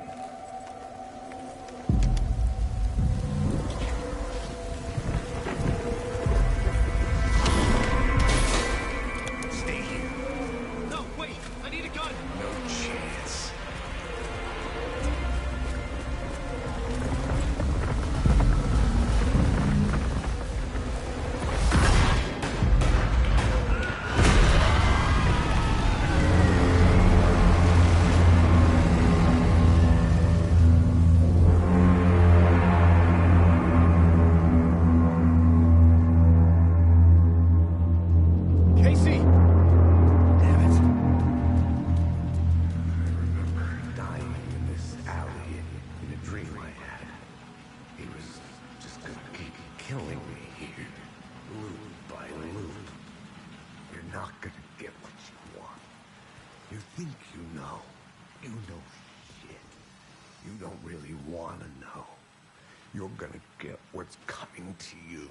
killing me here, loot by loot. You're not gonna get what you want. You think you know. You know shit. You don't really want to know. You're gonna get what's coming to you.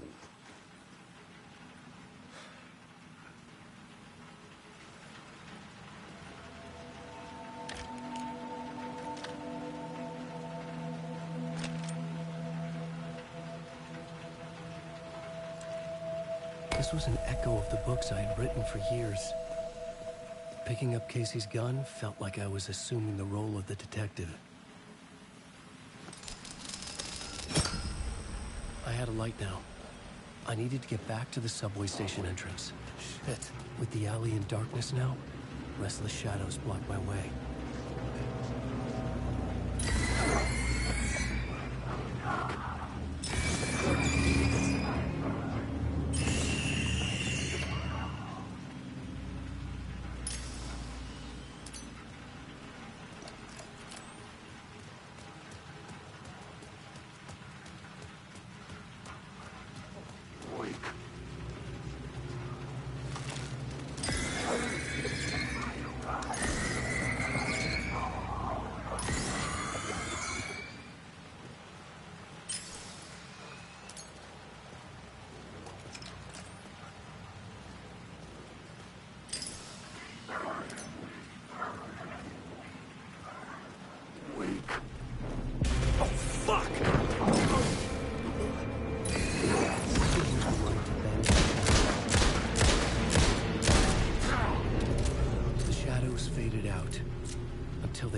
This was an echo of the books I had written for years. Picking up Casey's gun felt like I was assuming the role of the detective. I had a light now. I needed to get back to the subway station entrance. Shit. With the alley in darkness now, restless shadows blocked my way.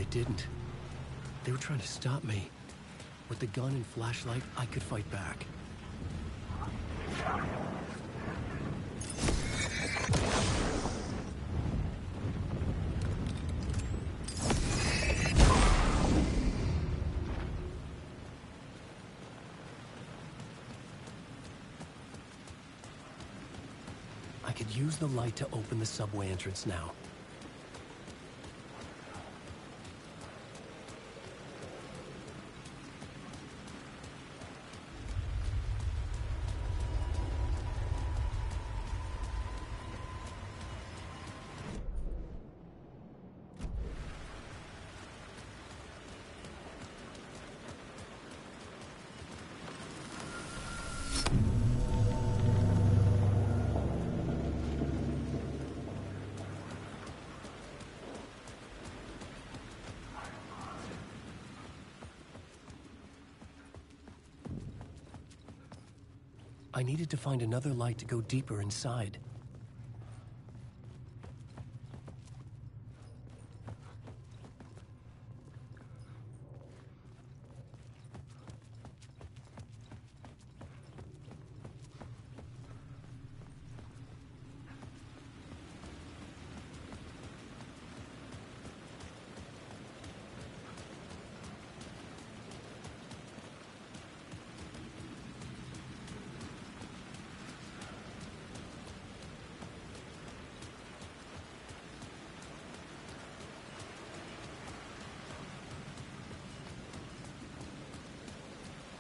Didn't. They were trying to stop me. With the gun and flashlight, I could fight back. I could use the light to open the subway entrance now. I needed to find another light to go deeper inside.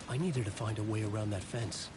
I needed to find a way around that fence.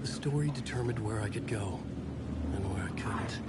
The story determined where I could go, and where I couldn't.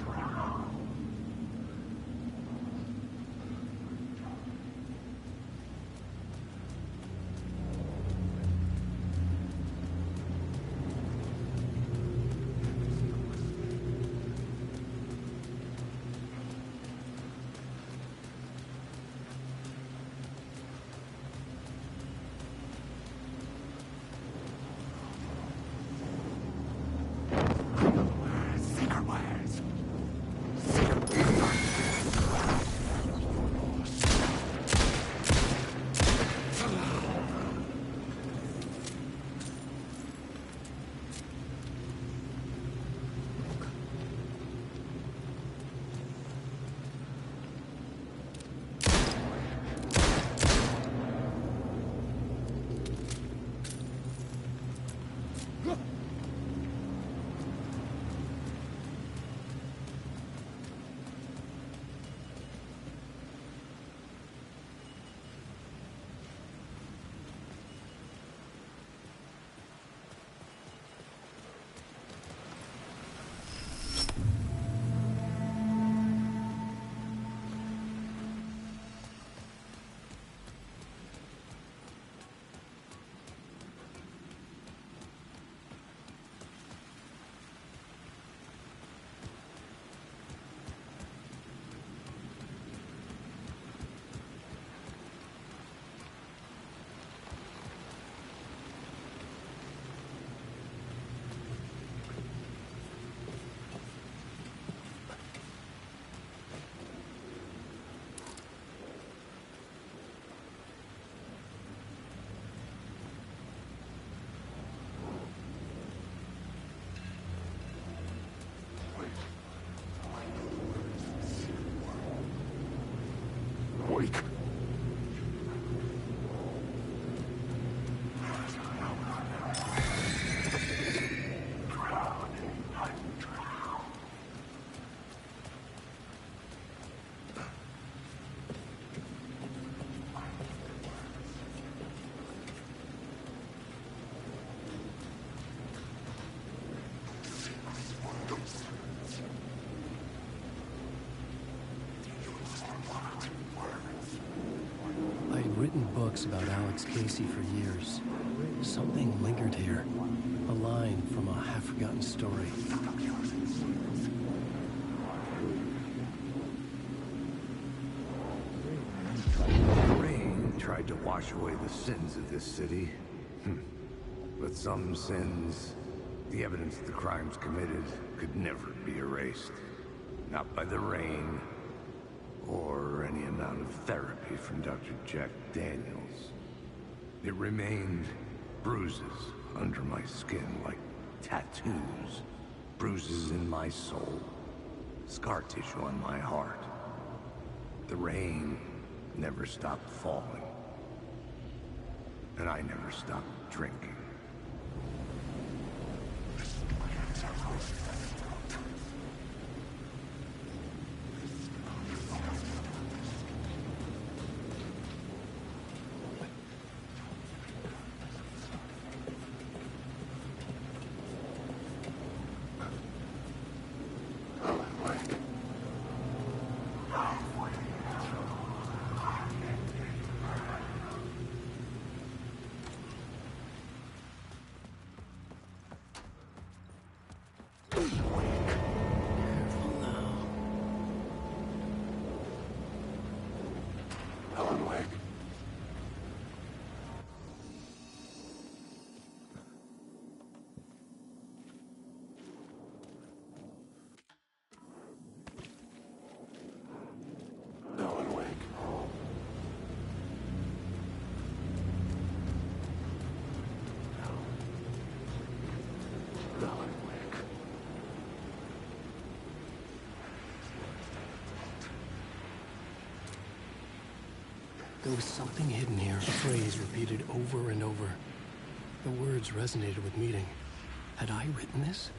Wake. Books about Alex Casey for years. Something lingered here. A line from a half-forgotten story. The rain tried to wash away the sins of this city. But some sins, the evidence of the crimes committed, could never be erased. Not by the rain, or any amount of therapy from Dr. Jack Daniels. It remained bruises under my skin like tattoos, bruises in my soul, scar tissue on my heart. The rain never stopped falling, and I never stopped drinking. There was something hidden here, a phrase repeated over and over. The words resonated with meaning. Had I written this?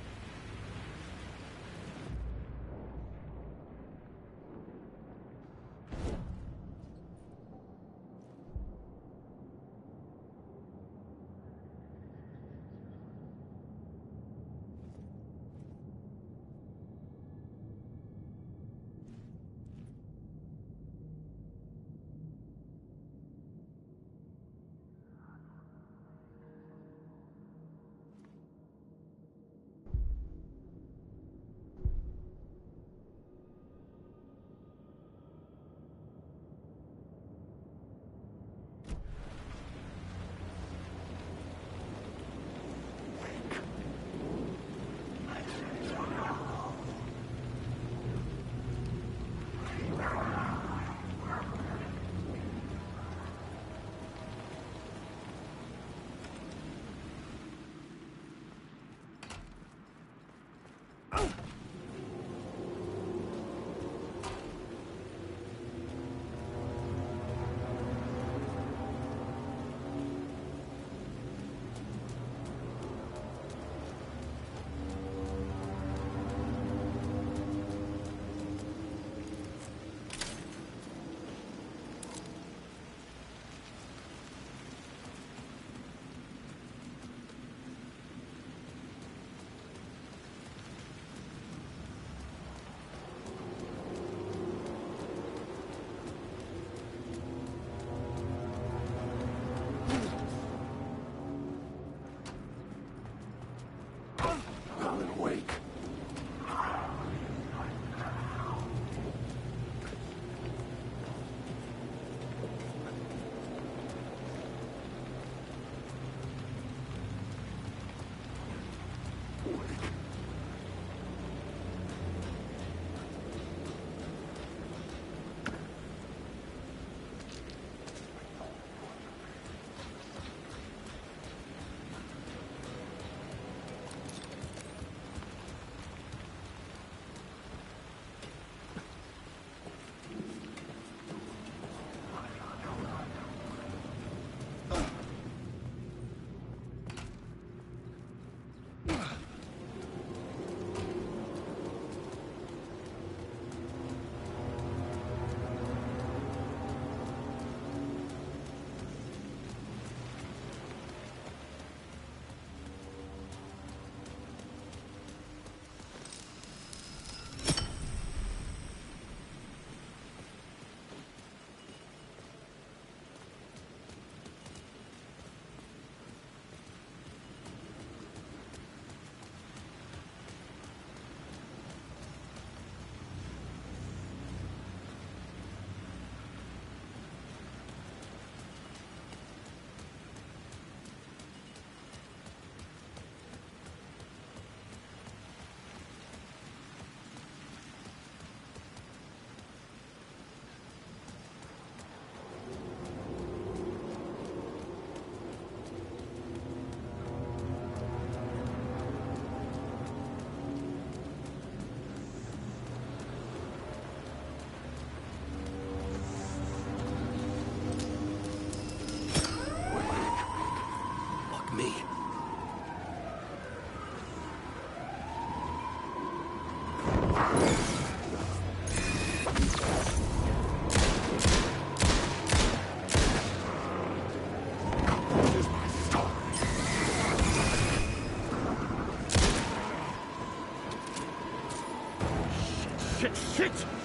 Shit!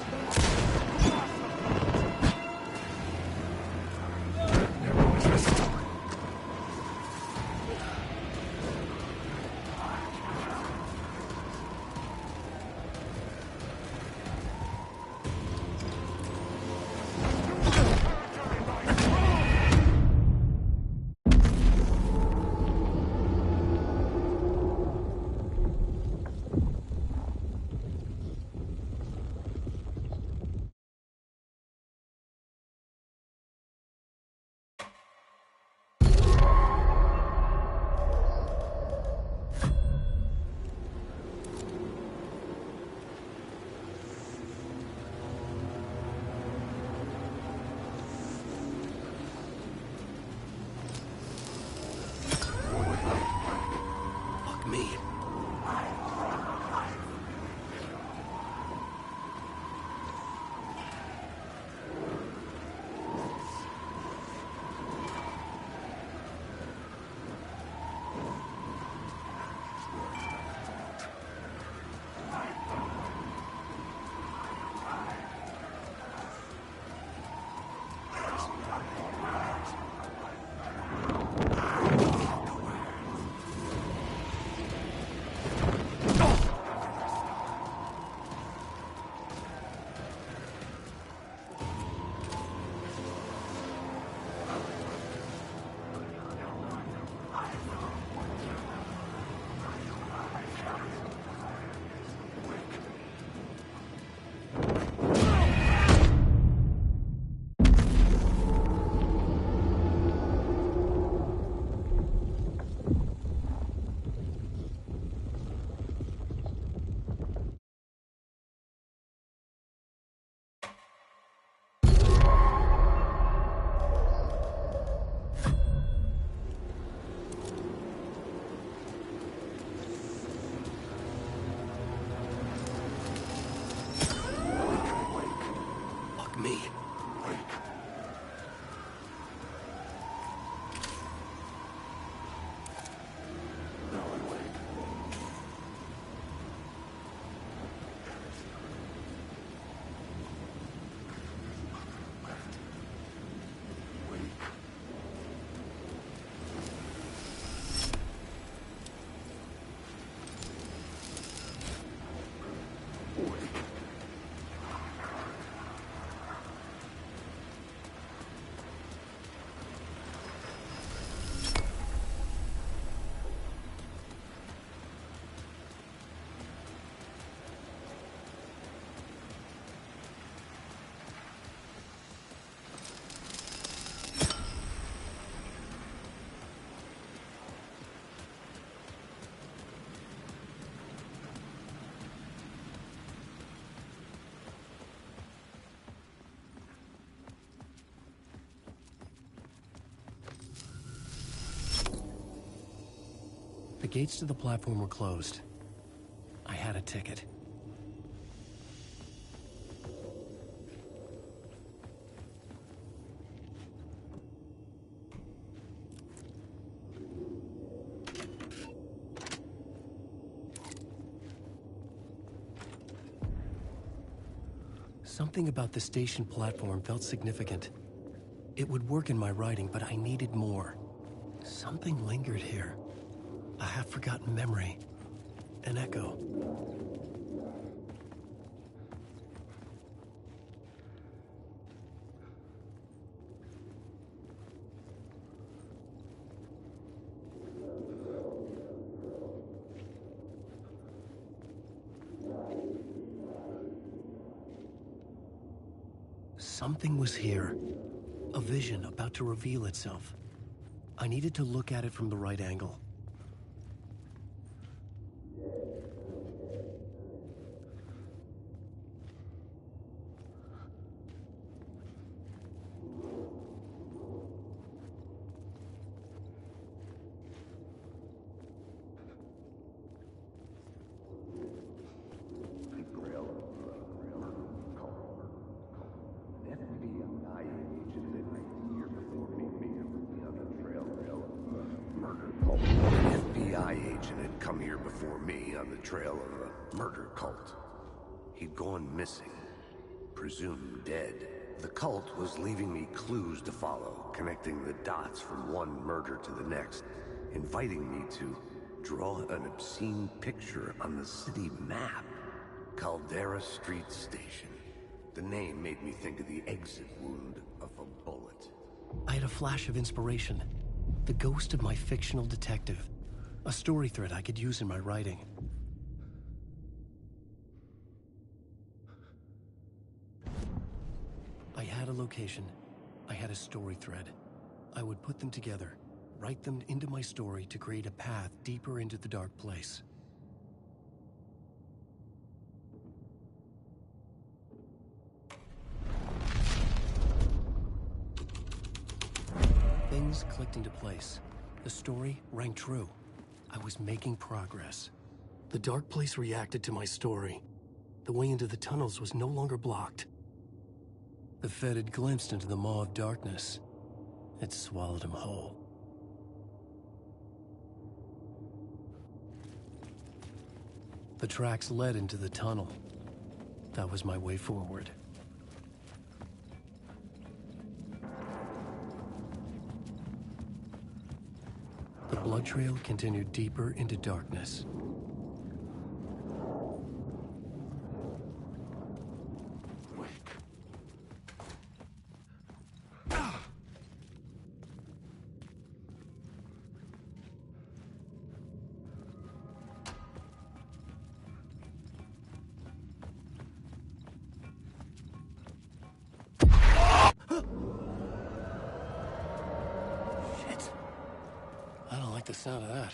The gates to the platform were closed. I had a ticket. Something about the station platform felt significant. It would work in my writing, but I needed more. Something lingered here. A half-forgotten memory. An echo. Something was here. A vision about to reveal itself. I needed to look at it from the right angle. Trail of a murder cult. He'd gone missing presumed dead. The cult was leaving me clues to follow, connecting the dots from one murder to the next, inviting me to draw an obscene picture on the city map. Caldera Street Station. The name made me think of the exit wound of a bullet. I had a flash of inspiration. The ghost of my fictional detective. A story thread I could use in my writing. I had a location. I had a story thread. I would put them together, write them into my story to create a path deeper into the dark place. Things clicked into place. The story rang true. I was making progress. The dark place reacted to my story. The way into the tunnels was no longer blocked. The Fed had glimpsed into the maw of darkness. It swallowed him whole. The tracks led into the tunnel. That was my way forward. The blood trail continued deeper into darkness. The sound of that.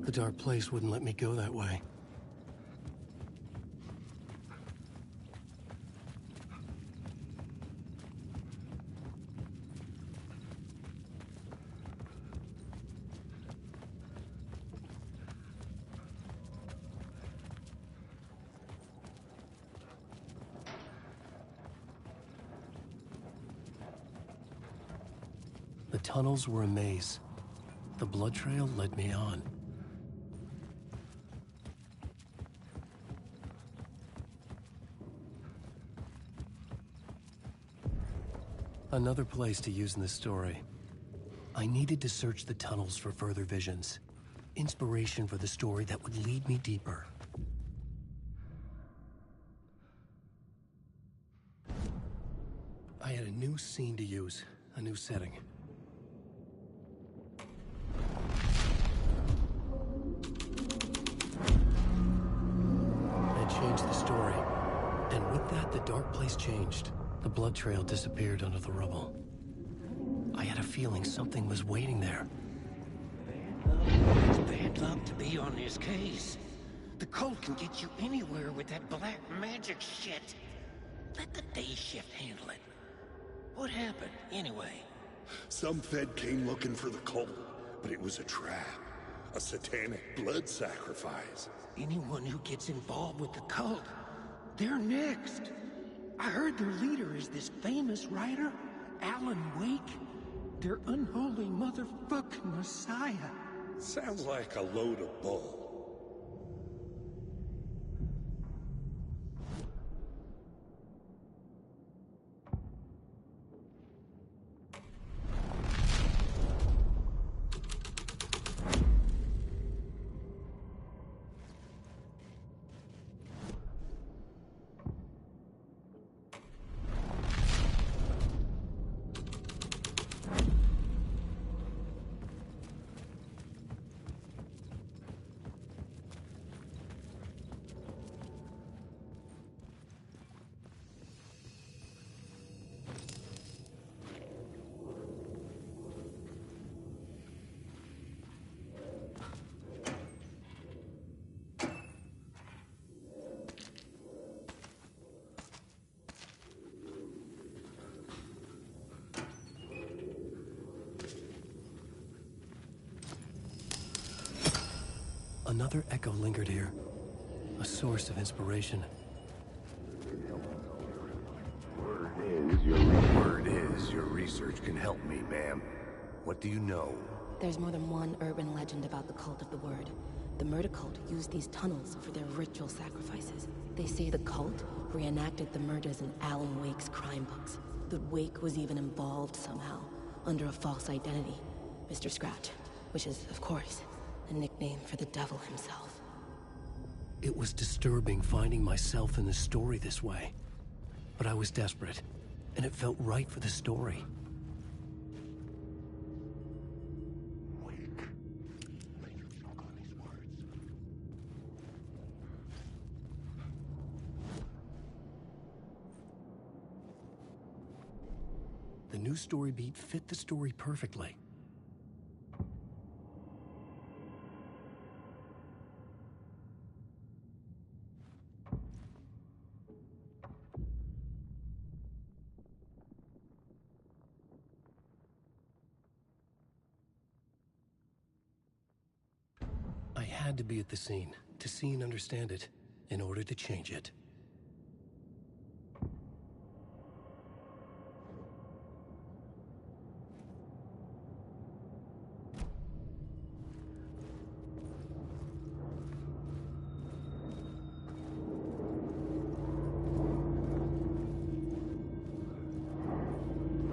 The dark place wouldn't let me go that way. The tunnels were a maze. The blood trail led me on. Another place to use in this story. I needed to search the tunnels for further visions. Inspiration for the story that would lead me deeper. I had a new scene to use, a new setting. I changed the story, and with that, the dark place changed. The blood trail disappeared under the rubble. I had a feeling something was waiting there. It's bad luck to be on this case. The cult can get you anywhere with that black magic shit. Let the day shift handle it. What happened, anyway? Some Fed came looking for the cult, but it was a trap. A satanic blood sacrifice. Anyone who gets involved with the cult, they're next. I heard their leader is this famous writer, Alan Wake. Their unholy motherfucking messiah. Sounds like a load of bull. Another echo lingered here. A source of inspiration. Word is your research can help me, ma'am. What do you know? There's more than one urban legend about the Cult of the Word. The murder cult used these tunnels for their ritual sacrifices. They say the cult reenacted the murders in Alan Wake's crime books. That Wake was even involved somehow, under a false identity. Mr. Scratch, which is, of course, a nickname for the devil himself. It was disturbing finding myself in the story this way. But I was desperate, and it felt right for the story. The new story beat fit the story perfectly. I had to be at the scene, to see and understand it, in order to change it.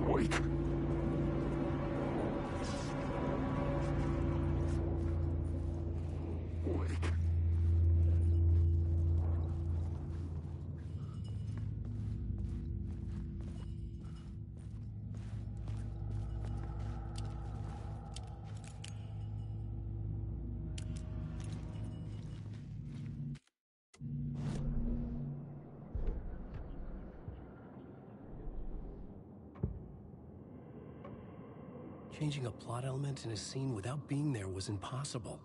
Wake. Changing a plot element in a scene without being there was impossible.